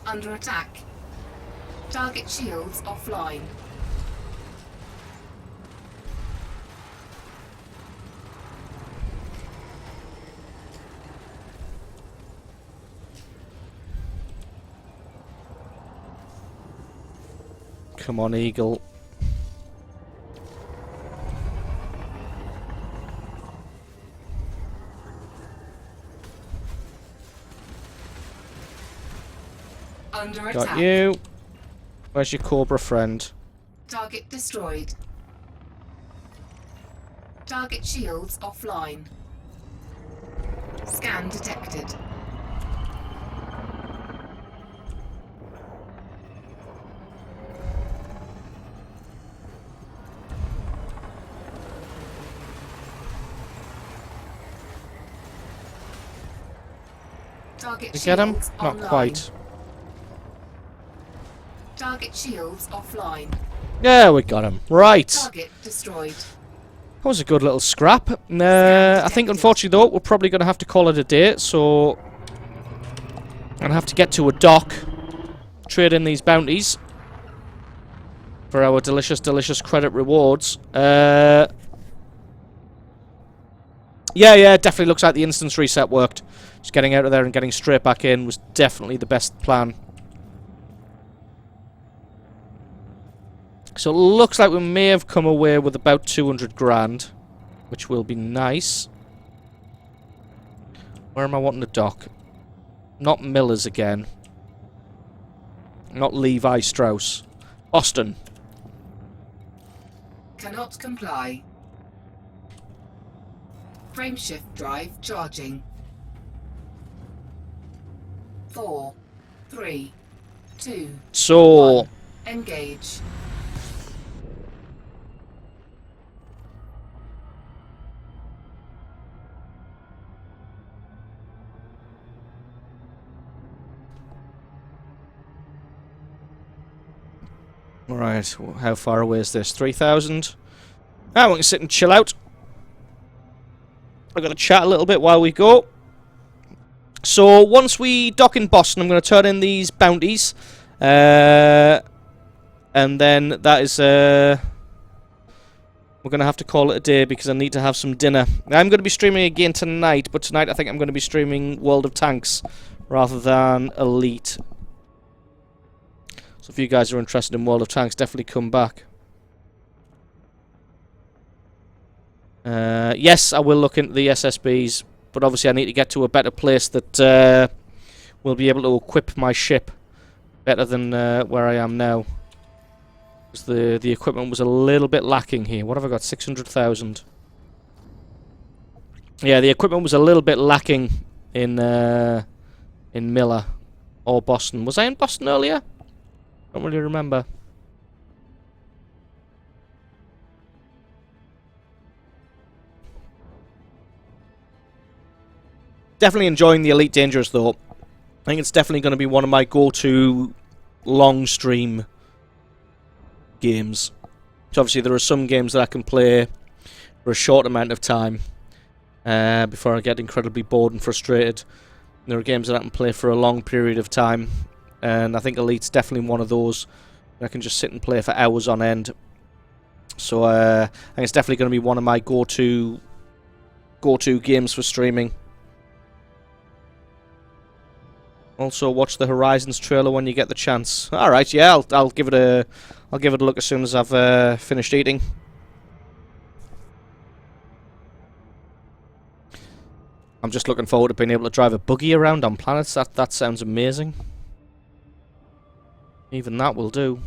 Under attack. Target shields offline. Come on, eagle. Under attack. Got you. Where's your cobra friend? Target destroyed. Target shields offline. Scan detected. Target Did you get him? shields Not online. quite. Target shields offline. Yeah, we got him. Right. Target destroyed. That was a good little scrap. I think, unfortunately, though, we're probably going to have to call it a day. So, I'm going to have to get to a dock, trade in these bounties for our delicious, delicious credit rewards. Yeah, it definitely looks like the instance reset worked. Just getting out of there and getting straight back in was definitely the best plan. So it looks like we may have come away with about 200 grand, which will be nice. Where am I wanting to dock? Not Miller's again. Not Levi Strauss. Boston. Cannot comply. Frameshift drive charging. 4, 3, 2, So, engage. right, how far away is this? 3,000? Ah, we can sit and chill out. I've got to chat a little bit while we go. So, once we dock in Boston, I'm going to turn in these bounties. And then that is... we're going to have to call it a day because I need to have some dinner. I'm going to be streaming again tonight, but tonight I think I'm going to be streaming World of Tanks rather than Elite. So if you guys are interested in World of Tanks, definitely come back. Yes, I will look into the SSBs, but obviously I need to get to a better place that will be able to equip my ship better than where I am now. Because the equipment was a little bit lacking here. What have I got? 600,000. Yeah, the equipment was a little bit lacking in Miller or Boston. Was I in Boston earlier? Don't really remember. Definitely enjoying the Elite Dangerous, though. I think it's definitely going to be one of my go-to long stream games. So obviously there are some games that I can play for a short amount of time before I get incredibly bored and frustrated. And there are games that I can play for a long period of time and I think Elite's definitely one of those. I can just sit and play for hours on end. So I think it's definitely going to be one of my go-to games for streaming. Also, watch the Horizons trailer when you get the chance. All right, yeah, I'll give it a look as soon as I've finished eating. I'm just looking forward to being able to drive a buggy around on planets. That sounds amazing. Even that will do.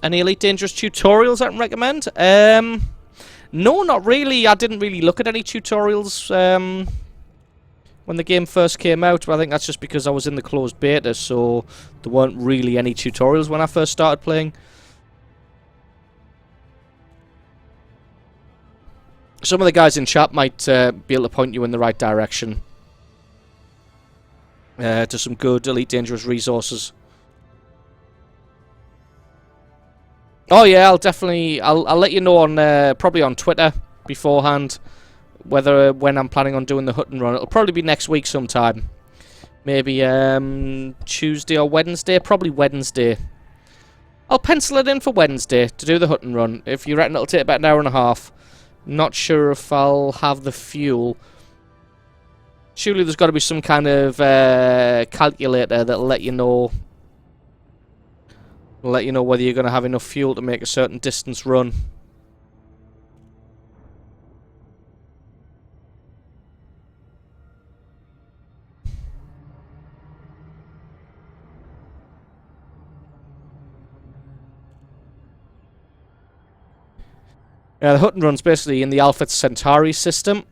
Any Elite Dangerous tutorials I can recommend? No, not really. I didn't really look at any tutorials when the game first came out, but I think that's just because I was in the closed beta, so there weren't really any tutorials when I first started playing. Some of the guys in chat might be able to point you in the right direction to some good Elite Dangerous resources. Oh yeah, I'll let you know on probably on Twitter beforehand when I'm planning on doing the hut and run. It'll probably be next week sometime. Maybe Tuesday or Wednesday, probably Wednesday. I'll pencil it in for Wednesday to do the hut and run. If you reckon it'll take about an hour and a half. Not sure if I'll have the fuel. Surely there's got to be some kind of calculator that'll let you know whether you're going to have enough fuel to make a certain distance run. The Hutton run's basically in the Alpha Centauri system.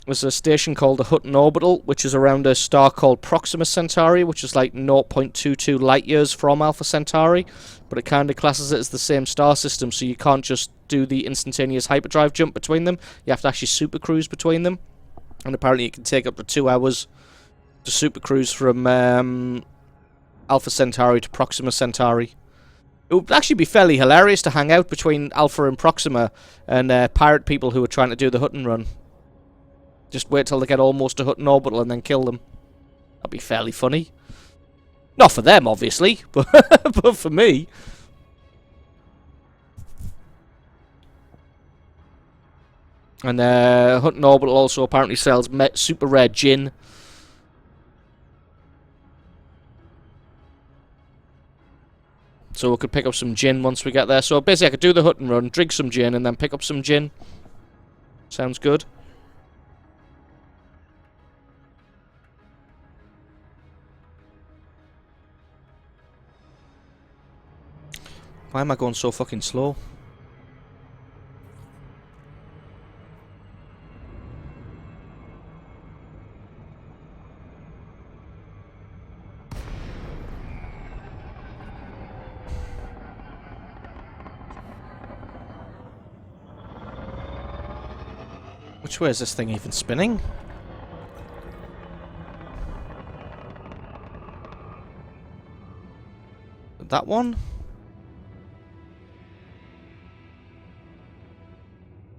There's a station called the Hutton Orbital, which is around a star called Proxima Centauri, which is like 0.22 light years from Alpha Centauri, but it kind of classes it as the same star system, so you can't just do the instantaneous hyperdrive jump between them. You have to actually supercruise between them, and apparently it can take up to 2 hours to supercruise from Alpha Centauri to Proxima Centauri. It would actually be fairly hilarious to hang out between Alpha and Proxima and pirate people who are trying to do the Hutton run. Just wait till they get almost to Hutton Orbital and then kill them. That'd be fairly funny. Not for them, obviously, but for me. And Hutton Orbital also apparently sells super rare gin. So we could pick up some gin once we get there. So basically I could do the Hutton run, drink some gin, and then pick up some gin. Sounds good. Why am I going so fucking slow? Which way is this thing even spinning? That one?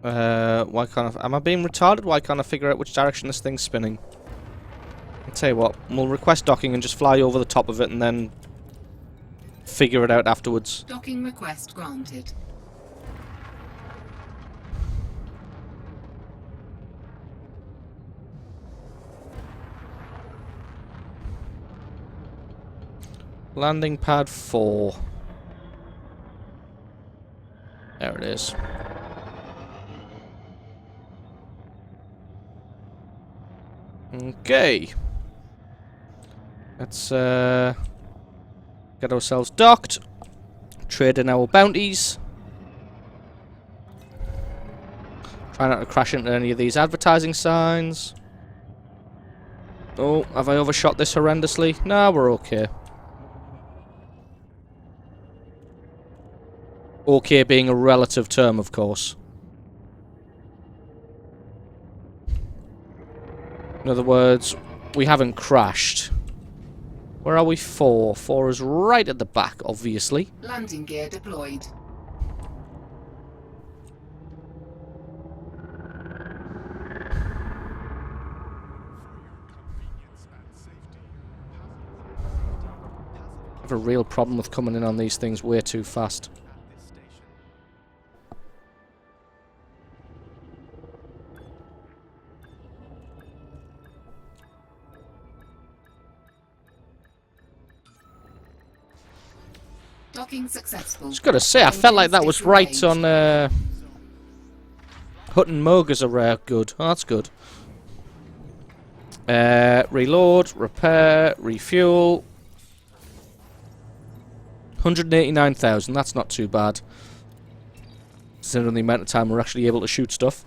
Why can't I... Am I being retarded? Why can't I figure out which direction this thing's spinning? I'll tell you what, we'll request docking and just fly over the top of it and then figure it out afterwards. Docking request granted. Landing pad 4. There it is. Okay. Let's get ourselves docked. Trade in our bounties. Try not to crash into any of these advertising signs. Oh, have I overshot this horrendously? No, we're okay. Okay being a relative term, of course. In other words, we haven't crashed. Where are we? 4. 4 is right at the back, obviously. Landing gear deployed. I have a real problem with coming in on these things way too fast. Docking successful. Just gotta say, I felt like that was right on Hutton Moog as a rare good. Oh, that's good. Reload, repair, refuel. 189,000, that's not too bad. Considering the amount of time we're actually able to shoot stuff.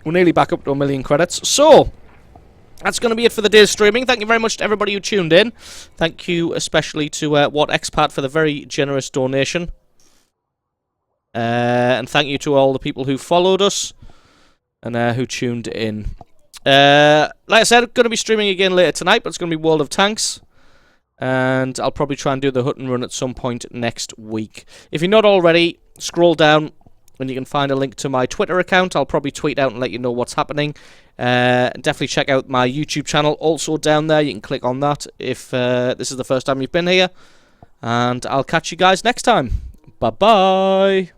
We're nearly back up to 1 million credits. So, that's going to be it for the day's streaming. Thank you very much to everybody who tuned in. Thank you especially to What Expat for the very generous donation. And thank you to all the people who followed us and who tuned in. Like I said, going to be streaming again later tonight, but it's going to be World of Tanks. And I'll probably try and do the Hutton run at some point next week. If you're not already, scroll down and you can find a link to my Twitter account. I'll probably tweet out and let you know what's happening. Definitely check out my YouTube channel, also down there. You can click on that if this is the first time you've been here. And I'll catch you guys next time. Bye-bye.